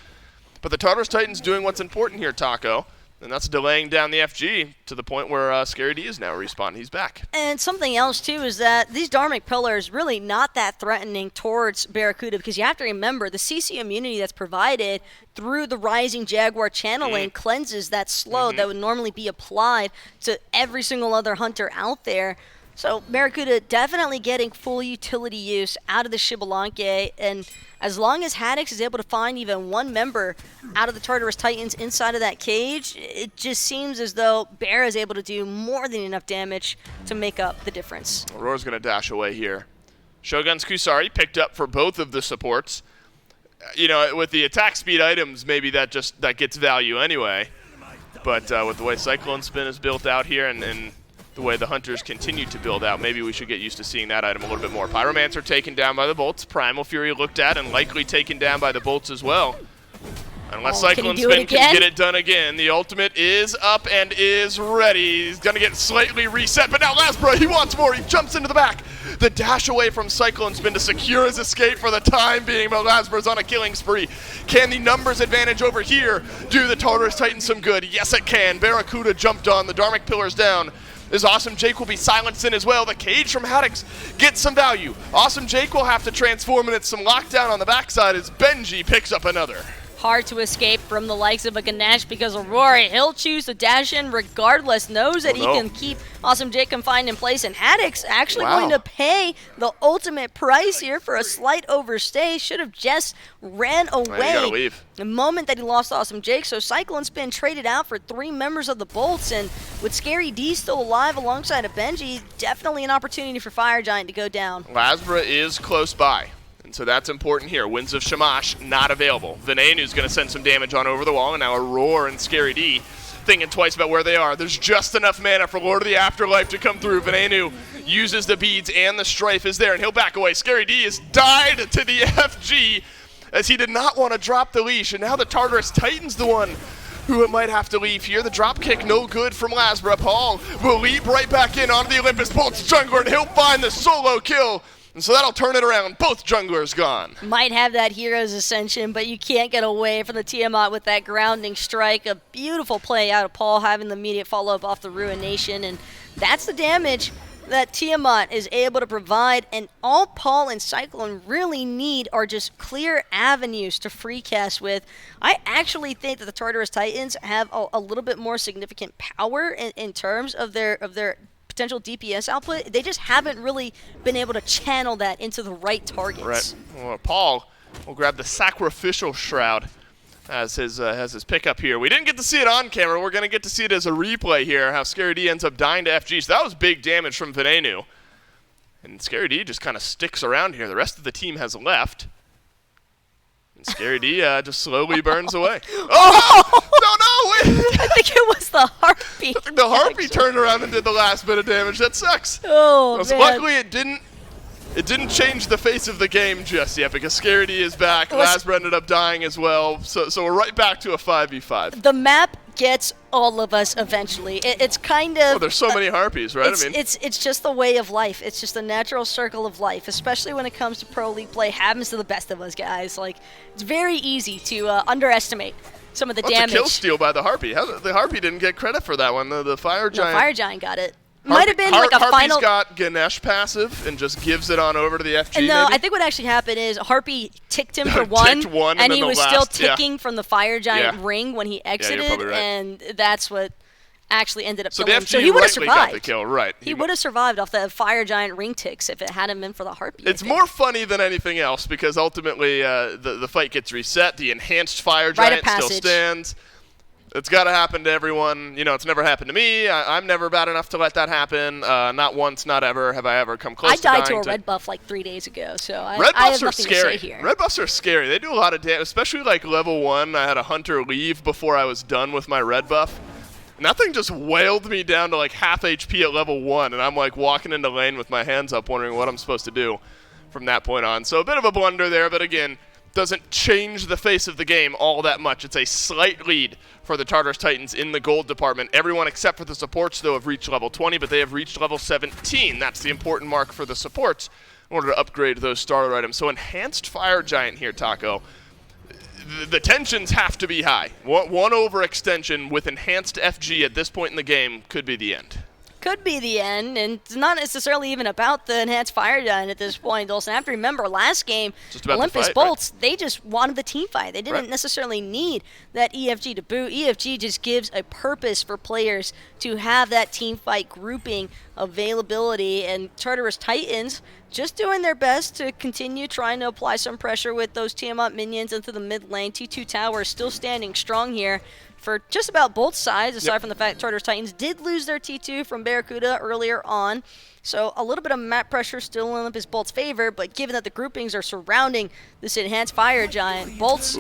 But the Tartarus Titans doing what's important here, Taco, and that's delaying down the FG to the point where Scary D is now respawned. He's back. And something else, too, is that these Dharmic Pillars really not that threatening towards Barracuda, because you have to remember the CC immunity that's provided through the Rising Jaguar channeling cleanses that slow that would normally be applied to every single other hunter out there. So Barracuda definitely getting full utility use out of the Shibalanke, and as long as Haddix is able to find even one member out of the Tartarus Titans inside of that cage, it just seems as though Bear is able to do more than enough damage to make up the difference. Aurora's going to dash away here. Shogun's Kusari picked up for both of the supports. You know, with the attack speed items, maybe that gets value anyway. But with the way Cyclone Spin is built out here and the way the Hunters continue to build out, maybe we should get used to seeing that item a little bit more. Pyromancer taken down by the Bolts. Primal Fury looked at and likely taken down by the Bolts as well. Unless Cyclone Spin can get it done again. The ultimate is up and is ready. He's going to get slightly reset, but now Lasbra, he wants more. He jumps into the back. The dash away from Cyclone Spin to secure his escape for the time being, but Lasbra's on a killing spree. Can the numbers advantage over here do the Tartarus Titans some good? Yes, it can. Barracuda jumped on. The Dharmic Pillar's down. This Awesome Jake will be silenced in as well. The cage from Haddix gets some value. Awesome Jake will have to transform, and it's some lockdown on the backside as Benji picks up another. Hard to escape from the likes of a Ganesh, because Aurora, he'll choose to dash in regardless, knows that he can keep Awesome Jake confined in place, and Haddix actually going to pay the ultimate price here for a slight overstay. Should have just ran away the moment that he lost Awesome Jake. So Cyclone Spin traded out for 3 members of the Bolts, and with Scary D still alive alongside of Benji, definitely an opportunity for Fire Giant to go down. Lasbra is close by. And so that's important here. Winds of Shamash not available. Venenu's going to send some damage on over the wall, and now Aurora and Scary D thinking twice about where they are. There's just enough mana for Lord of the Afterlife to come through. Venenu uses the beads, and the Strife is there, and he'll back away. Scary D has died to the FG as he did not want to drop the leash, and now the Tartarus Titan's the one who might have to leave here. The drop kick no good from Lasbra. Paul will leap right back in onto the Olympus Bolts jungler, and he'll find the solo kill. And so that'll turn it around. Both junglers gone. Might have that Hero's Ascension, but you can't get away from the Tiamat with that grounding strike. A beautiful play out of Paul, having the immediate follow-up off the Ruination, and that's the damage that Tiamat is able to provide, and all Paul and Cyclone really need are just clear avenues to free cast with. I actually think that the Tartarus Titans have a little bit more significant power in terms of their potential DPS output. They just haven't really been able to channel that into the right targets. Right. Well, Paul will grab the Sacrificial Shroud as his pickup here. We didn't get to see it on camera. We're going to get to see it as a replay here, how Scary D ends up dying to FG. So that was big damage from Venenu. And Scary D just kind of sticks around here. The rest of the team has left. And Scary D just slowly burns away. Oh, no, wait. I think it was the Harpy. The Harpy turned around and did the last bit of damage. That sucks. Oh, man. Luckily, it didn't change the face of the game just yet because Scary D is back. Lasbra ended up dying as well. So we're right back to a 5v5. The map gets all of us eventually. It's kind of... Oh, there's so many Harpies, right? It's just the way of life. It's just a natural circle of life, especially when it comes to Pro League play. Happens to the best of us, guys. Like, it's very easy to underestimate some of the damage. That's a kill steal by the Harpy. The Harpy didn't get credit for that one. The Fire Giant... The Fire Giant got it. Might have been like a Harpy's final... got Ganesh passive and just gives it on over to the FG. No, maybe? I think what actually happened is Harpy ticked him for one, and he was still ticking from the Fire Giant ring when he exited, right. and that's what actually ended up so killing the him. FG So he would have rightly survived. got the kill, right? He would have survived off the Fire Giant ring ticks if it hadn't been for the Harpy. It's more funny than anything else because ultimately the fight gets reset. The enhanced Fire Giant still stands. It's got to happen to everyone. You know, it's never happened to me. I'm never bad enough to let that happen. Not once, not ever have I ever come close to dying. I died to a red buff like 3 days ago, so I red have buffs are nothing scary. to say here. Red buffs are scary. They do a lot of damage, especially like level 1. I had a hunter leave before I was done with my red buff. And that thing just wailed me down to like half HP at level 1, and I'm like walking into lane with my hands up wondering what I'm supposed to do from that point on. So a bit of a blunder there, but again, doesn't change the face of the game all that much. It's a slight lead for the Tartarus Titans in the gold department. Everyone except for the supports, though, have reached level 20, but they have reached level 17. That's the important mark for the supports in order to upgrade those starter items. So enhanced Fire Giant here, Taco. The tensions have to be high. One overextension with enhanced FG at this point in the game could be the end. Could be the end, and it's not necessarily even about the enhanced Fire Giant at this point, Olsen. I have to remember, last game, Olympus Bolts, they just wanted the team fight. They didn't necessarily need that EFG to boot. EFG just gives a purpose for players to have that team fight grouping availability, and Tartarus Titans just doing their best to continue trying to apply some pressure with those Tiamat minions into the mid lane. T2 Tower still standing strong here for just about both sides, aside from the fact Tartarus Titans did lose their T2 from Barracuda earlier on. So a little bit of map pressure still in Olympus Bolt's favor, but given that the groupings are surrounding this enhanced Fire Giant, Bolt's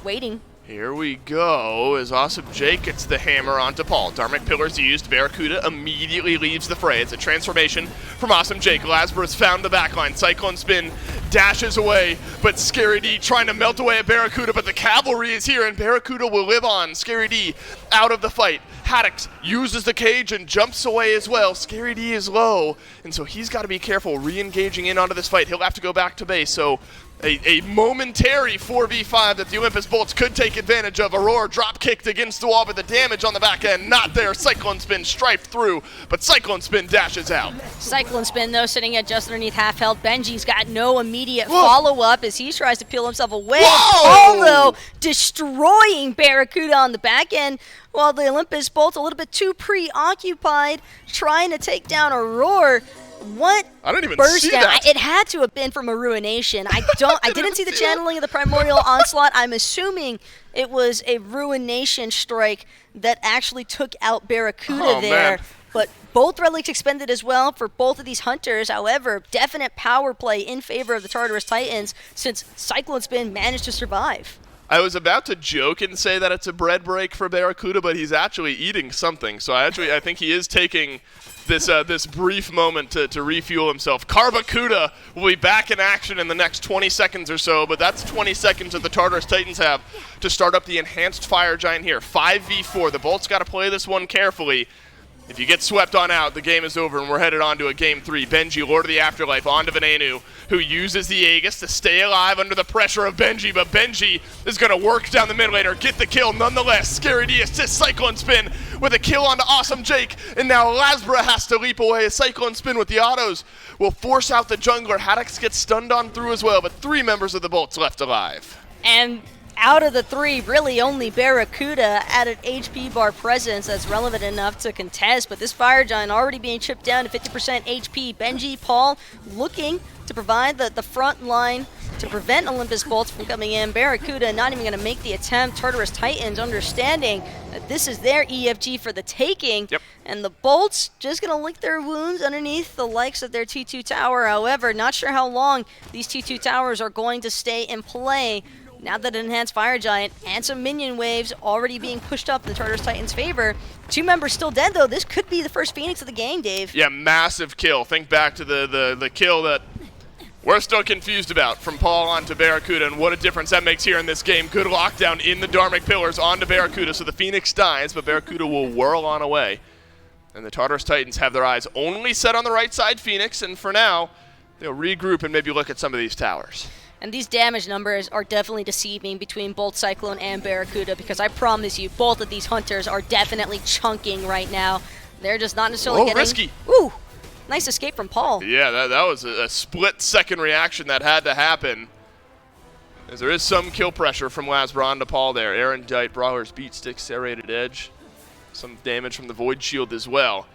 waiting. Here we go, as Awesome Jake gets the hammer onto Paul. Dharmic Pillars used, Barracuda immediately leaves the fray. It's a transformation from Awesome Jake. Lasbra found the backline. Cyclone Spin dashes away, but Scary D trying to melt away at Barracuda, but the cavalry is here, and Barracuda will live on. Scary D out of the fight. Haddox uses the cage and jumps away as well. Scary D is low, and so he's got to be careful re-engaging in onto this fight. He'll have to go back to base, so a momentary 4v5 that the Olympus Bolts could take advantage of. Aurora drop-kicked against the wall, but the damage on the back end not there. Cyclone Spin striped through, but Cyclone Spin dashes out. Cyclone Spin, though, sitting at just underneath half health. Benji's got no immediate follow-up as he tries to peel himself away. Paul, though, destroying Barracuda on the back end, while the Olympus Bolts a little bit too preoccupied trying to take down Aurora. What? I didn't even burst see down? that. It had to have been from a Ruination. I didn't see the channeling of the Primordial Onslaught. I'm assuming it was a Ruination strike that actually took out Barracuda there. Man. But both relics expended as well for both of these hunters. However, definite power play in favor of the Tartarus Titans since Cyclone Spin managed to survive. I was about to joke and say that it's a bread break for Barracuda, but he's actually eating something. So I think he is taking this brief moment to refuel himself. Carbacuda will be back in action in the next 20 seconds or so, but that's 20 seconds that the Tartarus Titans have to start up the enhanced Fire Giant here. 5v4. The Bolts got to play this one carefully. If you get swept on out, the game is over, and we're headed on to a Game 3. Benji, Lord of the Afterlife, onto Venenu, who uses the Aegis to stay alive under the pressure of Benji, but Benji is going to work down the mid laner, get the kill nonetheless. Scary D assists Cyclone Spin with a kill onto Awesome Jake, and now Lasbra has to leap away. A Cyclone Spin with the autos will force out the jungler. Haddox gets stunned on through as well, but 3 members of the Bolts left alive. And out of the 3, really only Barracuda added HP bar presence that's relevant enough to contest, but this Fire Giant already being chipped down to 50% HP. Benji, Paul looking to provide the front line to prevent Olympus Bolts from coming in. Barracuda not even going to make the attempt. Tartarus Titans understanding that this is their EFG for the taking, and the Bolts just going to lick their wounds underneath the likes of their T2 tower. However, not sure how long these T2 towers are going to stay in play Now that an Enhanced Fire Giant and some minion waves already being pushed up in the Tartarus Titans' favor. 2 members still dead, though. This could be the first Phoenix of the game, Dave. Yeah, massive kill. Think back to the kill that we're still confused about from Paul onto Barracuda, and what a difference that makes here in this game. Good lockdown in the Dharmic Pillars onto Barracuda, so the Phoenix dies, but Barracuda will whirl on away. And the Tartarus Titans have their eyes only set on the right side Phoenix, and for now, they'll regroup and maybe look at some of these towers. And these damage numbers are definitely deceiving between both Cyclone and Barracuda, because I promise you, both of these hunters are definitely chunking right now. They're just not necessarily getting... risky. Ooh, nice escape from Paul. Yeah, that was a split-second reaction that had to happen. As there is some kill pressure from Lasbron to Paul there. Erendite, Brawler's Beat Stick, Serrated Edge. Some damage from the Void Shield as well.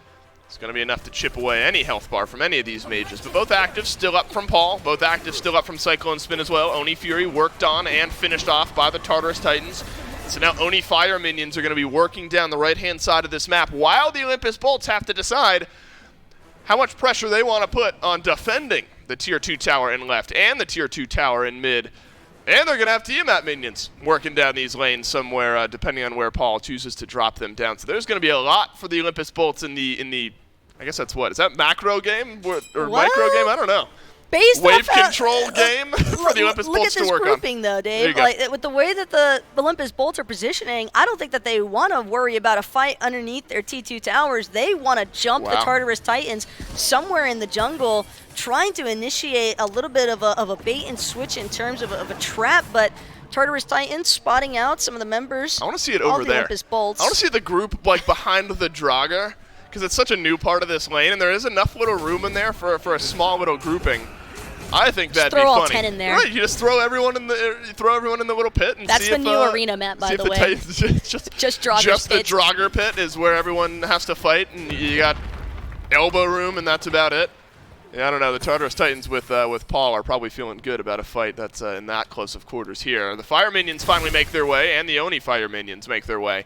It's going to be enough to chip away any health bar from any of these mages. But both active still up from Paul. Both active still up from Cyclone Spin as well. Oni Fury worked on and finished off by the Tartarus Titans. So now Oni Fire minions are going to be working down the right-hand side of this map, while the Olympus Bolts have to decide how much pressure they want to put on defending the Tier 2 tower in left and the Tier 2 tower in mid. And they're going to have Tiamat minions working down these lanes somewhere, depending on where Paul chooses to drop them down. So there's going to be a lot for the Olympus Bolts in the I guess that's what? Is that macro game or micro game? I don't know. Based Wave off control game for the Olympus Bolts to work on. Look at this grouping, though, Dave. Like, with the way that the Olympus Bolts are positioning, I don't think that they want to worry about a fight underneath their T2 towers. They want to jump the Tartarus Titans somewhere in the jungle, trying to initiate a little bit of a bait and switch in terms of a trap, but Tartarus Titans spotting out some of the members. I want to see it over there. Olympus Bolts. I want to see the group like behind the Draugr, because it's such a new part of this lane, and there is enough little room in there for a small little grouping. I think that'd be funny. Throw all 10 in there. Right, you just throw everyone in the little pit and That's see the if, new arena map, by the way. just the Draugr pit is where everyone has to fight, and you got elbow room, and that's about it. Yeah, I don't know. The Tartarus Titans with Paul are probably feeling good about a fight that's in that close of quarters here. The Fire Minions finally make their way, and the Oni Fire Minions make their way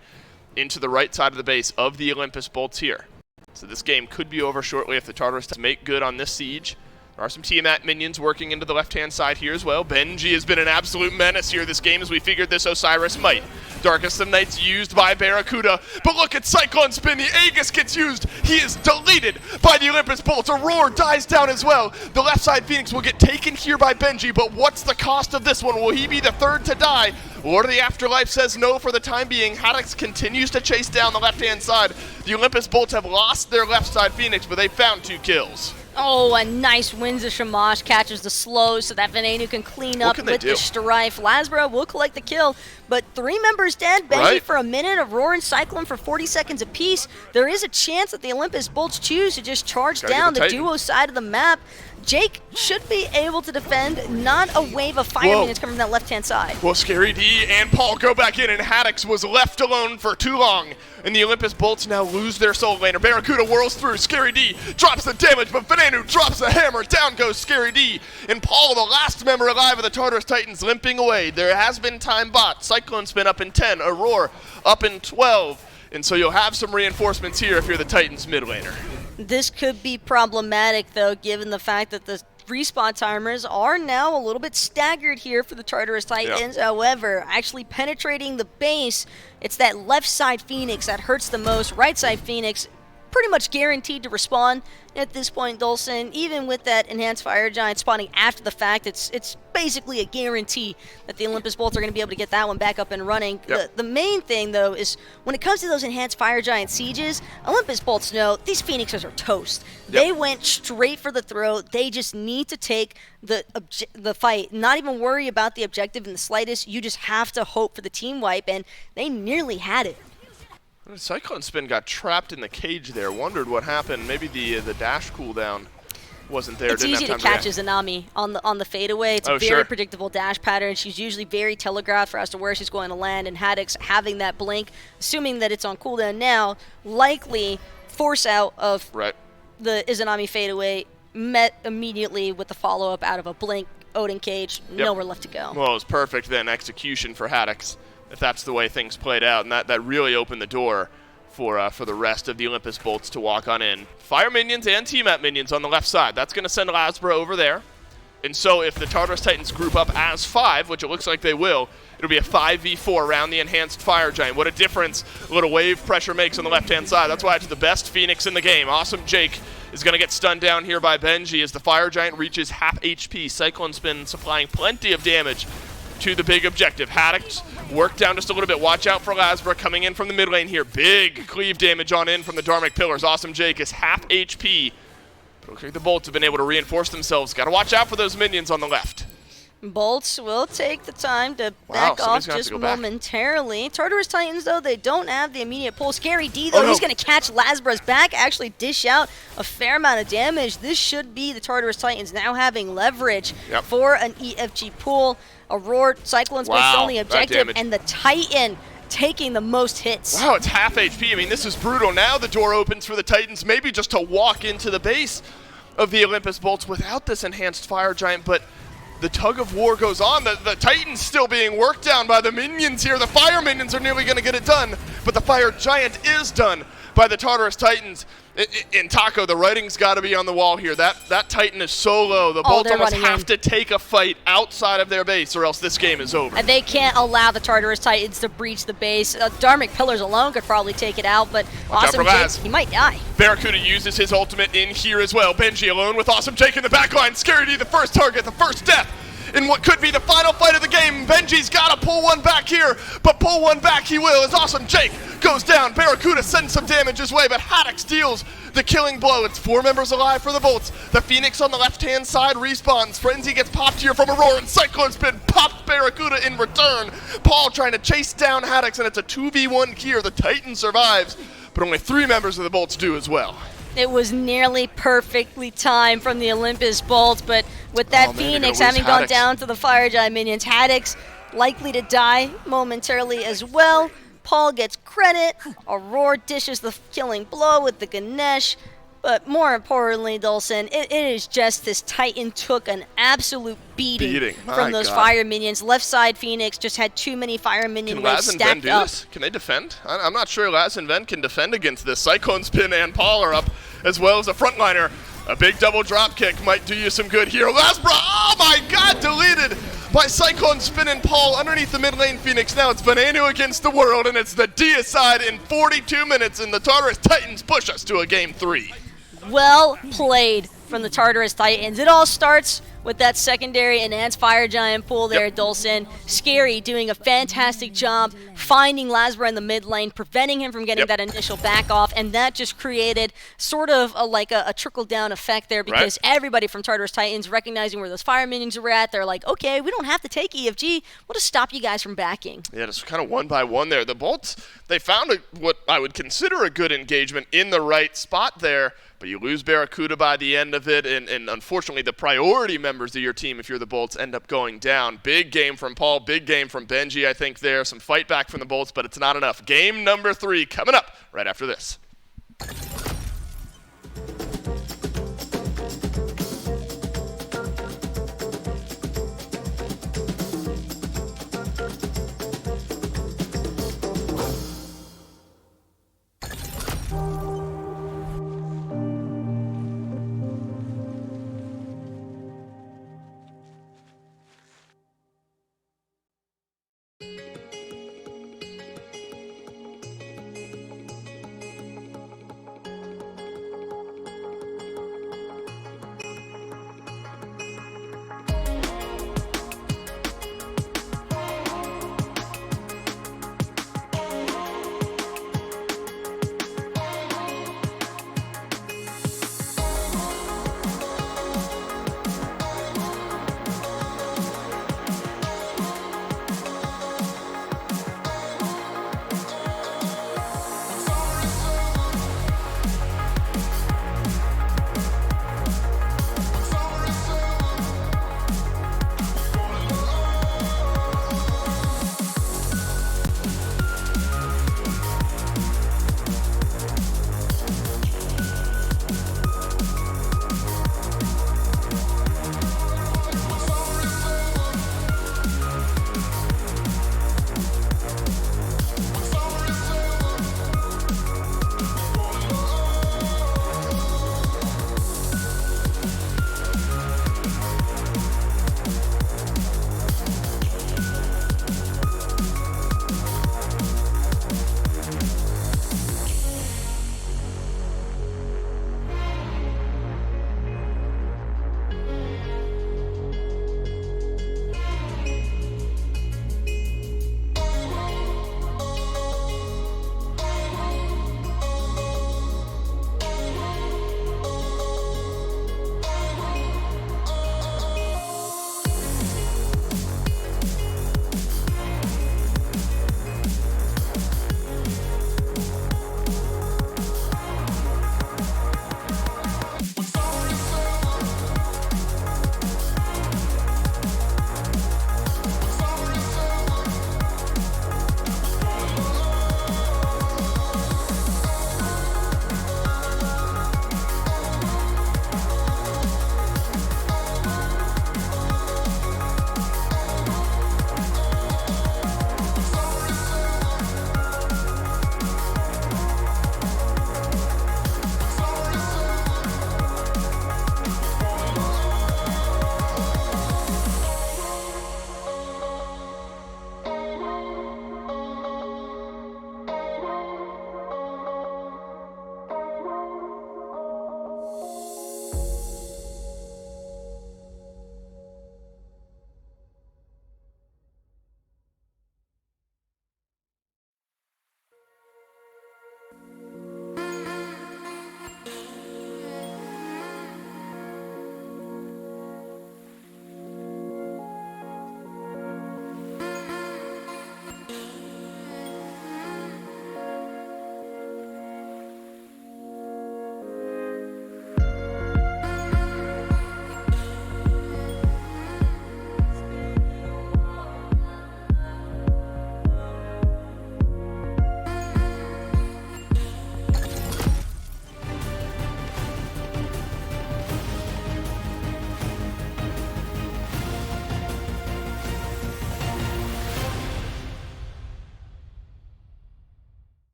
into the right side of the base of the Olympus Bolts here. So this game could be over shortly if the Tartarus make good on this siege. There are some Tiamat minions working into the left-hand side here as well. Benji has been an absolute menace here this game as we figured this Osiris might. Darkest of Nights used by Barracuda, but look at Cyclone Spin, the Aegis gets used. He is deleted by the Olympus Bolts. Aurora dies down as well. The left side Phoenix will get taken here by Benji, but what's the cost of this one? Will he be the third to die? Lord of the Afterlife says no for the time being. hi-rez continues to chase down the left-hand side. The Olympus Bolts have lost their left side Phoenix, but they found 2 kills. Oh, a nice Winds of Shamash catches the slow so that Venenu can clean up with the Strife. Lasbro will collect the kill, but 3 members dead. Benji for a minute, Aurora and Cyclone for 40 seconds apiece. There is a chance that the Olympus Bolts choose to just charge down the duo side of the map. Jake should be able to defend, not a wave of fire minions coming from that left-hand side. Well, Scary D and Paul go back in, and hi-rez was left alone for too long. And the Olympus Bolts now lose their soul laner. Barracuda whirls through. Scary D drops the damage, but Venenu drops the hammer. Down goes Scary D. And Paul, the last member alive of the Tartarus Titans, limping away. There has been time bought. Cyclone Spin up in 10. Aurora up in 12. And so you'll have some reinforcements here if you're the Titans mid laner. This could be problematic, though, given the fact that the respawn timers are now a little bit staggered here for the Tartarus Titans. However, actually penetrating the base, it's that left side Phoenix that hurts the most. Right side Phoenix pretty much guaranteed to respawn at this point, Dolson. Even with that Enhanced Fire Giant spawning after the fact, it's basically a guarantee that the Olympus Bolts are going to be able to get that one back up and running. The main thing, though, is when it comes to those Enhanced Fire Giant sieges, Olympus Bolts know these Phoenixes are toast. They went straight for the throat. They just need to take the fight, not even worry about the objective in the slightest. You just have to hope for the team wipe, and they nearly had it. Cyclone Spin got trapped in the cage there. Wondered what happened. Maybe the dash cooldown wasn't there. It's easy to catch Izanami on the fadeaway. It's a very predictable dash pattern. She's usually very telegraphed for as to where she's going to land, and hi-rez having that blink, assuming that it's on cooldown now, likely force out of the Izanami fadeaway, met immediately with the follow-up out of a blink, Odin cage, nowhere left to go. Well, it was perfect then, execution for hi-rez, if that's the way things played out, and that really opened the door for the rest of the Olympus Bolts to walk on in. Fire minions and Tiamat minions on the left side. That's going to send Lasbro over there. And so if the Tartarus Titans group up as 5, which it looks like they will, it'll be a 5v4 around the enhanced Fire Giant. What a difference a little wave pressure makes on the left-hand side. That's why it's the best Phoenix in the game. Awesome Jake is going to get stunned down here by Benji as the Fire Giant reaches half HP. Cyclone Spin supplying plenty of damage to the big objective. Haddox worked down just a little bit. Watch out for Lasbra coming in from the mid lane here. Big cleave damage on in from the Dharmic Pillars. Awesome Jake is half HP. Looks like the Bolts have been able to reinforce themselves. Got to watch out for those minions on the left. Bolts will take the time to back off just momentarily. Tartarus Titans, though, they don't have the immediate pull. Scary D, though, he's going to catch Lasbra's back, actually dish out a fair amount of damage. This should be the Tartarus Titans now having leverage for an EFG pull. Aurora, Cyclone's the only objective, and the Titan taking the most hits. Wow, it's half HP. I mean, this is brutal. Now the door opens for the Titans, maybe just to walk into the base of the Olympus Bolts without this enhanced Fire Giant, but the tug of war goes on. The Titan's still being worked down by the minions here. The Fire Minions are nearly going to get it done, but the Fire Giant is done by the Tartarus Titans. In Taco, the writing's got to be on the wall here. That Titan is so low. The Bolts almost have to take a fight outside of their base, or else this game is over. And they can't allow the Tartarus Titans to breach the base. Dharmic Pillars alone could probably take it out, but Awesome Jake, he might die. Barracuda uses his ultimate in here as well. Benji alone with Awesome Jake in the backline. Scary D, the first target, the first death in what could be the final fight of the game. Benji's got to pull one back here, but pull one back he will as Awesome Jake goes down. Barracuda sends some damage his way, but Haddox deals the killing blow. It's 4 members alive for the Bolts. The Phoenix on the left-hand side respawns. Frenzy gets popped here from Aurora, and Cyclone Spin popped Barracuda in return. Paul trying to chase down Haddox, and it's a 2v1 here. The Titan survives, but only 3 members of the Bolts do as well. It was nearly perfectly timed from the Olympus Bolts, but with that Phoenix having gone down to the Fire Giant minions, Haddox likely to die momentarily as well. Paul gets credit. Aurora dishes the killing blow with the Ganesh. But more importantly, Dulcin, it is just this Titan took an absolute beating from those Fire Minions. Left side Phoenix just had too many Fire Minion waves stacked up. Can Laz and Ven do this? Can they defend? I'm not sure Laz and Ven can defend against this. Cyclone Spin and Paul are up, as well as a frontliner. A big double drop kick might do you some good here. Lasbra, oh my god, deleted by Cyclone Spin and Paul underneath the mid lane Phoenix. Now it's Veneno against the world, and it's the Dia side in 42 minutes, and the Tartarus Titans push us to a game 3. Well played from the Tartarus Titans. It all starts with that secondary enhanced Fire Giant pull there, Dulcin. Scary doing a fantastic job finding Lasbra in the mid lane, preventing him from getting that initial back off, and that just created sort of a trickle-down effect there because everybody from Tartarus Titans recognizing where those Fire Minions were at, they're like, okay, we don't have to take EFG. We'll just stop you guys from backing. Yeah, just kind of one by one there. The Bolts, they found what I would consider a good engagement in the right spot there, but you lose Barracuda by the end of it, and unfortunately the priority members of your team, if you're the Bolts, end up going down. Big game from Paul, big game from Benji, I think there. Some fight back from the Bolts, but it's not enough. Game number 3 coming up right after this.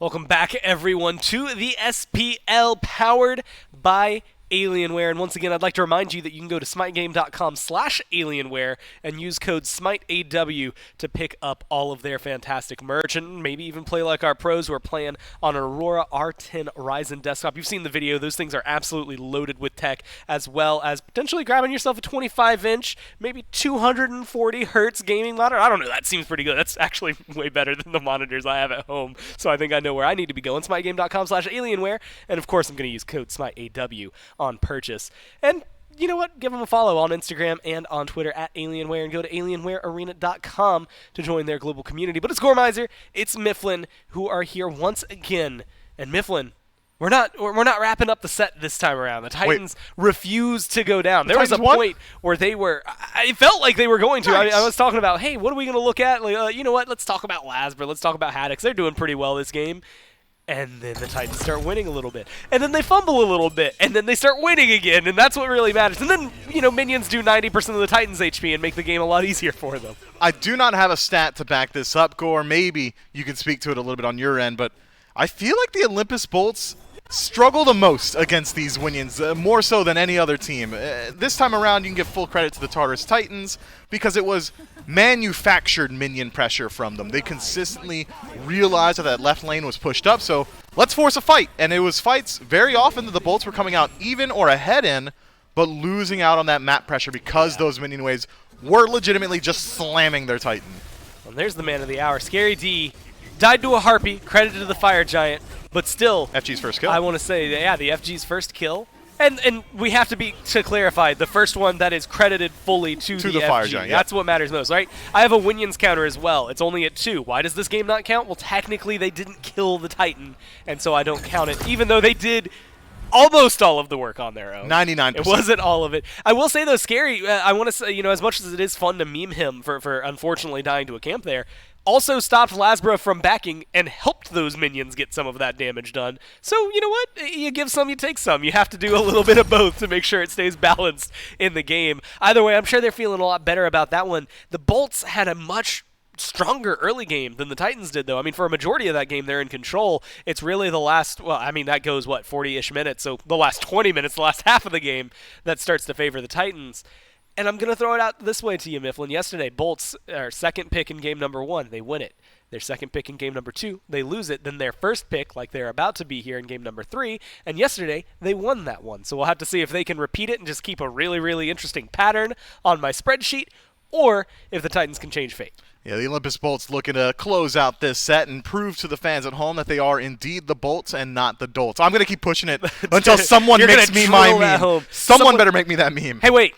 Welcome back, everyone, to the SPL powered by Alienware. And once again, I'd like to remind you that you can go to smitegame.com/Alienware and use code SMITEAW to pick up all of their fantastic merch and maybe even play like our pros who are playing on an Aurora R10 Ryzen desktop. You've seen the video. Those things are absolutely loaded with tech, as well as potentially grabbing yourself a 25-inch, maybe 240 hertz gaming monitor. I don't know. That seems pretty good. That's actually way better than the monitors I have at home. So I think I know where I need to be going. smitegame.com/Alienware. And of course, I'm going to use code SMITEAW on purchase. And you know what? Give them a follow on Instagram and on Twitter at Alienware, and go to alienwarearena.com to join their global community. But it's Gormizer, it's Mifflin, who are here once again. And Mifflin, we're not wrapping up the set this time around. The Titans refused to go down. There was a point where they were, I felt like they were going to. I was talking about, hey, what are we going to look at? Like, you know what? Let's talk about Lasbra. Let's talk about Haddix. They're doing pretty well this game. And then the Titans start winning a little bit. And then they fumble a little bit. And then they start winning again. And that's what really matters. And then, you know, minions do 90% of the Titans' HP and make the game a lot easier for them. I do not have a stat to back this up, Gore. Maybe you can speak to it a little bit on your end. But I feel like the Olympus Bolts struggle the most against these minions, more so than any other team. This time around, you can give full credit to the Tartarus Titans because it was manufactured minion pressure from them. They consistently realized that left lane was pushed up, so let's force a fight. And it was fights very often that the Bolts were coming out even or ahead in, but losing out on that map pressure because those minion waves were legitimately just slamming their Titan. Well, there's the man of the hour. Scary D died to a Harpy, credited to the Fire Giant. But still, FG's first kill. I want to say, yeah, the FG's first kill. And we have to clarify, the first one that is credited fully to the Fire FG. Giant. That's what matters most, right? I have a Winions counter as well. It's only at 2. Why does this game not count? Well, technically, they didn't kill the Titan, and so I don't count it, even though they did almost all of the work on their own. 99%. It wasn't all of it. I will say, though, Scary, I want to say, you know, as much as it is fun to meme him for unfortunately dying to a camp there, also stopped Lasbra from backing and helped those minions get some of that damage done. So, you know what? You give some, you take some. You have to do a little bit of both to make sure it stays balanced in the game. Either way, I'm sure they're feeling a lot better about that one. The Bolts had a much stronger early game than the Titans did, though. I mean, for a majority of that game, they're in control. It's really the last, well, I mean, that goes, 40-ish minutes, so the last 20 minutes, the last half of the game, that starts to favor the Titans. And I'm going to throw it out this way to you, Mifflin. Yesterday, Bolts, our second pick in game number 1, they win it. Their second pick in game number 2, they lose it. Then their first pick, like they're about to be here in game number 3, and yesterday, they won that one. So we'll have to see if they can repeat it and just keep a really, really interesting pattern on my spreadsheet, or if the Titans can change fate. Yeah, the Olympus Bolts looking to close out this set and prove to the fans at home that they are indeed the Bolts and not the Dolts. I'm going to keep pushing it until someone makes me my meme. Someone better make me that meme. Hey, wait.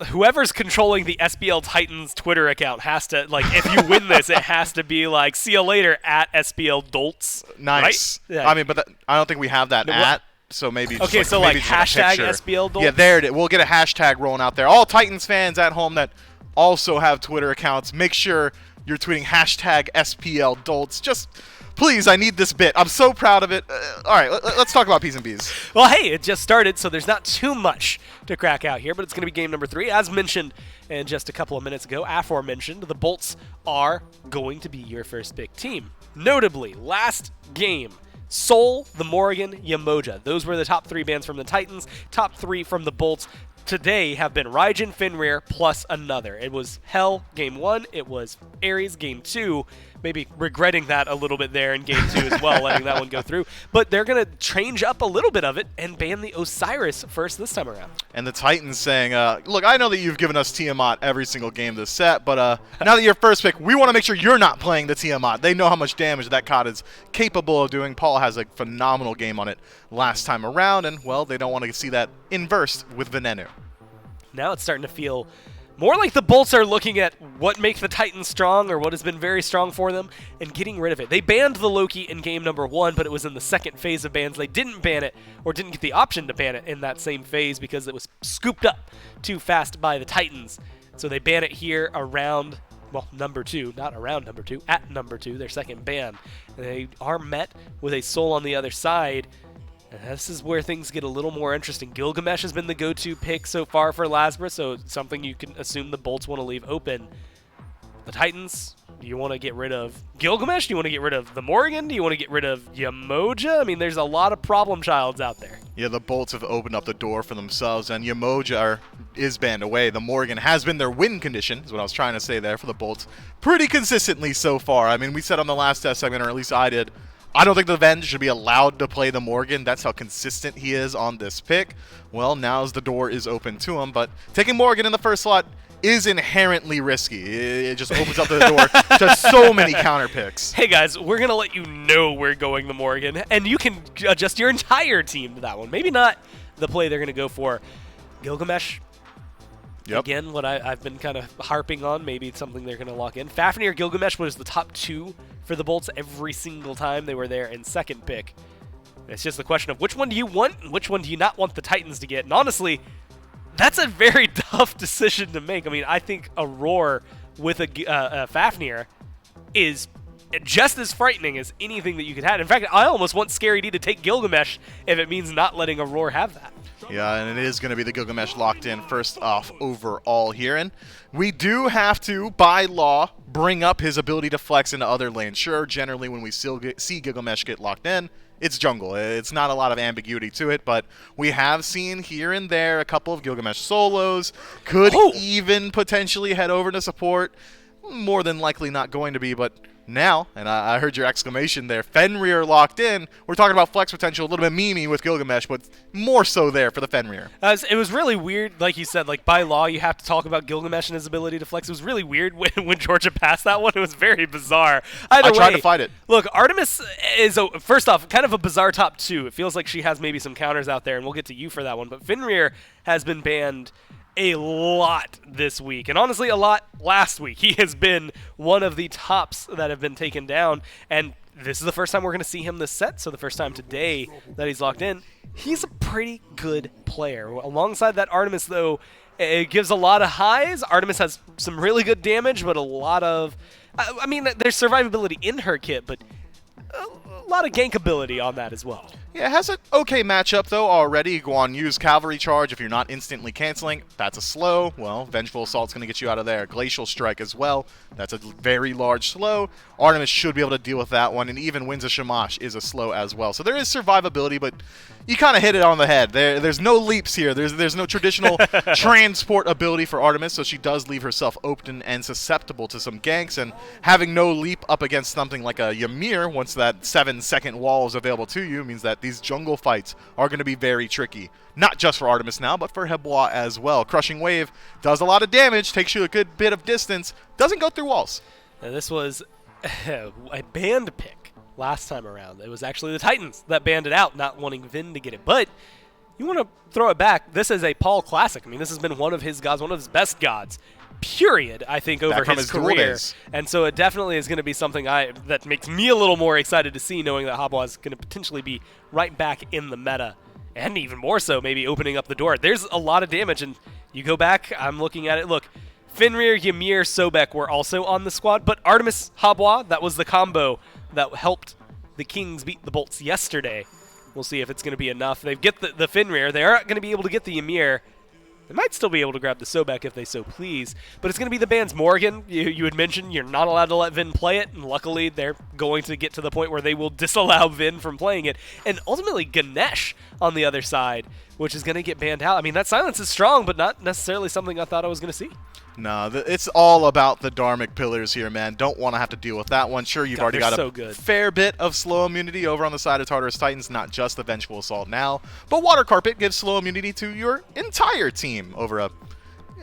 Whoever's controlling the SPL Titans Twitter account has to, like, if you win this, it has to be like, see you later at SPL Dolts. Nice. Right? Yeah. I mean, but I don't think we have that at, so maybe just okay, like, so maybe like just hashtag SPL Dolts? Yeah, there it is. We'll get a hashtag rolling out there. All Titans fans at home that also have Twitter accounts, make sure you're tweeting hashtag SPL Dolts. Just please, I need this bit. I'm so proud of it. All right, let's talk about P's and B's. Well, hey, it just started, so there's not too much to crack out here, but it's going to be game number 3. As mentioned and just a couple of minutes ago, aforementioned, the Bolts are going to be your first pick team. Notably, last game, Seoul, the Morrigan, Yamoja. Those were the top 3 bands from the Titans, top 3 from the Bolts. Today have been Raijin, Fenrir, plus another. It was Hell, game 1. It was Ares, game 2. Maybe regretting that a little bit there in game 2 as well, letting that one go through. But they're going to change up a little bit of it and ban the Osiris first this time around. And the Titans saying, look, I know that you've given us Tiamat every single game this set, but now that you're first pick, we want to make sure you're not playing the Tiamat. They know how much damage that COD is capable of doing. Paul has a phenomenal game on it last time around, and, well, they don't want to see that inversed with Venenu. Now it's starting to feel more like the Bolts are looking at what makes the Titans strong, or what has been very strong for them, and getting rid of it. They banned the Loki in game number 1, but it was in the second phase of bans. They didn't ban it, or didn't get the option to ban it in that same phase because it was scooped up too fast by the Titans. So they ban it here around, well, number 2, not around number 2, at number 2, their second ban. And they are met with a Soul on the other side. And this is where things get a little more interesting. Gilgamesh has been the go-to pick so far for Lasbra, so it's something you can assume the Bolts want to leave open. The Titans, Do you want to get rid of Gilgamesh? Do you want to get rid of the Morgan? Do you want to get rid of Yamoja? I mean, there's a lot of problem childs out there. Yeah, the Bolts have opened up the door for themselves, and Yamoja is banned away. The Morgan has been their win condition, is what I was trying to say there for the Bolts, pretty consistently so far. I mean, we said on the last test segment, or at least I did, I don't think the Venge should be allowed to play the Morgan. That's how consistent he is on this pick. Well, now as the door is open to him, but taking Morgan in the first slot is inherently risky. It just opens up the door to so many counter picks. Hey guys, we're going to let you know we're going the Morgan, and you can adjust your entire team to that one. Maybe not the play they're going to go for. Gilgamesh, again, what I've been kind of harping on, maybe it's something they're going to lock in. Fafnir, Gilgamesh was the top 2 for the Bolts every single time they were there in second pick. It's just the question of which one do you want and which one do you not want the Titans to get. And honestly, that's a very tough decision to make. I mean, I think a Roar with a Fafnir is just as frightening as anything that you could have. In fact, I almost want Scary D to take Gilgamesh if it means not letting a Roar have that. Yeah, and it is going to be the Gilgamesh locked in first off overall here. And we do have to, by law, bring up his ability to flex into other lanes. Sure, generally when we still see Gilgamesh get locked in, it's jungle. It's not a lot of ambiguity to it, but we have seen here and there a couple of Gilgamesh solos. Could even potentially head over to support. More than likely not going to be, but now, and I heard your exclamation there, Fenrir locked in. We're talking about flex potential, a little bit memey with Gilgamesh, but more so there for the Fenrir. It was really weird, like you said, like by law you have to talk about Gilgamesh and his ability to flex. It was really weird when Georgia passed that one. It was very bizarre. Either way, tried to fight it. Look, Artemis is, first off, kind of a bizarre top 2. It feels like she has maybe some counters out there, and we'll get to you for that one. But Fenrir has been banned a lot this week, and honestly a lot last week. He has been one of the tops that have been taken down, and this is the first time we're going to see him this set, so the first time today that he's locked in. He's a pretty good player. Alongside that Artemis, though, it gives a lot of highs. Artemis has some really good damage, but a lot of... I mean, there's survivability in her kit, but a lot of gank ability on that as well. Yeah, it has an okay matchup, though, already. Guan Yu's Cavalry Charge, if you're not instantly canceling, that's a slow. Well, Vengeful Assault's going to get you out of there. Glacial Strike as well. That's a very large slow. Artemis should be able to deal with that one, and even Winds of Shamash is a slow as well. So there is survivability, but you kind of hit it on the head. There's no leaps here. There's no traditional transport ability for Artemis, so she does leave herself open and susceptible to some ganks, and having no leap up against something like a Ymir, once that 7-second wall is available to you, means that these jungle fights are going to be very tricky. Not just for Artemis now, but for Hebois as well. Crushing Wave does a lot of damage, takes you a good bit of distance, doesn't go through walls. Now, this was a banned pick last time around. It was actually the Titans that banned it out, not wanting Vin to get it. But you want to throw it back. This is a Paul classic. I mean, this has been one of his gods, one of his best gods, period, I think, over his career. And so it definitely is going to be something that makes me a little more excited to see, knowing that Hebois is going to potentially be right back in the meta. And even more so, maybe opening up the door. There's a lot of damage, and you go back, I'm looking at it. Look, Fenrir, Ymir, Sobek were also on the squad, but Artemis, Hebois, that was the combo that helped the Kings beat the Bolts yesterday. We'll see if it's going to be enough. They get the Fenrir. They aren't going to be able to get the Ymir. They might still be able to grab the Sobek if they so please, but it's going to be the band's Morgan. You had mentioned you're not allowed to let Vin play it, and luckily they're going to get to the point where they will disallow Vin from playing it. And ultimately Ganesh on the other side, which is going to get banned out. I mean, that silence is strong, but not necessarily something I thought I was going to see. No, it's all about the Dharmic Pillars here, man. Don't want to have to deal with that one. Sure, you've already got a fair bit of slow immunity over on the side of Tartarus Titans, not just the Vengeful Assault now, but Water Carpet gives slow immunity to your entire team over a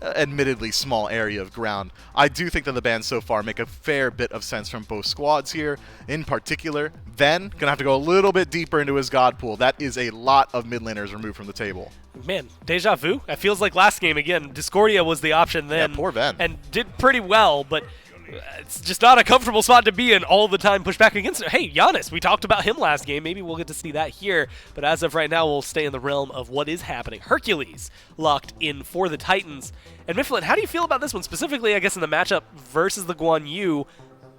admittedly small area of ground. I do think that the bans so far make a fair bit of sense from both squads here. In particular, Ven gonna have to go a little bit deeper into his god pool. That is a lot of mid laners removed from the table. Man, deja vu. It feels like last game again. Discordia was the option then. Yeah, poor Ven. And did pretty well, but it's just not a comfortable spot to be in all the time. Push back against it. Hey, Giannis, we talked about him last game. Maybe we'll get to see that here. But as of right now, we'll stay in the realm of what is happening. Hercules locked in for the Titans. And Mifflin, how do you feel about this one? Specifically, I guess, in the matchup versus the Guan Yu.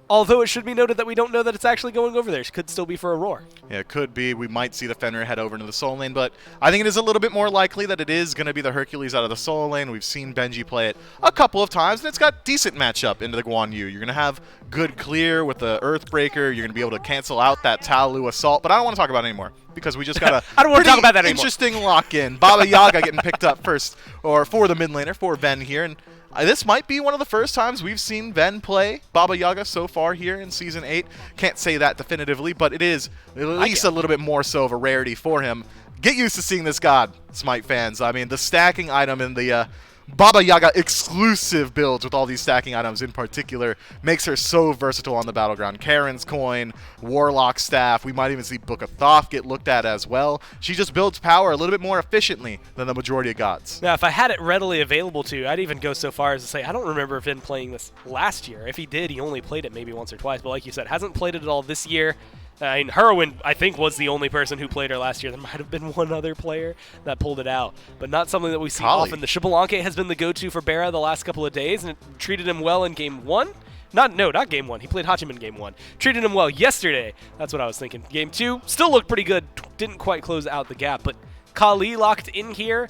Although it should be noted that we don't know that it's actually going over there. It could still be for Aurora. Yeah, it could be. We might see the Fenrir head over into the Soul Lane, but I think it is a little bit more likely that it is going to be the Hercules out of the Soul Lane. We've seen Benji play it a couple of times, and it's got decent matchup into the Guan Yu. You're going to have good clear with the Earthbreaker. You're going to be able to cancel out that Talu Assault, but I don't want to talk about it anymore because we just got a I don't want to talk about that anymore. Interesting lock-in. Baba Yaga getting picked up first, or for the mid laner, for Ven here, and this might be one of the first times we've seen Ven play Baba Yaga so far here in Season 8. Can't say that definitively, but it is at least a little bit more so of a rarity for him. Get used to seeing this god, Smite fans. I mean, the stacking item in the Baba Yaga exclusive builds with all these stacking items in particular makes her so versatile on the battleground. Karen's Coin, Warlock Staff, we might even see Book of Thoth get looked at as well. She just builds power a little bit more efficiently than the majority of gods. Now, if I had it readily available to, I'd even go so far as to say I don't remember Vin playing this last year. If he did, he only played it maybe once or twice, but like you said, hasn't played it at all this year. I mean, Heroin, I think, was the only person who played her last year. There might have been one other player that pulled it out, but not something that we see often. The Xbalanque has been the go-to for Bera the last couple of days, and it treated him well in Game 1. Not Game 1. He played Hachiman Game 1. Treated him well yesterday. That's what I was thinking. Game 2 still looked pretty good. Didn't quite close out the gap, but Kali locked in here.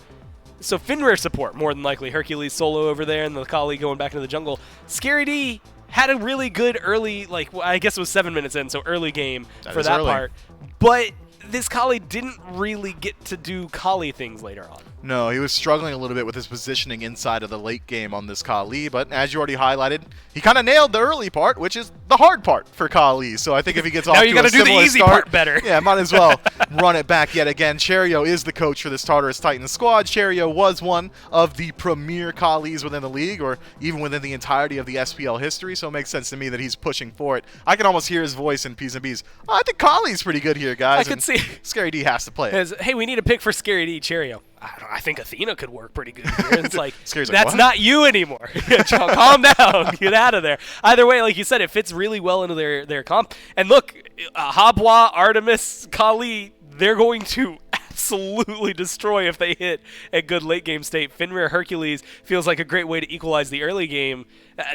So Fenrir support, more than likely. Hercules solo over there, and the Kali going back into the jungle. Scary D had a really good early, I guess it was 7 minutes in, so early game for that part. But this Kali didn't really get to do Kali things later on. No, he was struggling a little bit with his positioning inside of the late game on this Kali, but as you already highlighted, he kind of nailed the early part, which is the hard part for Kali. So I think if he gets off to a similar start, now you got to do the easy part better. Yeah, might as well run it back yet again. Cherio is the coach for this Tartarus Titans squad. Cherio was one of the premier Kalis within the league, or even within the entirety of the SPL history, so it makes sense to me that he's pushing for it. I can almost hear his voice in P's and B's. Oh, I think Kali's pretty good here, guys. I could see. Scary D has to play it. Hey, we need a pick for Scary D, Cherio. I think Athena could work pretty good here. It's like, Scary's that's what? not you anymore. Calm down. Get out of there. Either way, like you said, it fits really well into their comp. And look, Habwa, Artemis, Kali, they're going to absolutely destroy if they hit a good late game state. Fenrir Hercules feels like a great way to equalize the early game.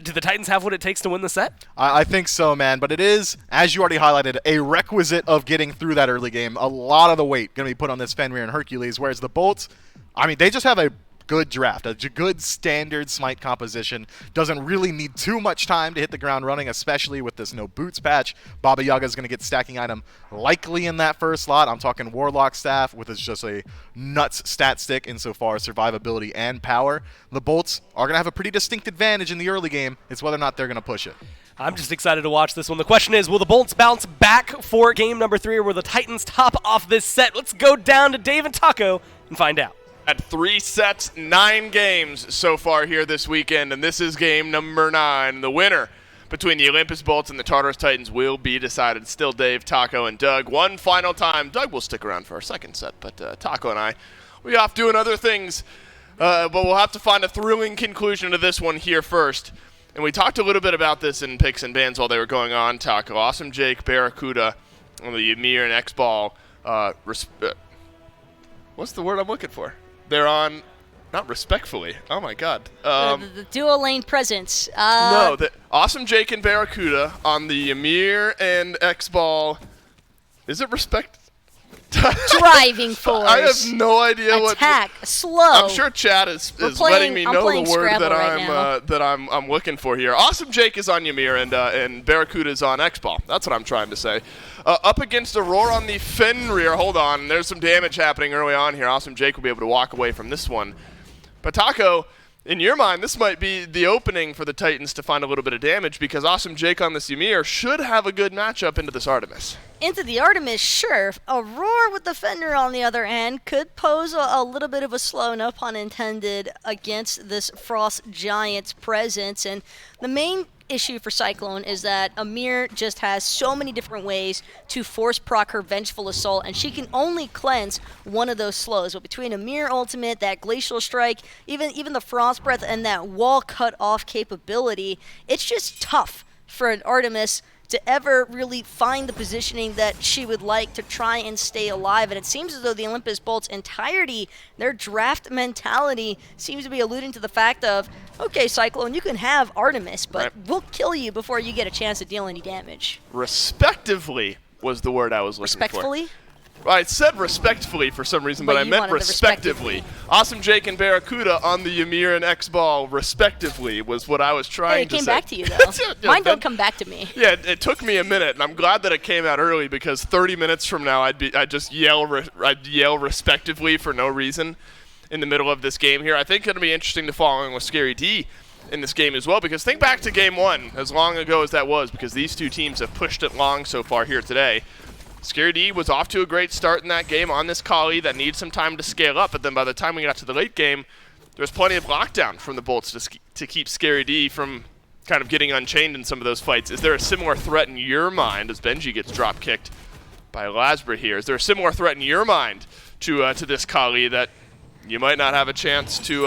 Do the Titans have what it takes to win the set? I think so, man. But it is, as you already highlighted, a requisite of getting through that early game. A lot of the weight going to be put on this Fenrir and Hercules, whereas the Bolts, I mean, they just have a good draft, a good standard Smite composition. Doesn't really need too much time to hit the ground running, especially with this no boots patch. Baba Yaga is going to get stacking item likely in that first slot. I'm talking Warlock Staff, with just a nuts stat stick insofar as survivability and power. The Bolts are going to have a pretty distinct advantage in the early game. It's whether or not they're going to push it. I'm just excited to watch this one. The question is, will the Bolts bounce back for game number 3, or will the Titans top off this set? Let's go down to Dave and Taco and find out. At 3 sets, 9 games so far here this weekend, and this is game number 9. The winner between the Olympus Bolts and the Tartarus Titans will be decided. Still Dave, Taco, and Doug. One final time. Doug will stick around for our second set, but Taco and I, we off doing other things, but we'll have to find a thrilling conclusion to this one here first. And we talked a little bit about this in picks and bans while they were going on, Taco. Awesome Jake, Barracuda, and the Ymir and X-Ball. What's the word I'm looking for? They're on, not respectfully. Oh my God. The dual lane presence. No, the Awesome Jake and Barracuda on the Ymir and X-Ball. Is it respect? Driving force. I have no idea Attack. what. Slow. I'm sure chat is letting me know the word that I'm looking for here. Awesome Jake is on Ymir and Barracuda is on X-Ball. That's what I'm trying to say. Up against Aurora on the Fenrir. Hold on. There's some damage happening early on here. Awesome Jake will be able to walk away from this one. But Taco, in your mind, this might be the opening for the Titans to find a little bit of damage, because Awesome Jake on this Ymir should have a good matchup into this Artemis. Into the Artemis, sure. Aurora with the Fenrir, on the other hand, could pose a little bit of a slow, no pun intended, against this Frost Giant's presence. And the main issue for Cyclone is that Ymir just has so many different ways to force proc her Vengeful Assault, and she can only cleanse one of those slows. But between Ymir ultimate, that Glacial Strike, even the Frost Breath, and that wall cut off capability, it's just tough for an Artemis to ever really find the positioning that she would like to try and stay alive. And it seems as though the Olympus Bolts' entirety, their draft mentality, seems to be alluding to the fact of, okay, Cyclone, you can have Artemis, but we'll kill you before you get a chance to deal any damage. Respectively was the word I was looking for. Respectfully? Well, I said respectfully for some reason, but I you meant wanted the respectively. Awesome Jake and Barracuda on the Ymir and X-Ball, respectively, was what I was trying to say. Hey, it came back to you, though. Yeah, Mine don't come back to me. Yeah, it took me a minute, and I'm glad that it came out early because 30 minutes from now I'd just yell respectively for no reason in the middle of this game here. I think it'll be interesting to follow in with Scary D in this game as well, because think back to game one, as long ago as that was, because these two teams have pushed it long so far here today. Scary D was off to a great start in that game on this Kali that needs some time to scale up, but then by the time we got to the late game, there was plenty of lockdown from the Bolts to keep Scary D from kind of getting unchained in some of those fights. Is there a similar threat in your mind, as Benji gets drop-kicked by Lasbra here, is there a similar threat in your mind to this Kali that you might not have a chance to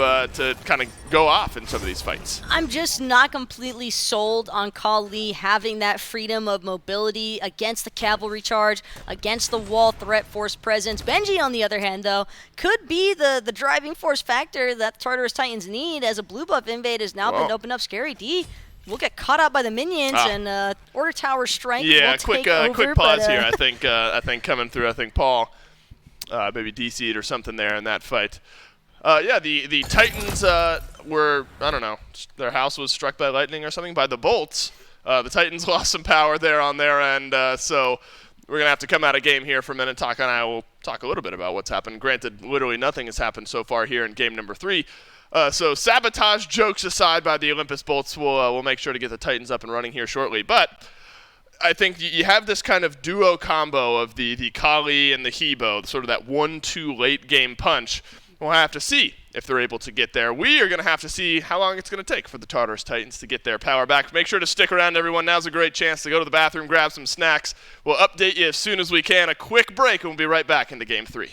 kind of go off in some of these fights? I'm just not completely sold on Kali having that freedom of mobility against the cavalry charge, against the wall threat force presence. Benji, on the other hand, though, could be the driving force factor that Tartarus Titans need, as a blue buff invade has now been opened up. Scary D will get caught out by the minions, and Order Tower Strike will take over. Quick pause here. I think coming through, I think Paul maybe DC'd or something there in that fight. The Titans were, I don't know, their house was struck by lightning or something, by the Bolts. The Titans lost some power there on their end, so we're going to have to come out of game here for a minute. Taka and I will talk a little bit about what's happened. Granted, literally nothing has happened so far here in game number 3. So sabotage jokes aside by the Olympus Bolts, we'll make sure to get the Titans up and running here shortly. But I think you have this kind of duo combo of the Kali and the Hebo, sort of that 1-2 late game punch. We'll have to see if they're able to get there. We are going to have to see how long it's going to take for the Tartarus Titans to get their power back. Make sure to stick around, everyone. Now's a great chance to go to the bathroom, grab some snacks. We'll update you as soon as we can. A quick break, and we'll be right back into Game 3.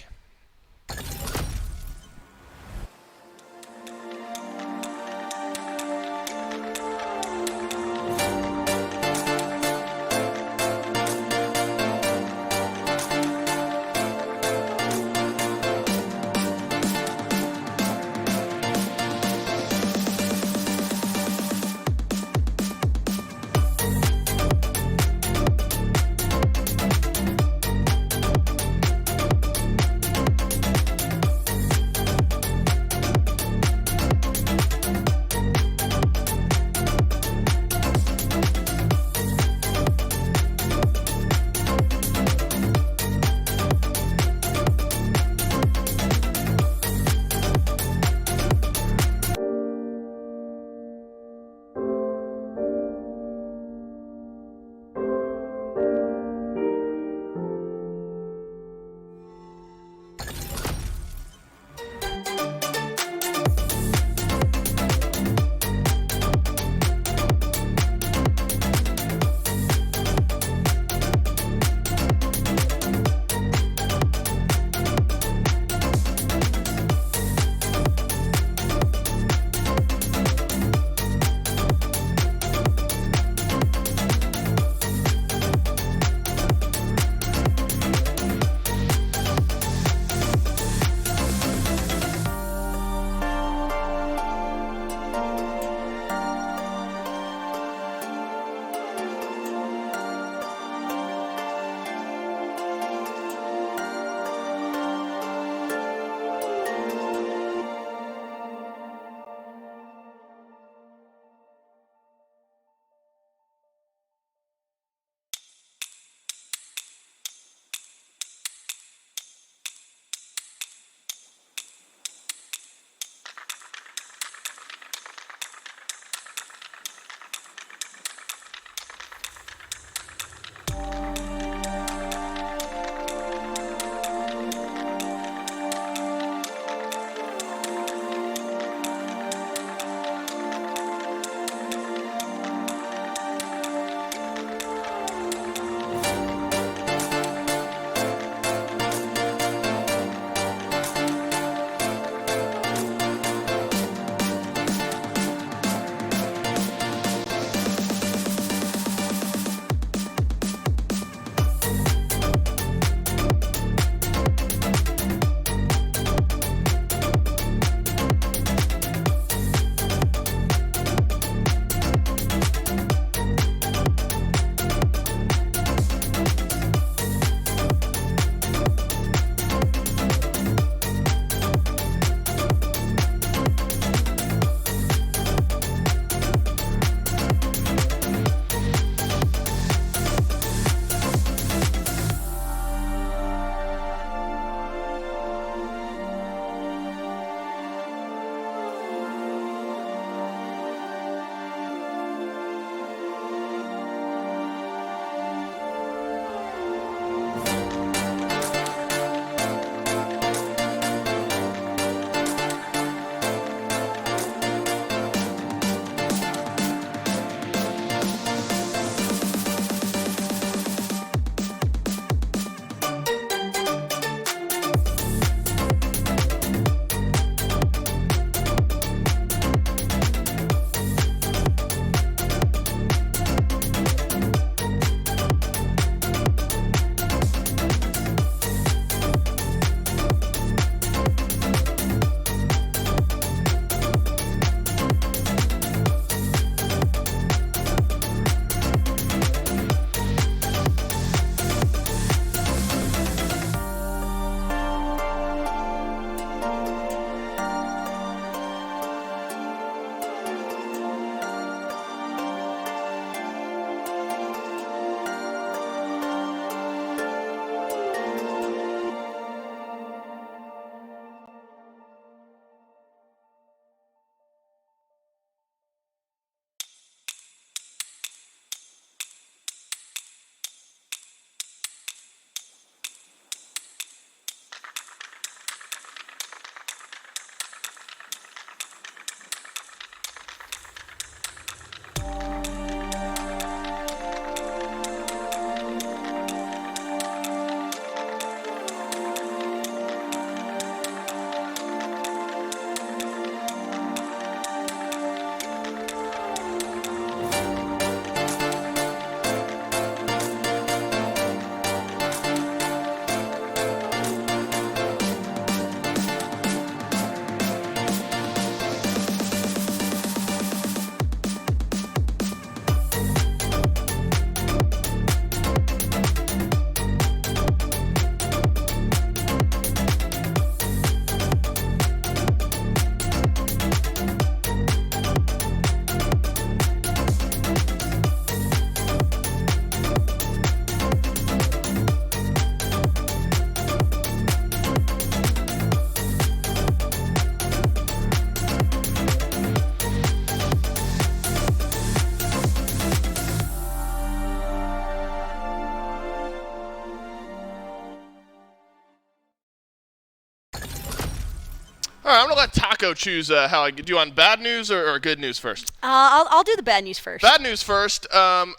All right, I'm gonna let Taco choose how I do. You want bad news or good news first? I'll do the bad news first. Bad news first.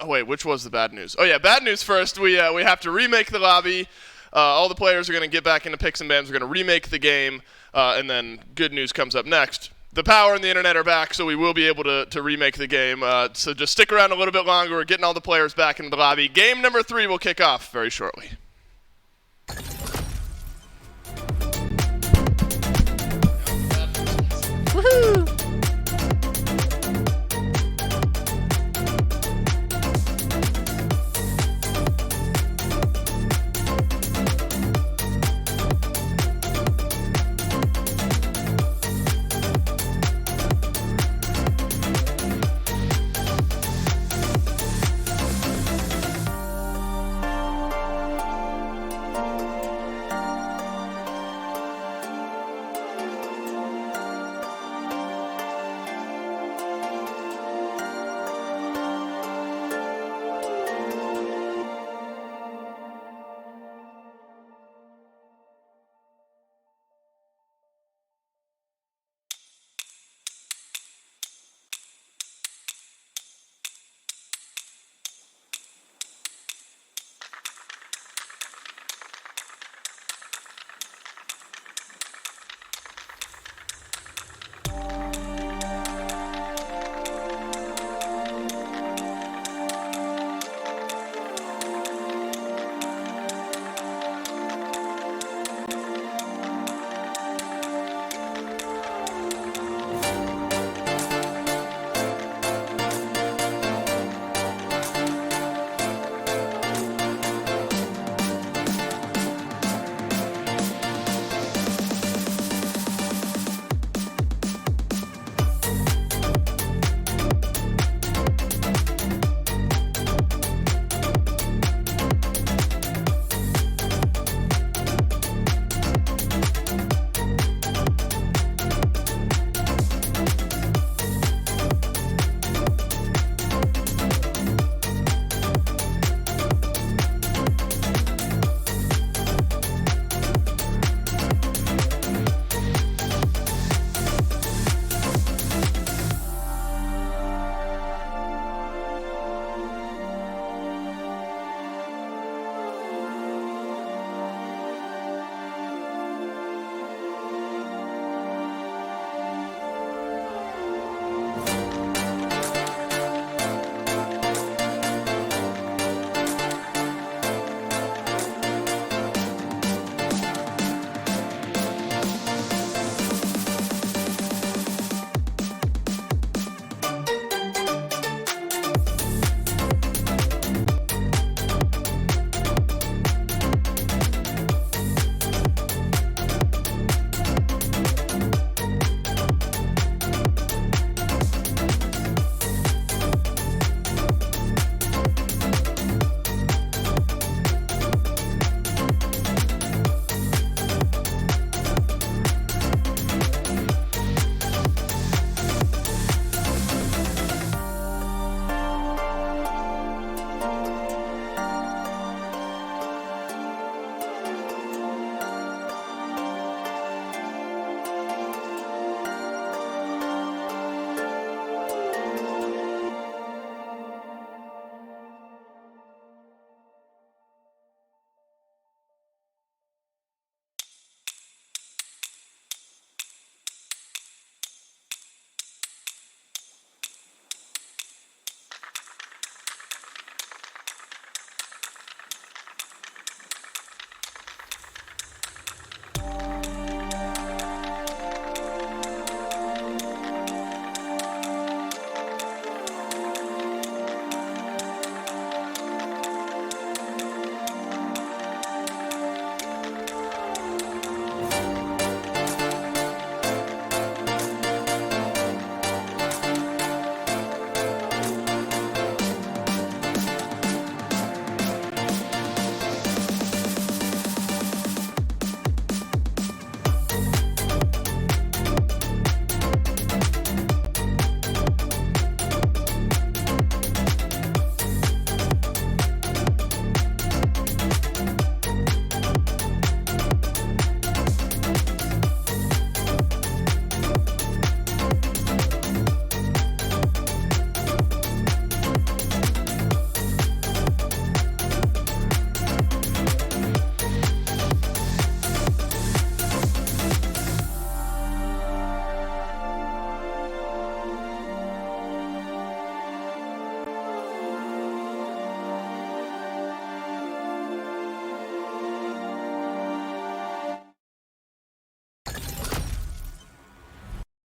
Wait, which was the bad news? Oh yeah, bad news first. We have to remake the lobby. All the players are gonna get back into picks and bans. We're gonna remake the game, and then good news comes up next. The power and the internet are back, so we will be able to remake the game. So just stick around a little bit longer. We're getting all the players back into the lobby. Game number 3 will kick off very shortly. Woohoo!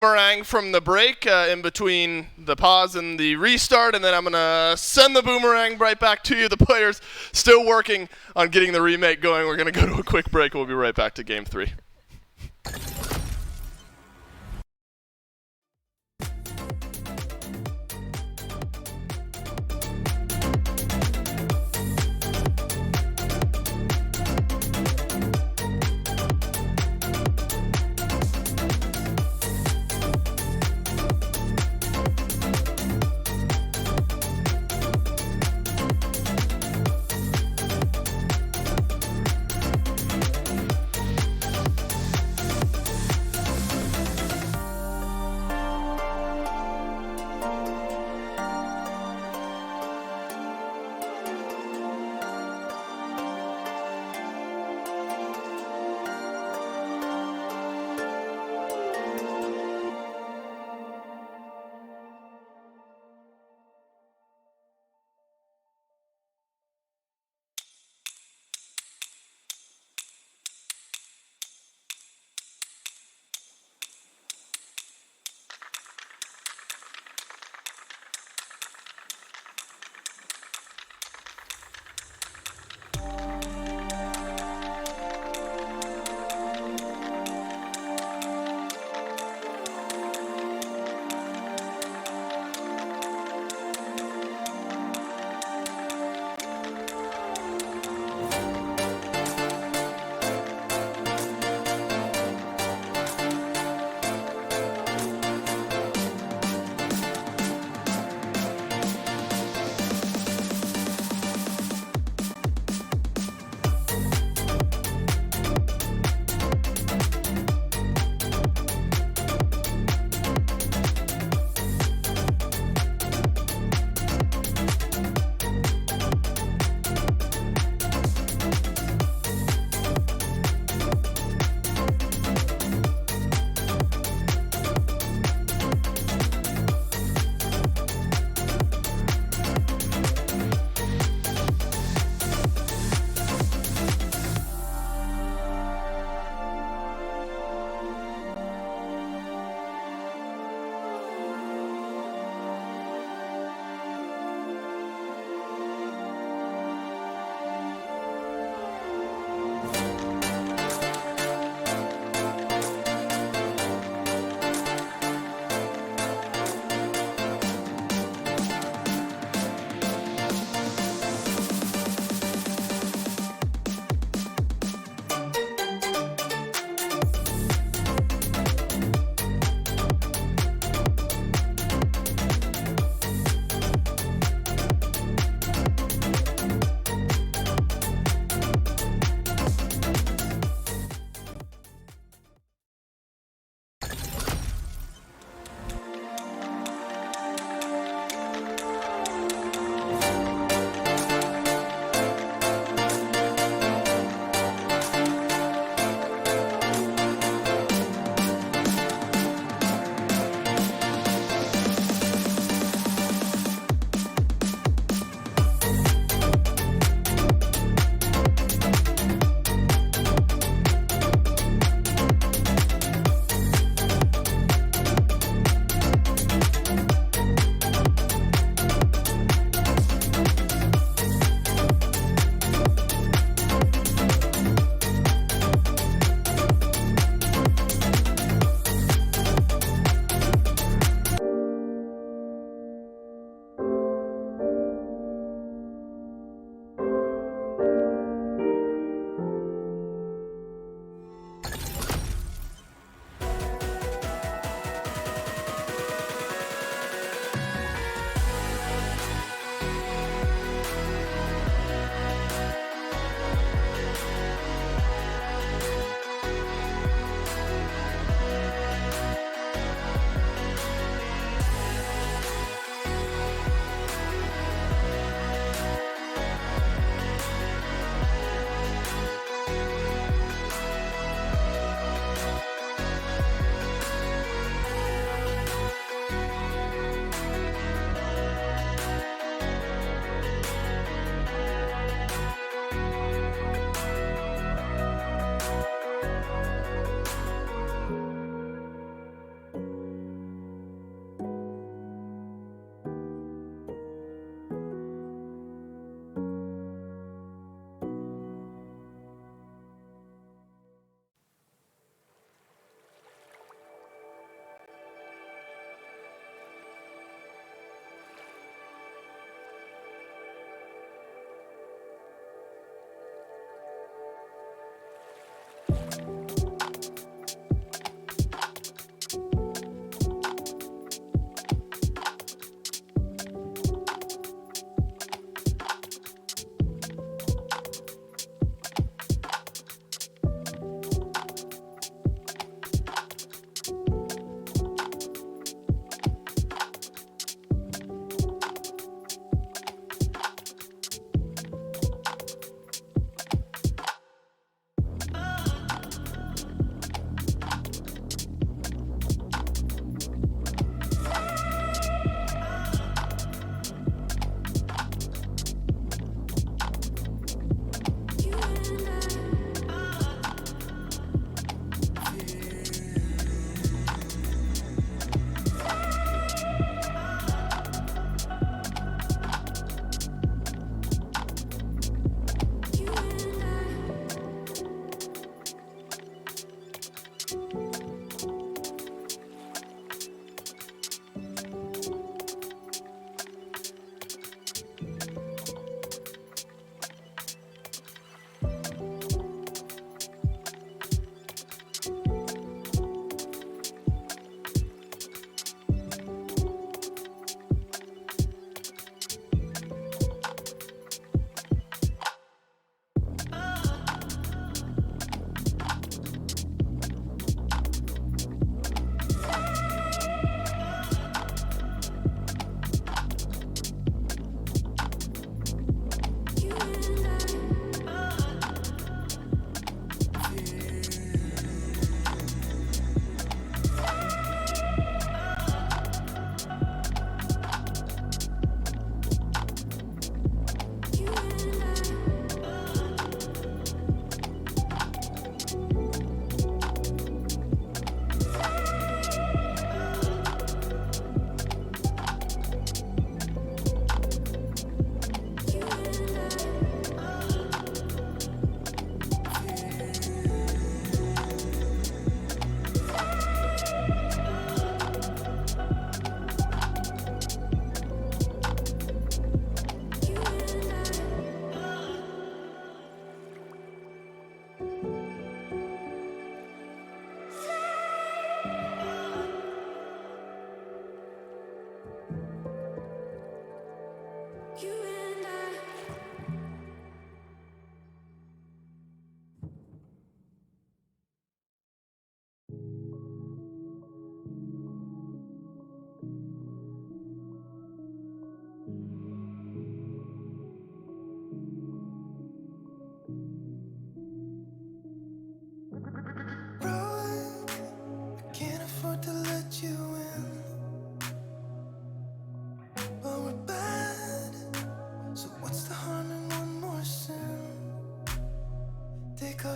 boomerang from the break in between the pause and the restart, and then I'm going to send the boomerang right back to you. The players still working on getting the remake going. We're going to go to a quick break. We'll be right back to Game 3.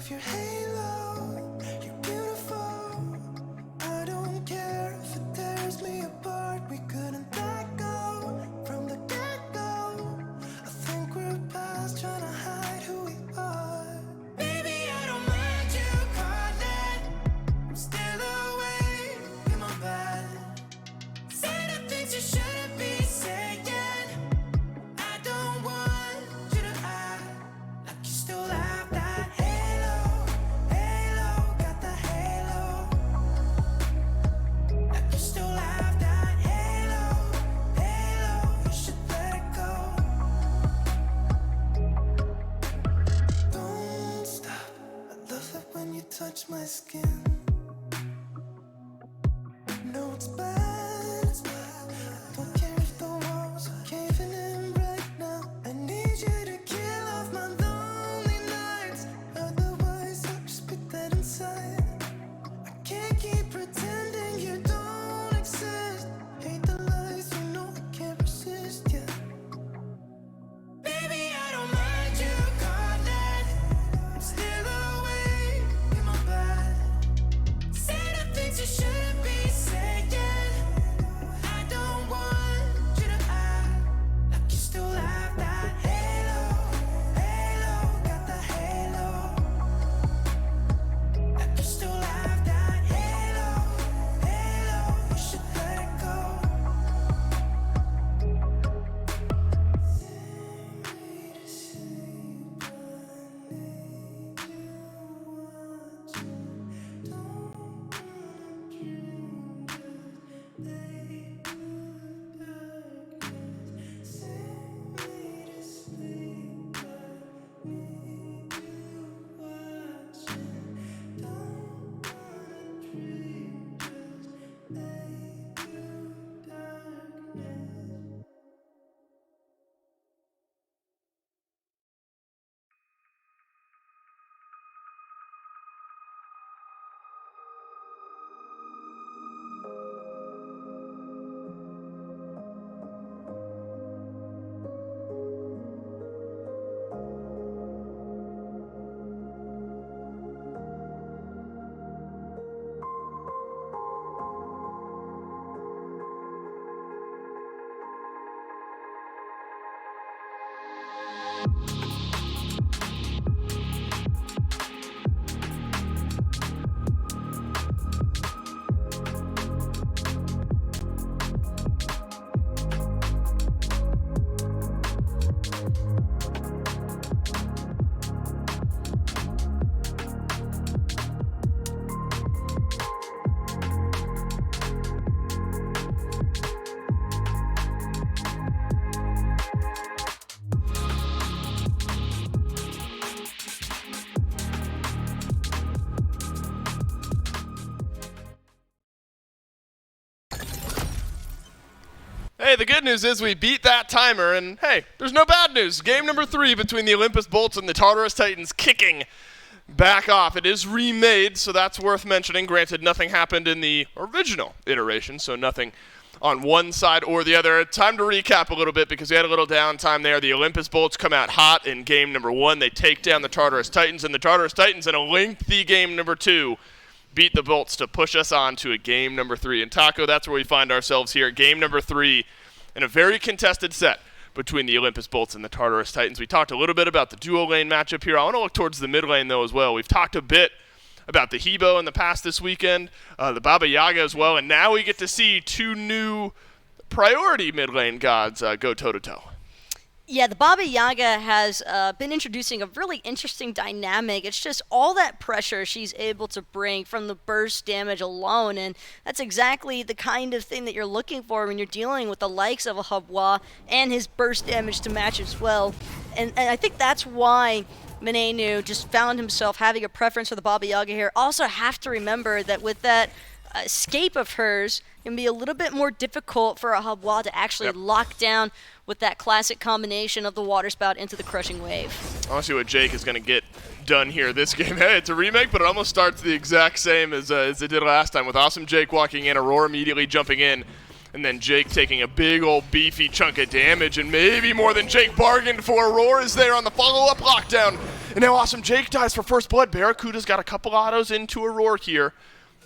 of your halo. You're beautiful. I don't care if it tears me apart. We couldn't let go from the get-go. I think we're past trying to hide who we are. Baby, I don't mind you calling. I'm still awake in my bed. Say the things you shouldn't be saying. I don't want you to act like you still have that halo. Halo, got the halo. Like you still have that halo. Halo, you should let it go. Don't stop. I love it when you touch my skin. No, it's bad. It's bad. I don't care if the walls are caving in right now. I need you to kill off my lonely nights. Otherwise, I'll just put that inside. I can't keep pretending you don't exist. Hate the lies, you know I can't resist, yeah. Baby, I don't mind you calling. I'm still awake in my bed. Say the things you shouldn't be saying. I don't want you to act like you still have that halo. Halo, got the halo. Like you still have that halo. Halo, you should let it go. Sing me to sleep, I need you watching. Don't wanna dream, just lay in the darkness. Sing me to sleep, I need you watching. Don't wanna dream, just lay in the darkness. Hey, the good news is we beat that timer, and hey, there's no bad news. Game number 3 between the Olympus Bolts and the Tartarus Titans kicking back off. It is remade, so that's worth mentioning. Granted, nothing happened in the original iteration, so nothing on one side or the other. Time to recap a little bit because we had a little downtime there. The Olympus Bolts come out hot in game number 1. They take down the Tartarus Titans, and the Tartarus Titans in a lengthy game number 2 beat the Bolts to push us on to a game number 3. And Taco, that's where we find ourselves here. Game number 3 in a very contested set between the Olympus Bolts and the Tartarus Titans. We talked a little bit about the duo lane matchup here. I want to look towards the mid lane, though, as well. We've talked a bit about the Hebo in the past this weekend, the Baba Yaga as well, and now we get to see 2 new priority mid lane gods go toe-to-toe. Yeah, the Baba Yaga has been introducing a really interesting dynamic. It's just all that pressure she's able to bring from the burst damage alone, and that's exactly the kind of thing that you're looking for when you're dealing with the likes of a Habwa and his burst damage to match as well. And I think that's why Manenu just found himself having a preference for the Baba Yaga here. Also have to remember that with that escape of hers, it can be a little bit more difficult for a Habwa to actually lock down with that classic combination of the water spout into the crushing wave. I want to see what Jake is going to get done here this game. Hey, it's a remake, but it almost starts the exact same as it did last time, with Awesome Jake walking in, Aurora immediately jumping in, and then Jake taking a big old beefy chunk of damage, and maybe more than Jake bargained for. Aurora is there on the follow-up lockdown And now Awesome Jake dies for first blood. Barracuda's got a couple autos into Aurora here.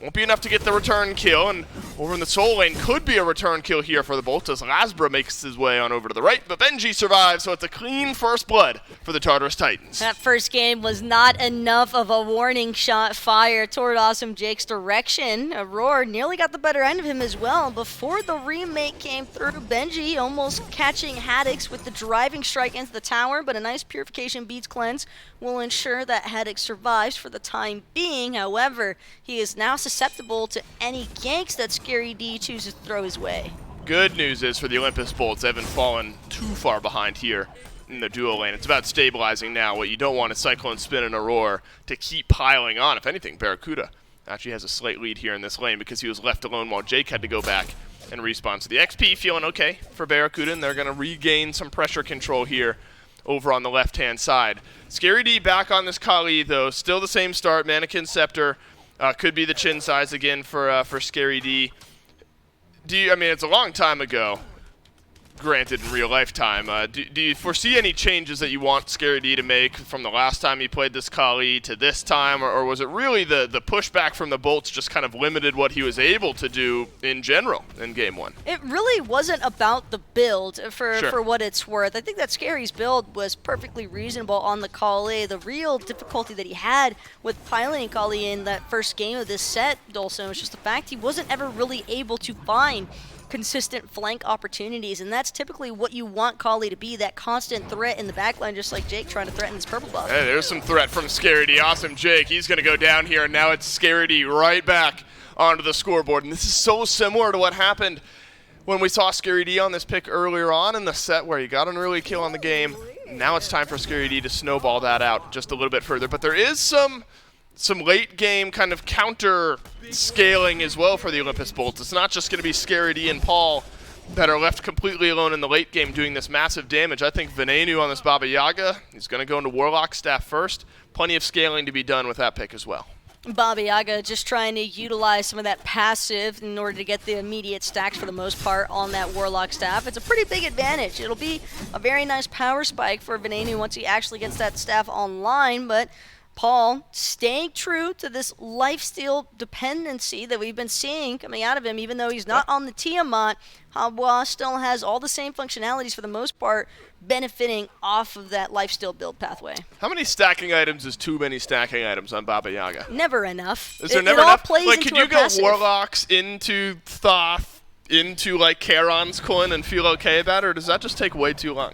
Won't be enough to get the return kill, and over in the soul lane could be a return kill here for the Bolts as Lasbra makes his way on over to the right, but Benji survives, so it's a clean first blood for the Tartarus Titans. That first game was not enough of a warning shot fired toward Awesome Jake's direction. Aurora nearly got the better end of him as well. Before the remake came through, Benji almost catching Haddix with the driving strike into the tower, but a nice Purification Beads cleanse will ensure that Haddix survives for the time being. However, he is now susceptible to any ganks that Scary D chooses to throw his way. Good news is for the Olympus Bolts, they haven't fallen too far behind here in the duo lane. It's about stabilizing now. What you don't want is Cyclone Spin and Aurora to keep piling on. If anything, Barracuda actually has a slight lead here in this lane because he was left alone while Jake had to go back and respawn. So the XP feeling okay for Barracuda, and they're going to regain some pressure control here over on the left-hand side. Scary D back on this Kali, though. Still the same start. Mannequin Scepter. Could be the chin size again for Scary D. I mean, it's a long time ago, granted in real life time. Do you foresee any changes that you want Scary D to make from the last time he played this Kali to this time, or was it really the pushback from the Bolts just kind of limited what he was able to do in general in Game 1? It really wasn't about the build for what it's worth. I think that Scary's build was perfectly reasonable on the Kali. The real difficulty that he had with piloting Kali in that first game of this set, Dolson, was just the fact he wasn't ever really able to find consistent flank opportunities, and that's typically what you want Kali to be, that constant threat in the backline, just like Jake trying to threaten this purple buff. Hey, there's some threat from Scary D. Awesome Jake, he's going to go down here, and now it's Scary D right back onto the scoreboard, and this is so similar to what happened when we saw Scary D on this pick earlier on in the set where he got an early kill on the game. Now it's time for Scary D to snowball that out just a little bit further, but there is some late game kind of counter scaling as well for the Olympus Bolts. It's not just going to be Scary D and Paul that are left completely alone in the late game doing this massive damage. I think Venenu on this Baba Yaga, he's going to go into Warlock staff first. Plenty of scaling to be done with that pick as well. Baba Yaga just trying to utilize some of that passive in order to get the immediate stacks for the most part on that Warlock staff. It's a pretty big advantage. It'll be a very nice power spike for Venenu once he actually gets that staff online, but Paul staying true to this lifesteal dependency that we've been seeing coming out of him, even though he's not on the Tiamat. Habwa still has all the same functionalities for the most part, benefiting off of that lifesteal build pathway. How many stacking items is too many stacking items on Baba Yaga? Never enough. Is there never enough? Like, could you go passive. Warlocks into Thoth, into like Charon's coin and feel okay about it, or does that just take way too long?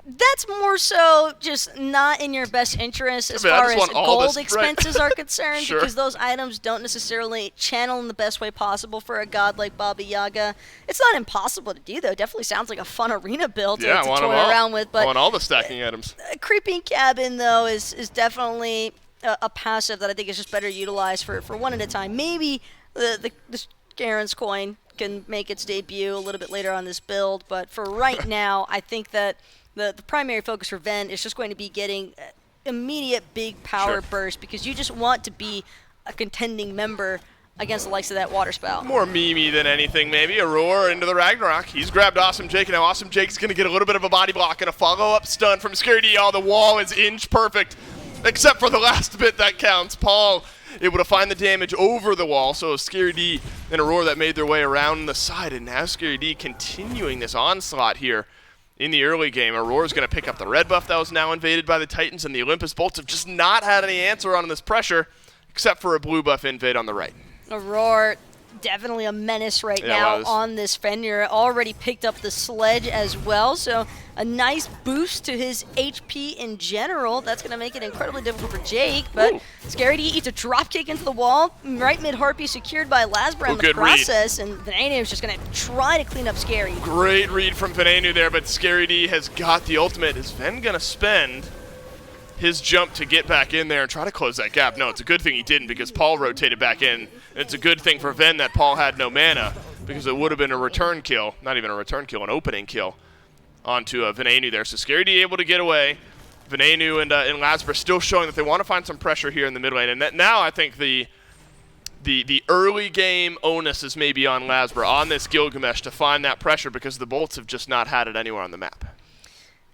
That's more so just not in your best interest as far as gold expenses are concerned, because those items don't necessarily channel in the best way possible for a god like Baba Yaga. It's not impossible to do, though. Definitely sounds like a fun arena build to toy around with. But I want all the stacking items. Creeping Cabin, though, is definitely a passive that I think is just better utilized for one at a time. Maybe the Garen's coin can make its debut a little bit later on this build, but for right now, I think that the primary focus for Ven is just going to be getting immediate big power burst, because you just want to be a contending member against the likes of that water spout. More memey than anything, maybe. Aurora into the Ragnarok. He's grabbed Awesome Jake, and now Awesome Jake's going to get a little bit of a body block and a follow-up stun from Scary D. Oh, the wall is inch perfect, except for the last bit that counts. Paul able to find the damage over the wall, so Scary D and Aurora that made their way around the side, and now Scary D continuing this onslaught here in the early game. Aurora's going to pick up the red buff that was now invaded by the Titans, and the Olympus Bolts have just not had any answer on this pressure, except for a blue buff invade on the right. Aurora, definitely a menace right now on this Fenrir. Already picked up the sledge as well, so a nice boost to his HP in general. That's going to make it incredibly difficult for Jake, but Scary D eats a dropkick into the wall. Right mid-harpy secured by Lasbra in the process, and Venenu is just going to try to clean up Scary. Great read from Venenu there, but Scary D has got the ultimate. Is Ven going to spend his jump to get back in there and try to close that gap? No, it's a good thing he didn't, because Paul rotated back in. And it's a good thing for Ven that Paul had no mana, because it would have been a return kill, not even a return kill, an opening kill onto Venenu there. So Scary D able to get away. Venenu and Lasbra still showing that they want to find some pressure here in the mid lane. And that now I think the early game onus is maybe on Lasbra, on this Gilgamesh, to find that pressure, because the Bolts have just not had it anywhere on the map.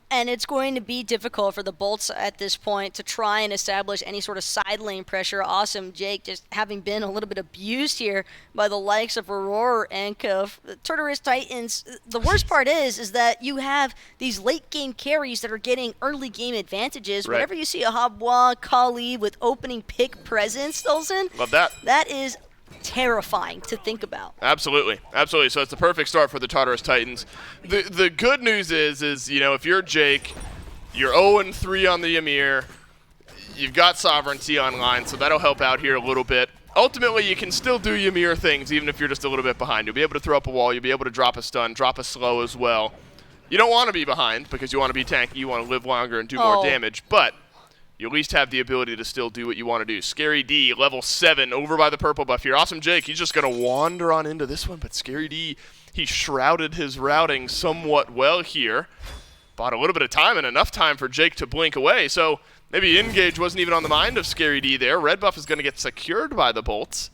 And it's going to be difficult for the Bolts at this point to try and establish any sort of side lane pressure. Awesome Jake just having been a little bit abused here by the likes of Aurora and Kove. The Tartarus Titans, the worst part is that you have these late game carries that are getting early game advantages. Right. Whenever you see a Habwa, Kali with opening pick presence, Dolson, Love that. that is terrifying to think about. Absolutely, absolutely. So it's the perfect start for the Tartarus Titans. The good news is you know, if you're Jake, you're 0-3 on the Ymir. You've got Sovereignty online, so that'll help out here a little bit. Ultimately, you can still do Ymir things even if you're just a little bit behind. You'll be able to throw up a wall. You'll be able to drop a stun, drop a slow as well. You don't want to be behind because you want to be tanky. You want to live longer and do more damage, but you at least have the ability to still do what you want to do. Scary D, level 7, over by the purple buff here. Awesome Jake, he's just going to wander on into this one, but Scary D, he shrouded his routing somewhat well here. Bought a little bit of time and enough time for Jake to blink away, so maybe Engage wasn't even on the mind of Scary D there. Red buff is going to get secured by the Bolts.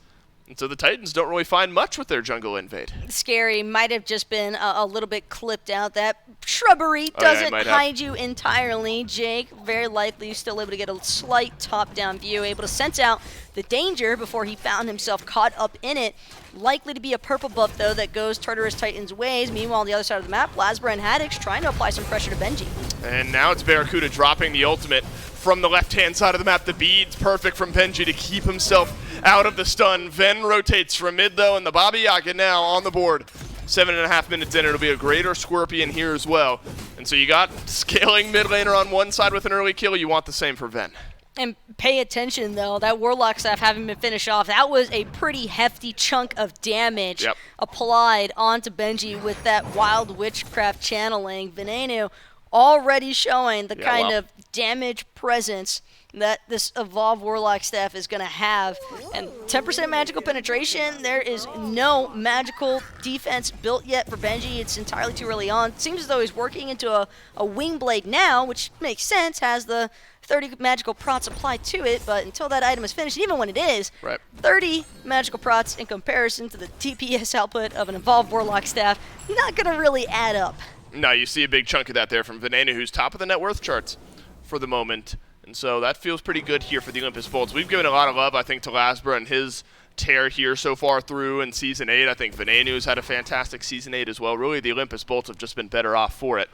And so the Titans don't really find much with their jungle invade. Scary might have just been a little bit clipped out. That shrubbery doesn't hide you entirely. Jake, very likely still able to get a slight top-down view, able to sense out the danger before he found himself caught up in it. Likely to be a purple buff, though, that goes Tartarus Titans' ways. Meanwhile, on the other side of the map, Lasbra and Haddix trying to apply some pressure to Benji. And now it's Barracuda dropping the ultimate from the left-hand side of the map. The beads perfect from Benji to keep himself out of the stun. Ven rotates from mid, though, and the Baba Yaga now on the board. 7.5 minutes in, it'll be a greater Scorpion here as well. And so you got scaling mid laner on one side with an early kill. You want the same for Ven. And pay attention, though, that Warlock staff having been finished off, that was a pretty hefty chunk of damage applied onto Benji with that Wild Witchcraft channeling. Venenu already showing the kind of damage presence that this Evolve Warlock staff is going to have. And 10% magical penetration, there is no magical defense built yet for Benji. It's entirely too early on. Seems as though he's working into a Wing Blade now, which makes sense, has the 30 magical prots applied to it, but until that item is finished, even when it is, 30 magical prots in comparison to the DPS output of an Evolve Warlock staff, not going to really add up. No, you see a big chunk of that there from Venenu, who's top of the net worth charts for the moment. And so that feels pretty good here for the Olympus Bolts. We've given a lot of love, I think, to Lasbra and his tear here so far through in Season 8. I think Venenu's had a fantastic Season 8 as well. Really, the Olympus Bolts have just been better off for it.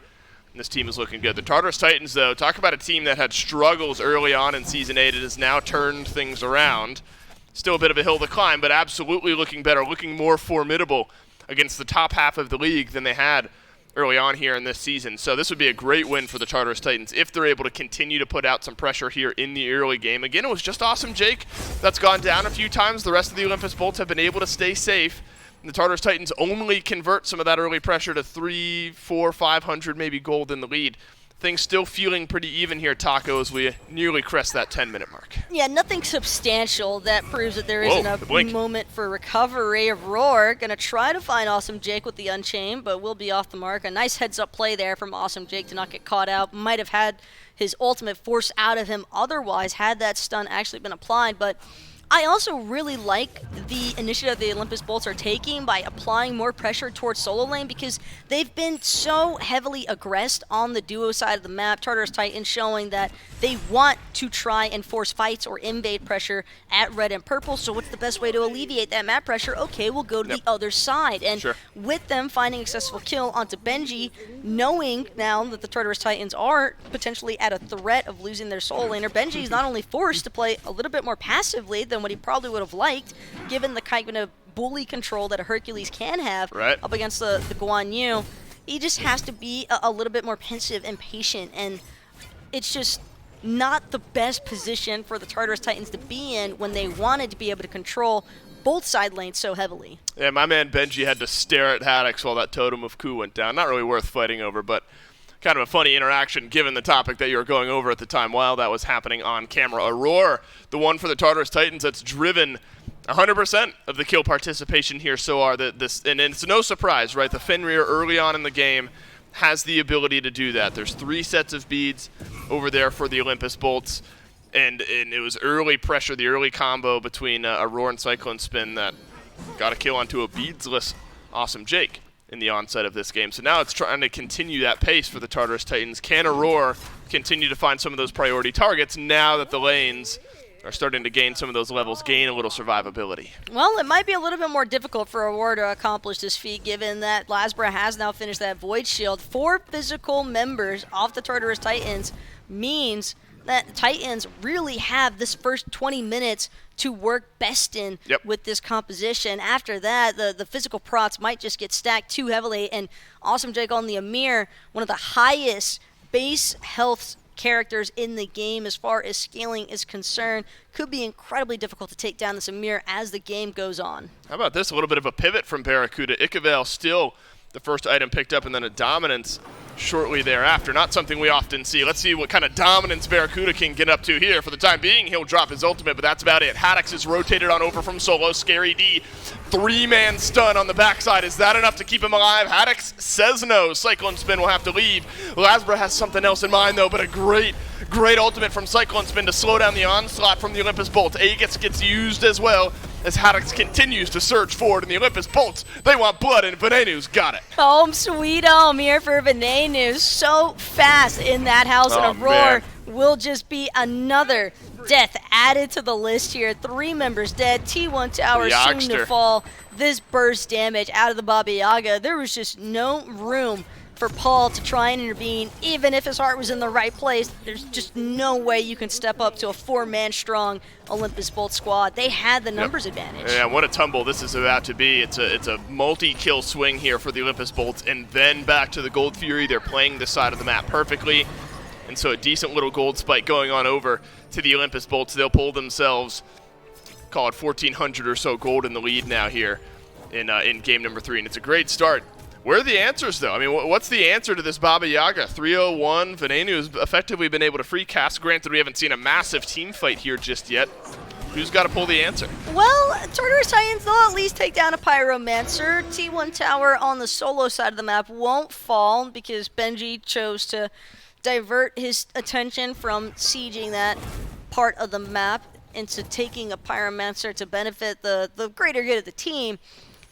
And this team is looking good. The Tartarus Titans, though, talk about a team that had struggles early on in Season 8. It has now turned things around. Still a bit of a hill to climb, but absolutely looking better, looking more formidable against the top half of the league than they had early on here in this season. So this would be a great win for the Tartarus Titans if they're able to continue to put out some pressure here in the early game. Again, it was just Awesome Jake that's gone down a few times. The rest of the Olympus Bolts have been able to stay safe. And the Tartarus Titans only convert some of that early pressure to 300, 400, 500 maybe gold in the lead. Things still feeling pretty even here, Taco, as we nearly crest that 10-minute mark. Yeah, nothing substantial that proves that there isn't a moment for recovery. Aurora going to try to find Awesome Jake with the Unchained, but will be off the mark. A nice heads-up play there from Awesome Jake to not get caught out. Might have had his ultimate forced out of him otherwise had that stun actually been applied, but I also really like the initiative the Olympus Bolts are taking by applying more pressure towards solo lane because they've been so heavily aggressed on the duo side of the map. Tartarus Titans showing that they want to try and force fights or invade pressure at red and purple. So what's the best way to alleviate that map pressure? Okay, we'll go to the other side. And with them finding a successful kill onto Benji, knowing now that the Tartarus Titans are potentially at a threat of losing their solo laner, Benji is not only forced to play a little bit more passively than what he probably would have liked, given the kind of bully control that a Hercules can have up against the Guan Yu. He just has to be a little bit more pensive and patient, and it's just not the best position for the Tartarus Titans to be in when they wanted to be able to control both side lanes so heavily. Yeah, my man Benji had to stare at Haddix while that Totem of Ku went down. Not really worth fighting over, but kind of a funny interaction given the topic that you were going over at the time while that was happening on camera. Aurora, the one for the Tartarus Titans that's driven 100% of the kill participation here so far. And it's no surprise, right? The Fenrir early on in the game has the ability to do that. There's 3 sets of beads over there for the Olympus Bolts, and it was early pressure, the early combo between Aurora and Cyclone Spin that got a kill onto a beadsless Awesome Jake. in the onset of this game. So now it's trying to continue that pace for the Tartarus Titans. Can Aurora continue to find some of those priority targets now that the lanes are starting to gain some of those levels, gain a little survivability? Well, it might be a little bit more difficult for Aurora to accomplish this feat, given that Lasbra has now finished that Void Shield. 4 physical members off the Tartarus Titans means that Titans really have this first 20 minutes to work best in with this composition. After that, the physical procs might just get stacked too heavily, and Awesome Jake on the Amir, one of the highest base health characters in the game as far as scaling is concerned, could be incredibly difficult to take down this Amir as the game goes on. How about this? A little bit of a pivot from Barracuda. Ikavel still the first item picked up, and then a dominance shortly thereafter. Not something we often see. Let's see what kind of dominance Barracuda can get up to here. For the time being, he'll drop his ultimate, but that's about it. Haddox is rotated on over from solo. Scary D, 3-man stun on the backside. Is that enough to keep him alive? Haddox says no. Cyclone Spin will have to leave. Lasbra has something else in mind, though, but a great ultimate from Cyclone Spin to slow down the onslaught from the Olympus Bolt. Aegis gets used as well as Haddox continues to surge forward, and the Olympus Bolts, they want blood, and Venenu's got it. Home sweet home here for Venenu. So fast in that house, and Aurora will just be another death added to the list here. 3 members dead, T1 tower soon to fall. This burst damage out of the Baba Yaga, there was just no room for Paul to try and intervene. Even if his heart was in the right place, there's just no way you can step up to a 4-man strong Olympus Bolt squad. They had the numbers advantage. Yeah, what a tumble this is about to be. It's a multi-kill swing here for the Olympus Bolts, and then back to the Gold Fury. They're playing this side of the map perfectly, and so a decent little gold spike going on over to the Olympus Bolts. They'll pull themselves, call it 1,400 or so gold in the lead now here in game number 3, and it's a great start. Where are the answers, though? I mean, what's the answer to this Baba Yaga? 301, Venenu has effectively been able to free cast. Granted, we haven't seen a massive team fight here just yet. Who's got to pull the answer? Well, Tartarus Titans, they'll at least take down a Pyromancer. T1 tower on the solo side of the map won't fall because Benji chose to divert his attention from sieging that part of the map into taking a Pyromancer to benefit the greater good of the team.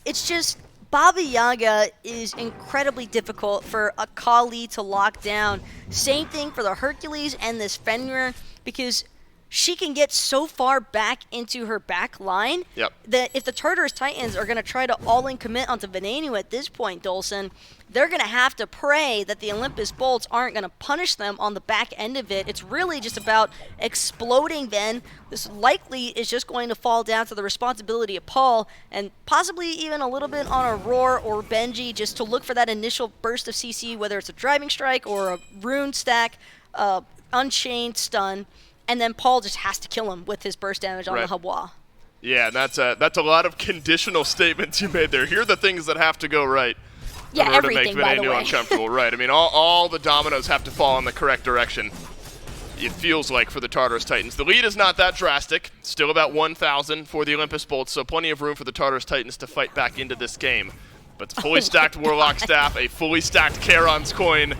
It's just Baba Yaga is incredibly difficult for a Kali to lock down. Same thing for the Hercules and this Fenrir, because she can get so far back into her back line that if the Tartarus Titans are going to try to all-in commit onto Venenu at this point, Dolson, they're going to have to pray that the Olympus Bolts aren't going to punish them on the back end of it. It's really just about exploding Ven. This likely is just going to fall down to the responsibility of Paul, and possibly even a little bit on Aurora or Benji, just to look for that initial burst of CC, whether it's a driving strike or a rune stack, unchained stun, and then Paul just has to kill him with his burst damage on the Habwa. Yeah, that's a lot of conditional statements you made there. Here are the things that have to go right in order to make Venenu uncomfortable. Right. I mean, all the dominoes have to fall in the correct direction, it feels like, for the Tartarus Titans. The lead is not that drastic. Still about 1,000 for the Olympus Bolts, so plenty of room for the Tartarus Titans to fight back into this game. But the fully stacked Warlock Staff, a fully stacked Charon's Coin,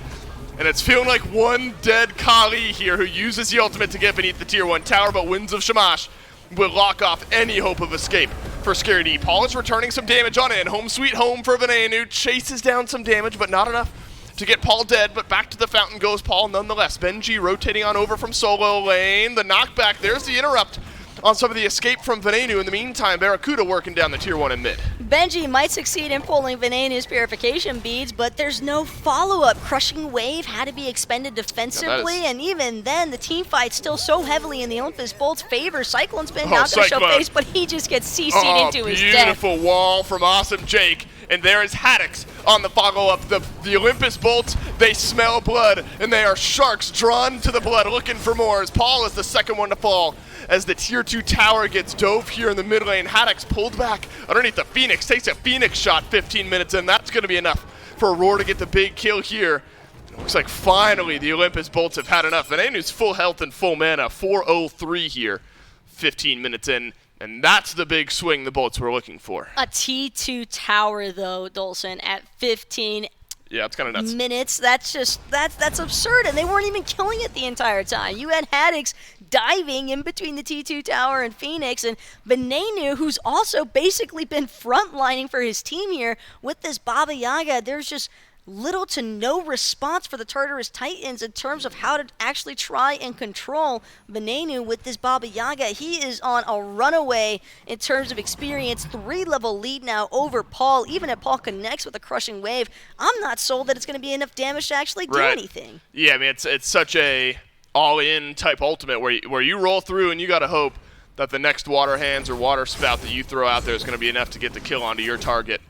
and it's feeling like one dead Kali here who uses the ultimate to get beneath the Tier 1 tower, but Winds of Shamash will lock off any hope of escape for Scary D. Paul is returning some damage on in. Home sweet home for Venenu. Chases down some damage, but not enough to get Paul dead, but back to the fountain goes Paul nonetheless. Benji rotating on over from solo lane. The knockback, there's the interrupt on some of the escape from Venenu. In the meantime, Barracuda working down the Tier 1 in mid. Benji might succeed in pulling Venenu's purification beads, but there's no follow-up. Crushing Wave had to be expended defensively, and even then, the team fight's still so heavily in the Olympus Bolt's favor. Cyclone's been not going to show face, but he just gets CC'd into his death. Beautiful wall from Awesome Jake. And there is Haddox on the follow-up. The Olympus Bolts, they smell blood, and they are sharks drawn to the blood, looking for more, as Paul is the second one to fall. As the Tier 2 tower gets dove here in the mid lane, Haddox pulled back underneath the Phoenix, takes a Phoenix shot 15 minutes in. That's going to be enough for Aurora to get the big kill here. It looks like finally the Olympus Bolts have had enough. Venenu's full health and full mana, 403 here, 15 minutes in. And that's the big swing the Bolts were looking for. A T2 tower, though, Dolson, at 15 it's kind of nuts. minutes. That's absurd, and they weren't even killing it the entire time. You had Haddox diving in between the T2 tower and Phoenix, and Venenu, who's also basically been frontlining for his team here with this Baba Yaga. There's just little to no response for the Tartarus Titans in terms of how to actually try and control Venenu with this Baba Yaga. He is on a runaway in terms of experience, 3-level lead now over Paul. Even if Paul connects with a crushing wave, I'm not sold that it's going to be enough damage to actually do anything. Yeah, I mean, it's such a all-in type ultimate where you roll through and you got to hope that the next water hands or water spout that you throw out there is going to be enough to get the kill onto your target.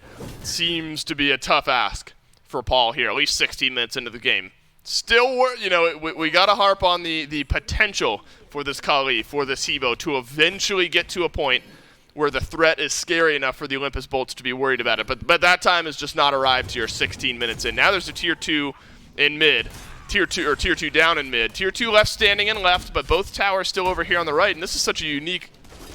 Seems to be a tough ask for Paul here, at least 16 minutes into the game. Still, you know, we got to harp on the potential for this Kali, for this Hebo, to eventually get to a point where the threat is scary enough for the Olympus Bolts to be worried about it. But that time has just not arrived here 16 minutes in. Now there's a Tier 2 in mid. Tier 2 down in mid. Tier 2 left standing in left, but both towers still over here on the right. And this is such a unique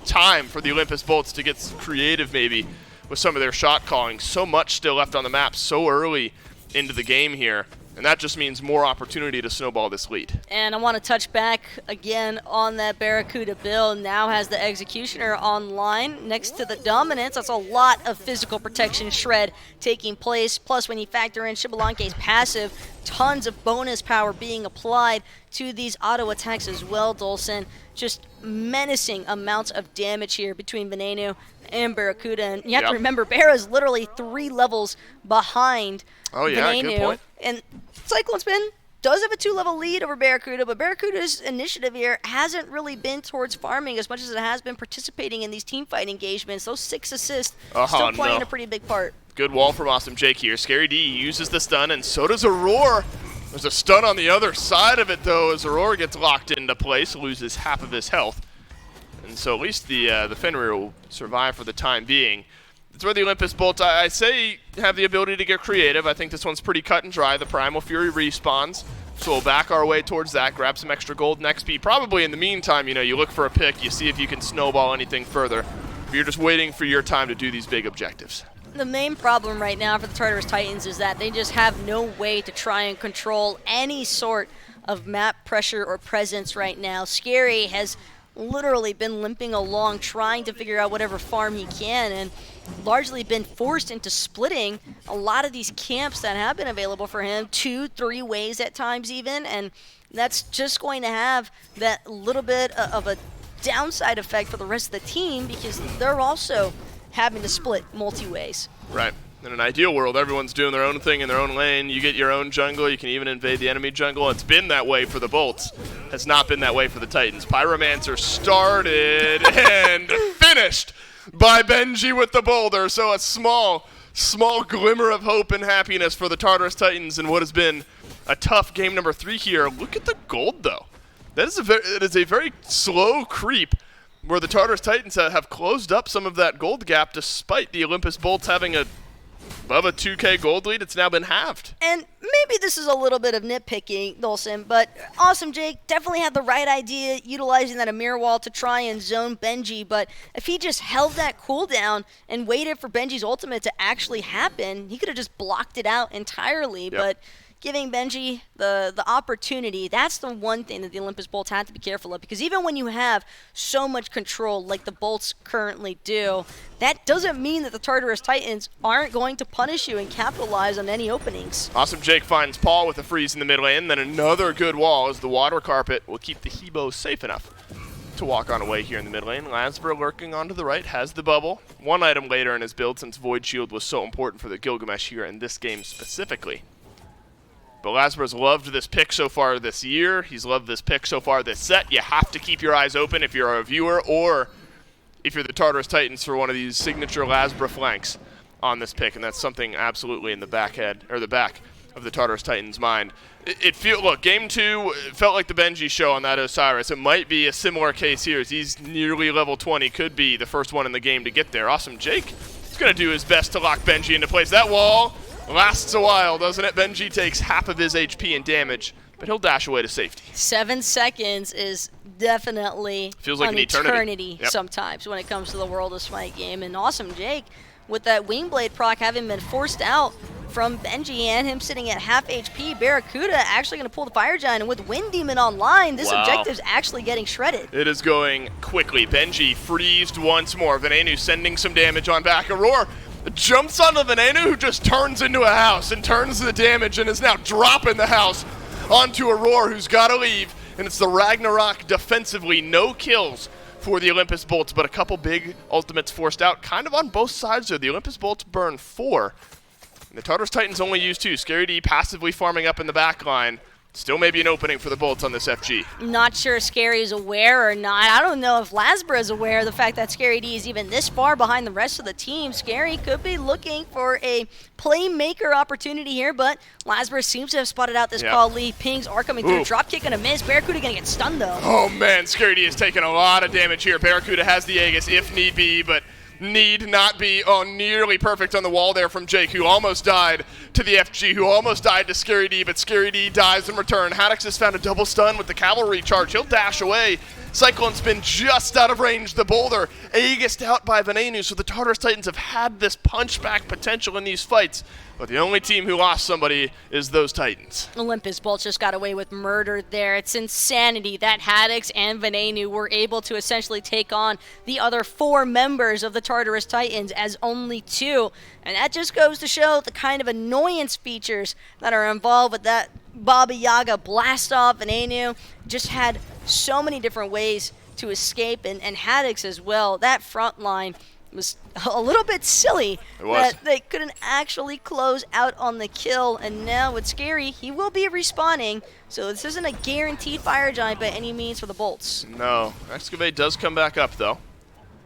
time for the Olympus Bolts to get creative maybe with some of their shot calling. So much still left on the map so early into the game here, and that just means more opportunity to snowball this lead. And I want to touch back again on that Barracuda build. Now has the Executioner online next to the Dominance. That's a lot of physical protection shred taking place. Plus, when you factor in Shibalanke's passive, tons of bonus power being applied to these auto attacks as well, Dolson. Just menacing amounts of damage here between Venenu and Barracuda. And you have to remember, Barra's literally 3 levels behind Venenu. Good point. And Cyclone Spin does have a 2-level lead over Barracuda, but Barracuda's initiative here hasn't really been towards farming as much as it has been participating in these teamfight engagements. Those 6 assists still playing a pretty big part. Good wall from Awesome Jake here. Scary D uses the stun, and so does Aurora. There's a stun on the other side of it, though, as Aurora gets locked into place, loses half of his health. And so at least the Fenrir will survive for the time being. That's where the Olympus Bolts, I say, have the ability to get creative. I think this one's pretty cut and dry. The Primal Fury respawns, so we'll back our way towards that, grab some extra gold and XP. Probably in the meantime, you know, you look for a pick, you see if you can snowball anything further. But you're just waiting for your time to do these big objectives. The main problem right now for the Tartarus Titans is that they just have no way to try and control any sort of map pressure or presence right now. Scary has literally been limping along trying to figure out whatever farm he can, and largely been forced into splitting a lot of these camps that have been available for him 2-3 ways at times even, and that's just going to have that little bit of a downside effect for the rest of the team because they're also having to split multi-ways. Right. In an ideal world, everyone's doing their own thing in their own lane. You get your own jungle. You can even invade the enemy jungle. It's been that way for the Bolts. Has not been that way for the Titans. Pyromancer started and finished by Benji with the boulder. So a small glimmer of hope and happiness for the Tartarus Titans in what has been a tough game number 3 here. Look at the gold, though. It is a very slow creep where the Tartarus Titans have closed up some of that gold gap despite the Olympus Bolts having above a 2K gold lead. It's now been halved. And maybe this is a little bit of nitpicking, Dolson, but Awesome Jake definitely had the right idea utilizing that Amir wall to try and zone Benji, but if he just held that cooldown and waited for Benji's ultimate to actually happen, he could have just blocked it out entirely, but giving Benji the opportunity, that's the one thing that the Olympus Bolts had to be careful of, because even when you have so much control like the Bolts currently do, that doesn't mean that the Tartarus Titans aren't going to punish you and capitalize on any openings. Awesome Jake finds Paul with a freeze in the mid lane, then another good wall as the water carpet will keep the Hebo safe enough to walk on away here in the mid lane. Lasbra lurking onto the right, has the bubble. One item later in his build since Void Shield was so important for the Gilgamesh here in this game specifically. But Lasbra's loved this pick so far this year. He's loved this pick so far this set. You have to keep your eyes open if you're a viewer or if you're the Tartarus Titans for one of these signature Lasbra flanks on this pick, and that's something absolutely in the back of the Tartarus Titans' mind. Look, game 2 felt like the Benji show on that Osiris. It might be a similar case here as he's nearly level 20, could be the first one in the game to get there. Awesome Jake is going to do his best to lock Benji into place. That wall lasts a while, doesn't it? Benji takes half of his HP and damage, but he'll dash away to safety. 7 seconds is definitely feels like an eternity sometimes when it comes to the World of Smite game. And Awesome Jake, with that Wingblade proc having been forced out from Benji, and him sitting at half HP. Barracuda actually going to pull the Fire Giant, and with Wind Demon online, this objective's actually getting shredded. It is going quickly. Benji freezed once more. Venenu sending some damage on back. Aurora jumps onto Venenu, who just turns into a house and turns the damage and is now dropping the house onto Aurora, who's got to leave. And it's the Ragnarok defensively. No kills for the Olympus Bolts, but a couple big ultimates forced out, kind of on both sides there. The Olympus Bolts burn 4. And the Tartarus Titans only use 2. Scary D passively farming up in the back line. Still maybe an opening for the Bolts on this FG. Not sure Scary is aware or not. I don't know if Lasbra is aware of the fact that Scary D is even this far behind the rest of the team. Scary could be looking for a playmaker opportunity here, but Lasbra seems to have spotted out this call lead. Pings are coming through. Drop kick and a miss. Barracuda gonna get stunned though. Oh man, Scary D is taking a lot of damage here. Barracuda has the Aegis if need be, but need not be. Oh, nearly perfect on the wall there from Jake, who almost died to the FG, who almost died to Scary D, but Scary D dies in return. Haddix has found a double stun with the cavalry charge. He'll dash away. Cyclone Spin just out of range. The boulder Aegis out by Venenu, so the Tartarus Titans have had this punchback potential in these fights, but the only team who lost somebody is those Titans. Olympus Bolts just got away with murder there. It's insanity that Haddix and Venenu were able to essentially take on the other 4 members of the Tartarus Titans as only 2. And that just goes to show the kind of annoyance features that are involved with that Baba Yaga blast off. Venenu just had so many different ways to escape, and Haddix as well. That front line was a little bit silly that they couldn't actually close out on the kill, and now with Scary, he will be respawning, so this isn't a guaranteed Fire Giant by any means for the Bolts. No. Excavate does come back up though,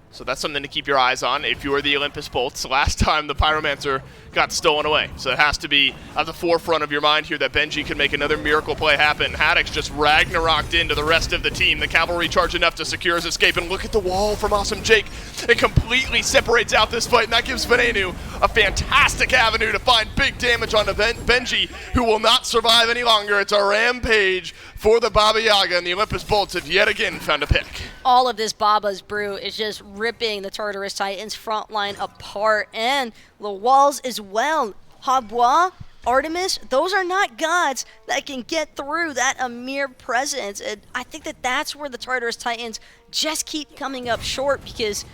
so that's something to keep your eyes on if you're the Olympus Bolts. Last time the Pyromancer got stolen away, so it has to be at the forefront of your mind here that Benji can make another miracle play happen. Haddix just Ragnaroked into the rest of the team. The cavalry charge enough to secure his escape, and look at the wall from Awesome Jake. It completely separates out this fight, and that gives Venenu a fantastic avenue to find big damage on Benji, who will not survive any longer. It's a rampage for the Baba Yaga, and the Olympus Bolts have yet again found a pick. All of this Baba's brew is just ripping the Tartarus Titans front line apart, and the walls as well. Habois, Artemis, those are not gods that can get through that Amir presence. And I think that that's where the Tartarus Titans just keep coming up short, because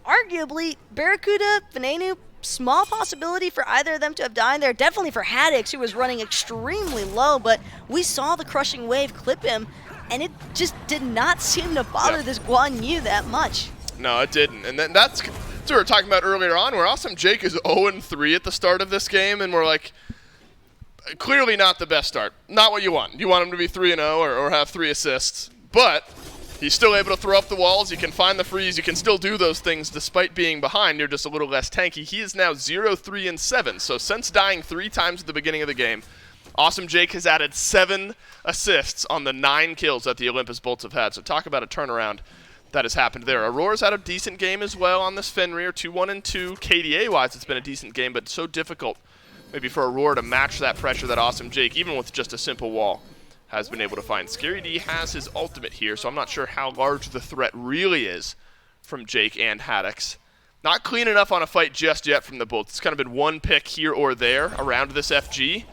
arguably Barracuda, Venenu, small possibility for either of them to have died there. Definitely for Haddix, who was running extremely low, but we saw the crushing wave clip him, and it just did not seem to bother this Guan Yu that much. No, it didn't. And then that's what we were talking about earlier on, where Awesome Jake is 0-3 at the start of this game, and we're like, clearly not the best start. Not what you want. You want him to be 3-0 or have 3 assists, but he's still able to throw up the walls. You can find the freeze. You can still do those things despite being behind. You're just a little less tanky. He is now 0-3-7. So since dying 3 times at the beginning of the game, Awesome Jake has added 7 assists on the 9 kills that the Olympus Bolts have had. So talk about a turnaround that has happened there. Aurora's had a decent game as well on this Fenrir, 2-1-2. KDA-wise, it's been a decent game, but so difficult maybe for Aurora to match that pressure that Awesome Jake, even with just a simple wall, has been able to find. Scary D has his ultimate here, so I'm not sure how large the threat really is from Jake and Haddix. Not clean enough on a fight just yet from the Bolts. It's kind of been one pick here or there around this FG.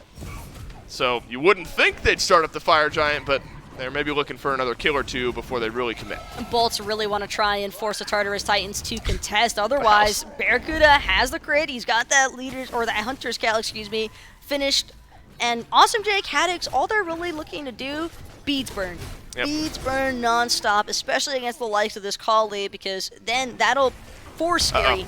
So you wouldn't think they'd start up the Fire Giant, but they're maybe looking for another kill or 2 before they really commit. Bolts really want to try and force the Tartarus Titans to contest. Otherwise, Barracuda has the crit. He's got that leader's, or that Hunter's Cal, excuse me, finished. And Awesome Jake, Haddix, all they're really looking to do, beads burn. Beads burn nonstop, especially against the likes of this call lead, because then that'll force Scary.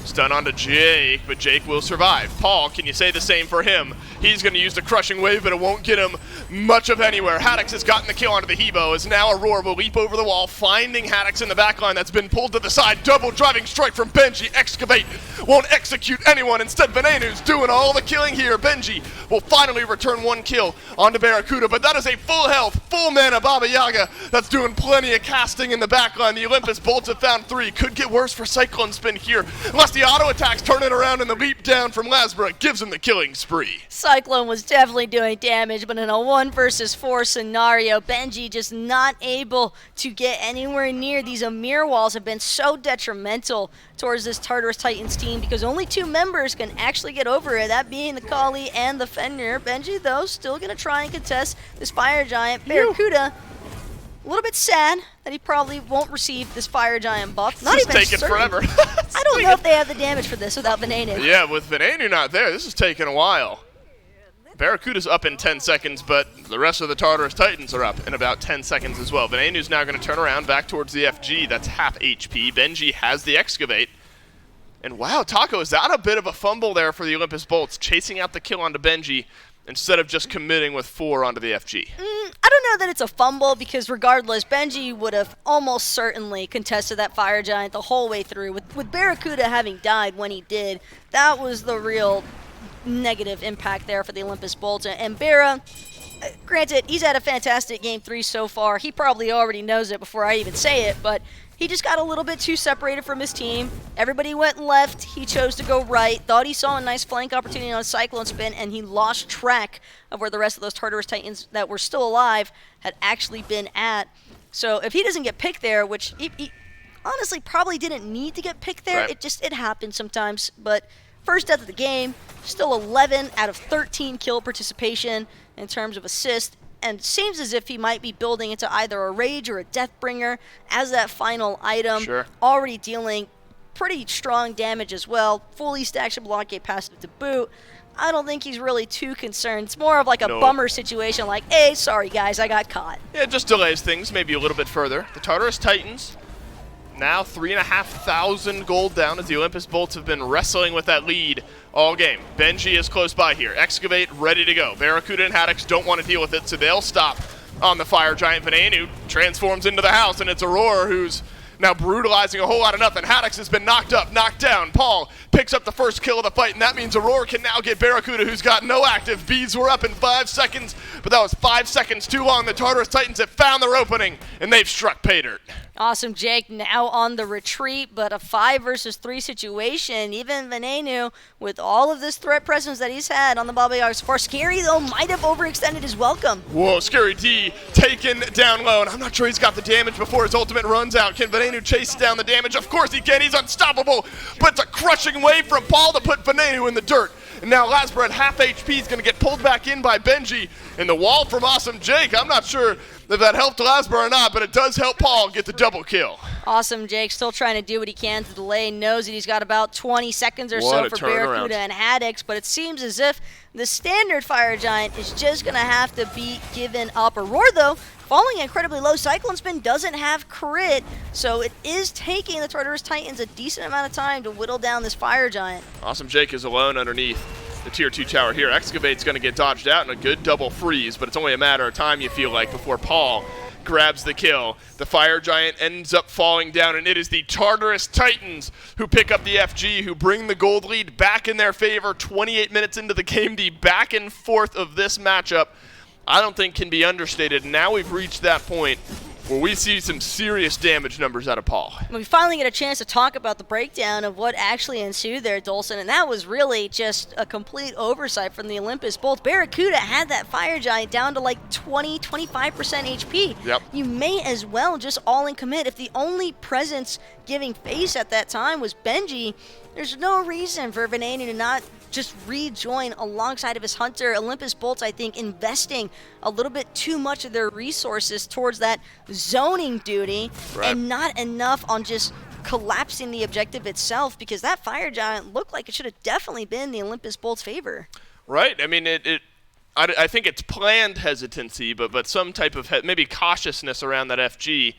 Stun onto Jake, but Jake will survive. Paul, can you say the same for him? He's going to use the crushing wave, but it won't get him much of anywhere. Haddix has gotten the kill onto the Hebo, as now Aurora will leap over the wall, finding Haddix in the backline that's been pulled to the side. Double driving strike from Benji. Excavate won't execute anyone. Instead, Venenu's doing all the killing here. Benji will finally return 1 kill onto Barracuda, but that is a full health, full mana Baba Yaga that's doing plenty of casting in the backline. The Olympus Bolts have found 3. Could get worse for Cyclone Spin here. plus the auto attacks turn it around, and the leap down from Lasbra gives him the killing spree. Cyclone was definitely doing damage, but in a 1 versus 4 scenario, Benji just not able to get anywhere near. These Amir walls have been so detrimental towards this Tartarus Titans team because only 2 members can actually get over it, that being the Kali and the Fenrir. Benji, though, still going to try and contest this Fire Giant. Barracuda, a little bit sad that he probably won't receive this Fire Giant buff. Not even taking certain. forever. I don't know if they have the damage for this without Venenu. Yeah, with Venenu not there, this is taking a while. Barracuda's up in 10 seconds, but the rest of the Tartarus Titans are up in about 10 seconds as well. Venenu's now going to turn around back towards the FG. That's half HP. Benji has the Excavate. And wow, Taco, is that a bit of a fumble there for the Olympus Bolts, chasing out the kill onto Benji instead of just committing with 4 onto the FG? I don't know that it's a fumble because regardless, Benji would have almost certainly contested that Fire Giant the whole way through. With Barracuda having died when he did, that was the real negative impact there for the Olympus Bolts. And Barra, granted, he's had a fantastic Game 3 so far. He probably already knows it before I even say it, but he just got a little bit too separated from his team. Everybody went left. He chose to go right. Thought he saw a nice flank opportunity on a Cyclone spin, and he lost track of where the rest of those Tartarus Titans that were still alive had actually been at. So if he doesn't get picked there, which he honestly probably didn't need to get picked there, Right. it happens sometimes. But first death of the game, still 11 out of 13 kill participation in terms of assist. And seems as if he might be building into either a Rage or a Deathbringer as that final item. Sure. Already dealing pretty strong damage as well. Fully stacked blockade passive to boot. I don't think he's really too concerned. It's more of like a bummer situation like, hey, sorry guys, I got caught. Yeah, it just delays things maybe a little bit further. The Tartarus Titans now 3,500 gold down as the Olympus Bolts have been wrestling with that lead all game. Benji is close by here. Excavate ready to go. Barracuda and Haddix don't want to deal with it, so they'll stop on the Fire Giant. Venenu transforms into the house, and it's Aurora who's now brutalizing a whole lot of nothing. Haddix has been knocked up, knocked down. Paul picks up the first kill of the fight, and that means Aurora can now get Barracuda, who's got no active. Beads were up in 5 seconds, but that was 5 seconds too long. The Tartarus Titans have found their opening, and they've struck pay dirt. Awesome Jake now on the retreat, but a 5 versus 3 situation. Even Venenu, with all of this threat presence that he's had on the Baba Yaga so far, Scary though might have overextended his welcome. Whoa, Scary D taken down low, and I'm not sure he's got the damage before his ultimate runs out. Can Venenu chase down the damage? Of course he can, he's unstoppable, but it's a crushing wave from Paul to put Venenu in the dirt. And now Lasbra at half HP is going to get pulled back in by Benji, and the wall from Awesome Jake. I'm not sure if that helped Lasbra or not, but it does help Paul get the double kill. Awesome Jake still trying to do what he can to delay, knows that he's got about 20 seconds or so for Barracuda and Haddix, but it seems as if the standard Fire Giant is just going to have to be given up. Aurora, though, falling incredibly low. Cyclone Spin doesn't have crit, so it is taking the Tartarus Titans a decent amount of time to whittle down this Fire Giant. Awesome Jake is alone underneath the tier 2 tower here. Excavate's going to get dodged out in a good double freeze, but it's only a matter of time, you feel like, before Paul grabs the kill. The Fire Giant ends up falling down, and it is the Tartarus Titans who pick up the FG, who bring the gold lead back in their favor. 28 minutes into the game, the back and forth of this matchup, I don't think can be understated. Now we've reached that point where we see some serious damage numbers out of Paul. We finally get a chance to talk about the breakdown of what actually ensued there, Dolson, and that was really just a complete oversight from the Olympus Bolts. Barracuda had that Fire Giant down to like 20-25% HP. Yep. You may as well just all-in commit. If the only presence giving face at that time was Benji, there's no reason for Venenu to not just rejoin alongside of his hunter. Olympus Bolts, I think, investing a little bit too much of their resources towards that zoning duty and not enough on just collapsing the objective itself, because that Fire Giant looked like it should have definitely been the Olympus Bolts' favor. Right. I mean, I think it's planned hesitancy, but some type of maybe cautiousness around that FG.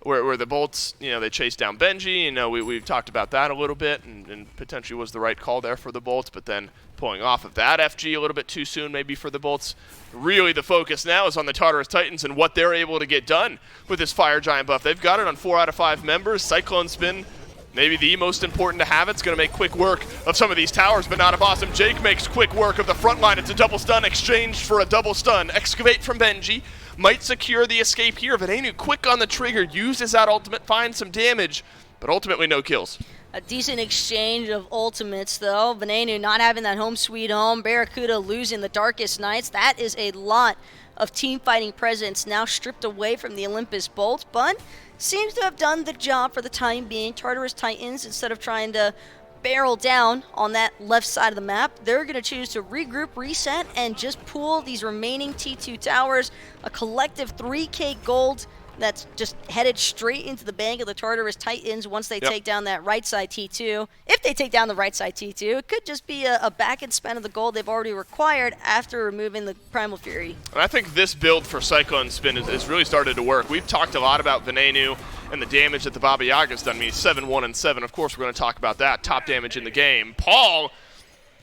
Where the Bolts, they chased down Benji. We've talked about that a little bit, and potentially was the right call there for the Bolts, but then pulling off of that FG a little bit too soon maybe for the Bolts. Really the focus now is on the Tartarus Titans and what they're able to get done with this Fire Giant buff. They've got it on 4 out of 5 members. Cyclone Spin, maybe the most important to have. It's going to make quick work of some of these towers, but not if Awesome Jake makes quick work of the front line. It's a double stun exchanged for a double stun. Excavate from Benji might secure the escape here. Venenu quick on the trigger, uses that ultimate, finds some damage, but ultimately no kills. A decent exchange of ultimates, though. Venenu not having that home sweet home. Barracuda losing the Darkest Nights. That is a lot of team fighting presence now stripped away from the Olympus Bolts, but seems to have done the job for the time being. Tartarus Titans, instead of trying to barrel down on that left side of the map, they're going to choose to regroup, reset, and just pool these remaining T2 towers. A collective 3K gold that's just headed straight into the bank of the Tartarus Titans once they take down that right side T2. If they take down the right side T2, it could just be a back and spend of the gold they've already required after removing the Primal Fury. And I think this build for Cyclone Spin has really started to work. We've talked a lot about Venenu and the damage that the Baba Yaga's done. I mean, 7-1-7. Of course, we're going to talk about that. Top damage in the game. Paul,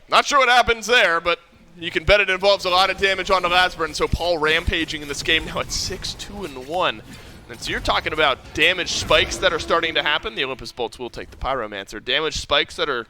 not sure what happens there, but you can bet it involves a lot of damage on the Lasburn. So Paul rampaging in this game now at 6-2-1. And so you're talking about damage spikes that are starting to happen. The Olympus Bolts will take the Pyromancer. Damage spikes that are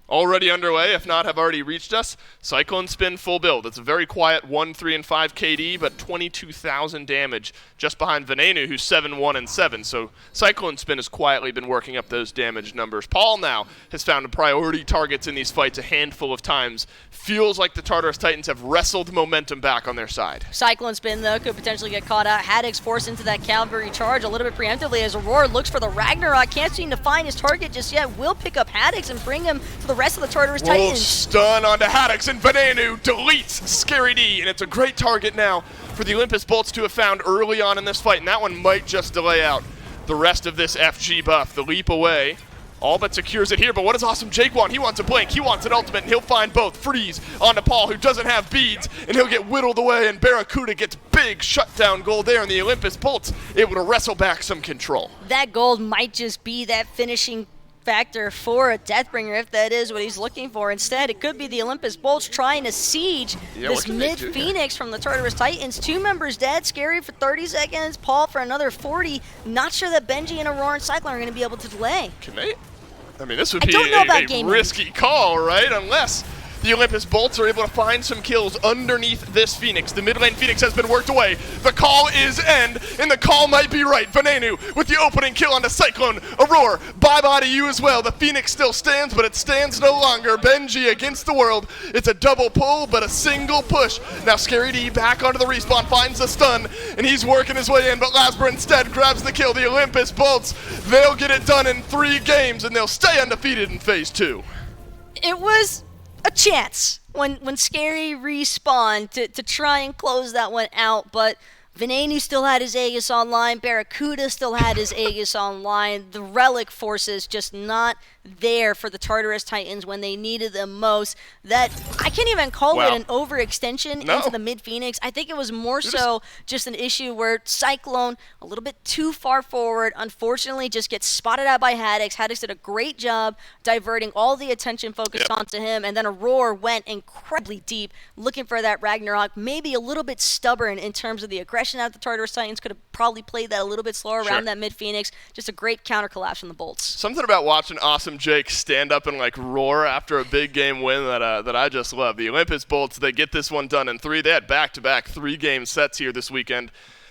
already underway, if not have already reached us. Cyclone Spin full build. It's a very quiet 1, 3, and 5 KD, but 22,000 damage just behind Venenu, who's 7-1-7. So Cyclone Spin has quietly been working up those damage numbers. Paul now has found priority targets in these fights a handful of times. Feels like the Tartarus Titans have wrestled momentum back on their side. Cyclone Spin, though, could potentially get caught out. Haddix forced into that cavalry charge a little bit preemptively as Aurora looks for the Ragnarok. Can't seem to find his target just yet. Will pick up Haddix and bring him to the rest of the Tartarus Titans. Stun onto Haddix, and Venenu deletes Scary D, and it's a great target now for the Olympus Bolts to have found early on in this fight, and that one might just delay out the rest of this FG buff. The leap away all but secures it here, but what does Awesome Jake want? He wants a blink, he wants an ultimate, and he'll find both. Freeze onto Paul, who doesn't have beads, and he'll get whittled away, and Barracuda gets big shutdown gold there, and the Olympus Bolts able to wrestle back some control. That gold might just be that finishing factor for a Deathbringer if that is what he's looking for. Instead, it could be the Olympus Bolts trying to siege this mid-Phoenix from the Tartarus Titans. 2 members dead, Scary for 30 seconds, Paul for another 40. Not sure that Benji and Aurora and Cyclone are going to be able to delay. Can they? I mean, this would be a risky call, right? Unless the Olympus Bolts are able to find some kills underneath this Phoenix. The mid lane Phoenix has been worked away. The call is end, and the call might be right. Venenu with the opening kill onto Cyclone. Aurora, bye-bye to you as well. The Phoenix still stands, but it stands no longer. Benji against the world. It's a double pull, but a single push. Now Scary D back onto the respawn, finds the stun, and he's working his way in, but Lasper instead grabs the kill. The Olympus Bolts, they'll get it done in 3 games, and they'll stay undefeated in Phase 2. It was a chance when Scary respawned to try and close that one out, but Venenu still had his Aegis online, Barracuda still had his Aegis online, the Relic forces just not there for the Tartarus Titans when they needed them most. That I can't even call it an overextension into the mid-Phoenix. I think it was more so just an issue where Cyclone, a little bit too far forward, unfortunately just gets spotted out by Haddix. Haddix did a great job diverting all the attention focused onto him, and then Aurora went incredibly deep looking for that Ragnarok, maybe a little bit stubborn in terms of the aggression out the Tartarus Titans. Could have probably played that a little bit slower around that mid-Phoenix. Just a great counter collapse from the Bolts. Something about watching Awesome Jake stand up and like roar after a big game win that I just love. The Olympus Bolts, they get this one done in 3. They had back-to-back 3-game sets here this weekend,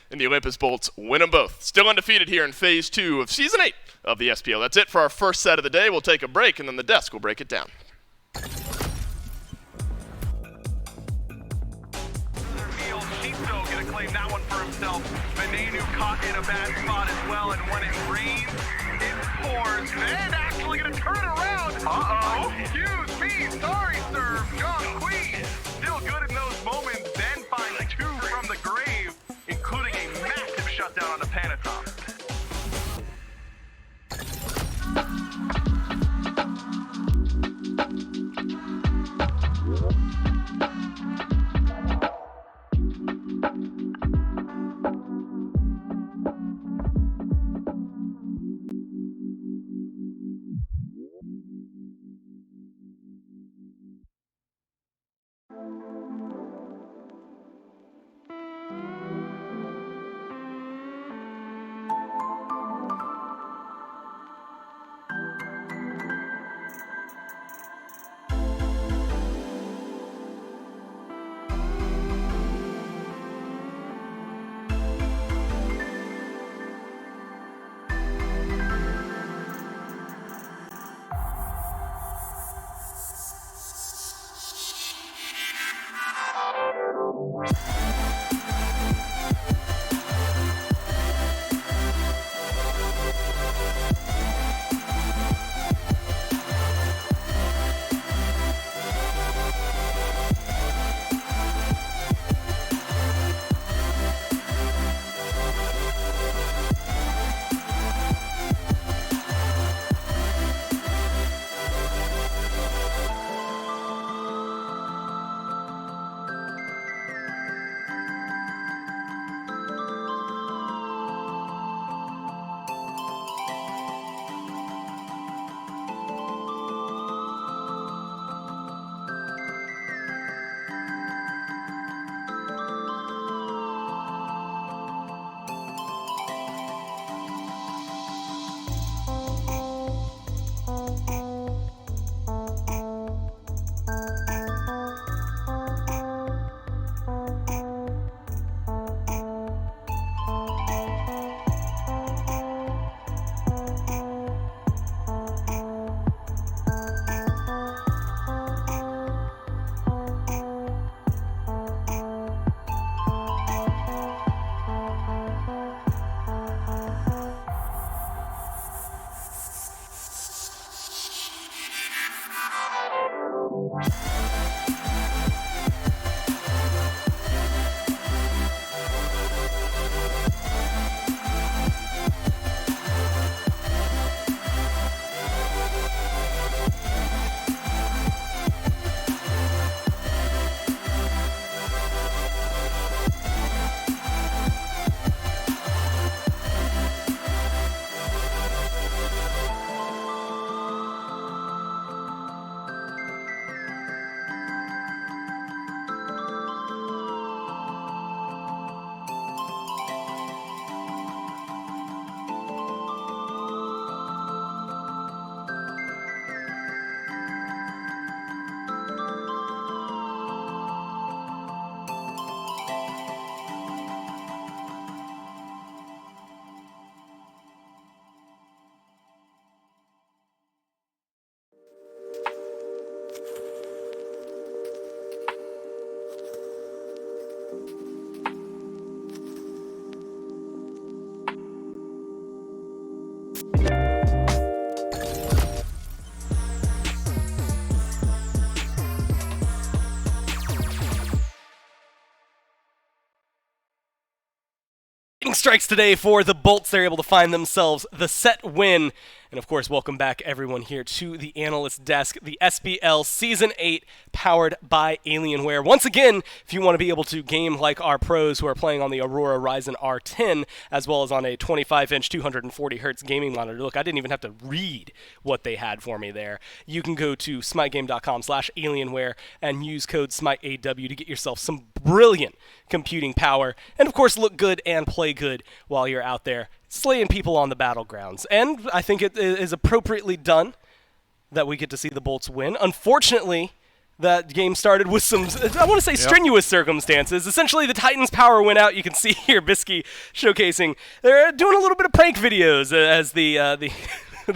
and the Olympus Bolts win them both. Still undefeated here in Phase 2 of Season 8 of the SPL. That's it for our first set of the day. We'll take a break, and then the desk will break it down. Gonna claim that one for himself. Venenu caught in a bad spot as well, and when it rains, it pours. Then actually gonna turn it around. Uh-oh. Excuse me. Sorry, sir. John Queen. Still good in those moments. Then finds 2 from the grave, including a massive shutdown on the Panatom. Strikes today for the Bolts. They're able to find themselves the set win. And of course, welcome back everyone here to the Analyst Desk, the SBL Season 8, powered by Alienware. Once again, if you want to be able to game like our pros who are playing on the Aurora Ryzen R10, as well as on a 25-inch 240Hz gaming monitor, look, I didn't even have to read what they had for me there. You can go to smitegame.com/Alienware and use code SMITEAW to get yourself some brilliant computing power, and of course look good and play good while you're out there slaying people on the battlegrounds. And I think it is appropriately done that we get to see the Bolts win. Unfortunately, that game started with some, I want to say, strenuous circumstances. Essentially, the Titans' power went out. You can see here Bisky showcasing. They're doing a little bit of prank videos as the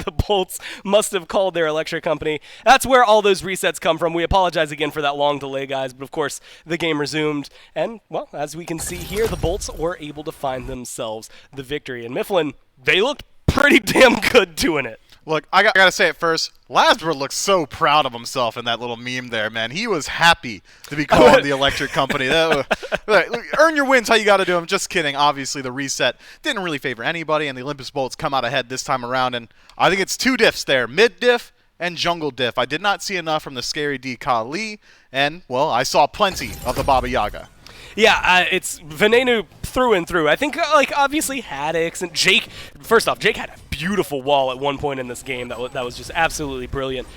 the Bolts must have called their electric company. That's where all those resets come from. We apologize again for that long delay, guys, but of course, the game resumed. And, well, as we can see here, the Bolts were able to find themselves the victory. And Mifflin, they looked pretty damn good doing it. Look, I gotta say it first. Lasbra looks so proud of himself in that little meme there, man. He was happy to be calling the electric company. Earn your wins how you gotta do them. Just kidding. Obviously, the reset didn't really favor anybody, and the Olympus Bolts come out ahead this time around. And I think it's two diffs there, mid diff and jungle diff. I did not see enough from the Scary D Kali, and, well, I saw plenty of the Baba Yaga. Yeah, it's Venenu through and through. I think, like, obviously Haddix and Jake. First off, Jake had a beautiful wall at one point in this game that was just absolutely brilliant.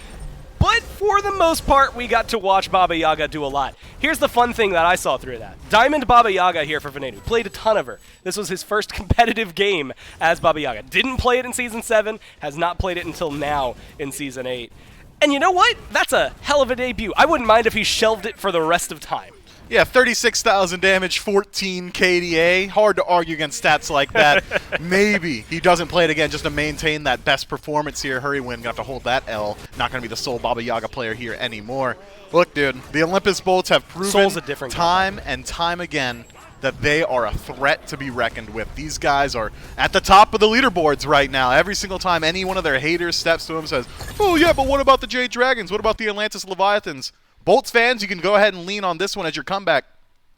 But for the most part, we got to watch Baba Yaga do a lot. Here's the fun thing that I saw through that. Diamond Baba Yaga here for Venenu. Played a ton of her. This was his first competitive game as Baba Yaga. Didn't play it in Season 7, has not played it until now in Season 8. And you know what? That's a hell of a debut. I wouldn't mind if he shelved it for the rest of time. Yeah, 36,000 damage, 14 KDA. Hard to argue against stats like that. Maybe he doesn't play it again just to maintain that best performance here. Hurry Win, got to hold that L. Not going to be the sole Baba Yaga player here anymore. Look, dude, the Olympus Bolts have proven time and time again that they are a threat to be reckoned with. These guys are at the top of the leaderboards right now. Every single time any one of their haters steps to them and says, oh yeah, but what about the Jade Dragons? What about the Atlantis Leviathans? Bolts fans, you can go ahead and lean on this one as your comeback.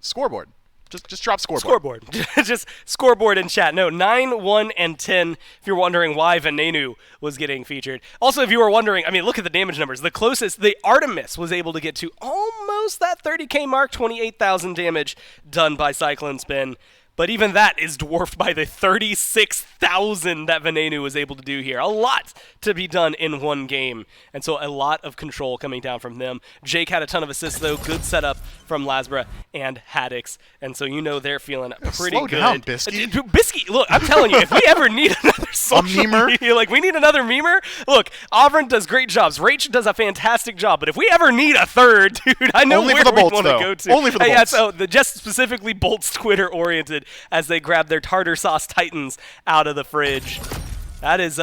Scoreboard. Just drop scoreboard. Scoreboard. Just scoreboard in chat. No, 9, 1, and 10, if you're wondering why Venenu was getting featured. Also, if you were wondering, I mean, look at the damage numbers. The closest, the Artemis was able to get to almost that 30k mark, 28,000 damage done by Cyclone Spin. But even that is dwarfed by the 36,000 that Venenu was able to do here. A lot to be done in one game. And so a lot of control coming down from them. Jake had a ton of assists, though. Good setup from Lasbra and Haddix. And so you know they're feeling pretty good. Slow down, Bisky. Bisky, look, I'm telling you, if we ever need another social media, like we need another memer, look, Auburn does great jobs. Rach does a fantastic job. But if we ever need a third, dude, I know Only where for the we Bolts, want to though. go to. Only for the Bolts. Yeah, so just specifically Bolts Twitter-oriented as they grab their tartar sauce Titans out of the fridge. That is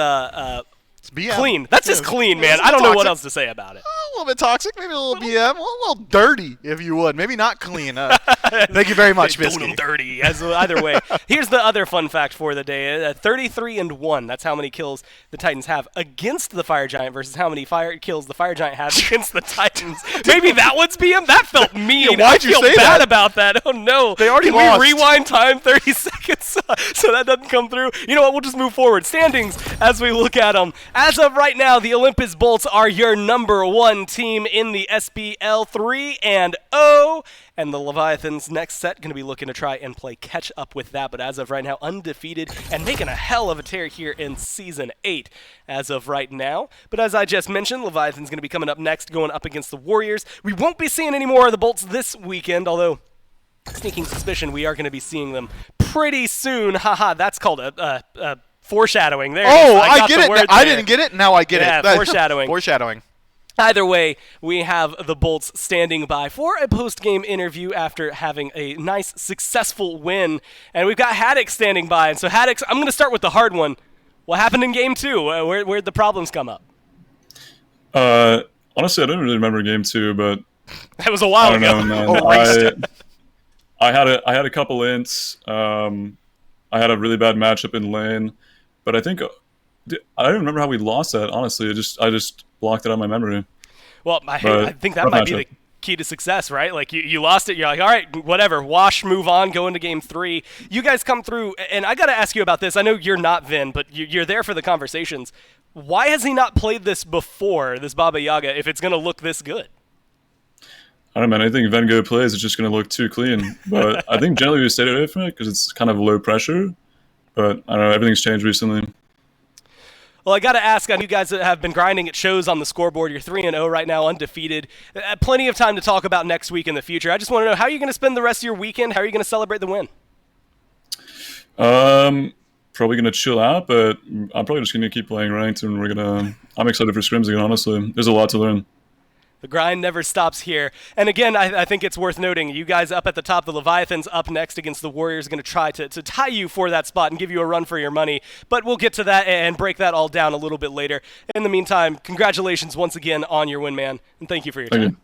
clean. That's just clean, man. I don't know what else to say about it. little bit toxic, maybe a little BM, a little dirty, if you would. Maybe not clean. Thank you very much, Doing Bisky. them dirty. Either way, here's the other fun fact for the day: 33-1. That's how many kills the Titans have against the Fire Giant versus how many kills the Fire Giant has against the Titans. Maybe that one's BM. That felt mean. Yeah, why'd you I feel say bad that? about that. Oh no! They already Can lost. we rewind time 30 seconds so that doesn't come through? You know what? We'll just move forward. Standings as we look at them. As of right now, the Olympus Bolts are your number 1 team in the SPL 3-0. And the Leviathans next set going to be looking to try and play catch up with that. But as of right now, undefeated and making a hell of a tear here in Season 8 as of right now. But as I just mentioned, Leviathan's going to be coming up next, going up against the Warriors. We won't be seeing any more of the Bolts this weekend, although sneaking suspicion we are going to be seeing them pretty soon. Haha, that's called a foreshadowing. There. Oh, I get it. I didn't get it. Now I get it. Foreshadowing. Foreshadowing. Either way, we have the Bolts standing by for a post-game interview after having a nice, successful win. And we've got Haddock standing by. And so, Haddock, I'm going to start with the hard one. What happened in Game 2? Where'd the problems come up? Honestly, I don't really remember Game 2, but that was a while ago. I don't know, man. I had a couple ints. I had a really bad matchup in lane, but I think I don't remember how we lost that. Honestly, I just blocked it out of my memory. Well, I think that might be the key to success, right? Like you lost it, you're like, all right, whatever, wash, move on, go into Game 3. You guys come through, and I got to ask you about this. I know you're not Vin, but you're there for the conversations. Why has he not played this before, this Baba Yaga, if it's going to look this good? I don't know, man. I think Vengo plays, it's just going to look too clean. But I think generally we stayed away from it because it's kind of low pressure. But I don't know, everything's changed recently. Well, I got to ask, you guys that have been grinding, it shows on the scoreboard. You're 3-0 right now, undefeated. Plenty of time to talk about next week in the future. I just want to know, how are you going to spend the rest of your weekend? How are you going to celebrate the win? Probably going to chill out, but I'm probably just going to keep playing ranked, and I'm excited for scrims again, honestly. There's a lot to learn. The grind never stops here. And again, I think it's worth noting, you guys up at the top, the Leviathans up next against the Warriors, going to try to tie you for that spot and give you a run for your money. But we'll get to that and break that all down a little bit later. In the meantime, congratulations once again on your win, man. And thank you for your time. Thank you.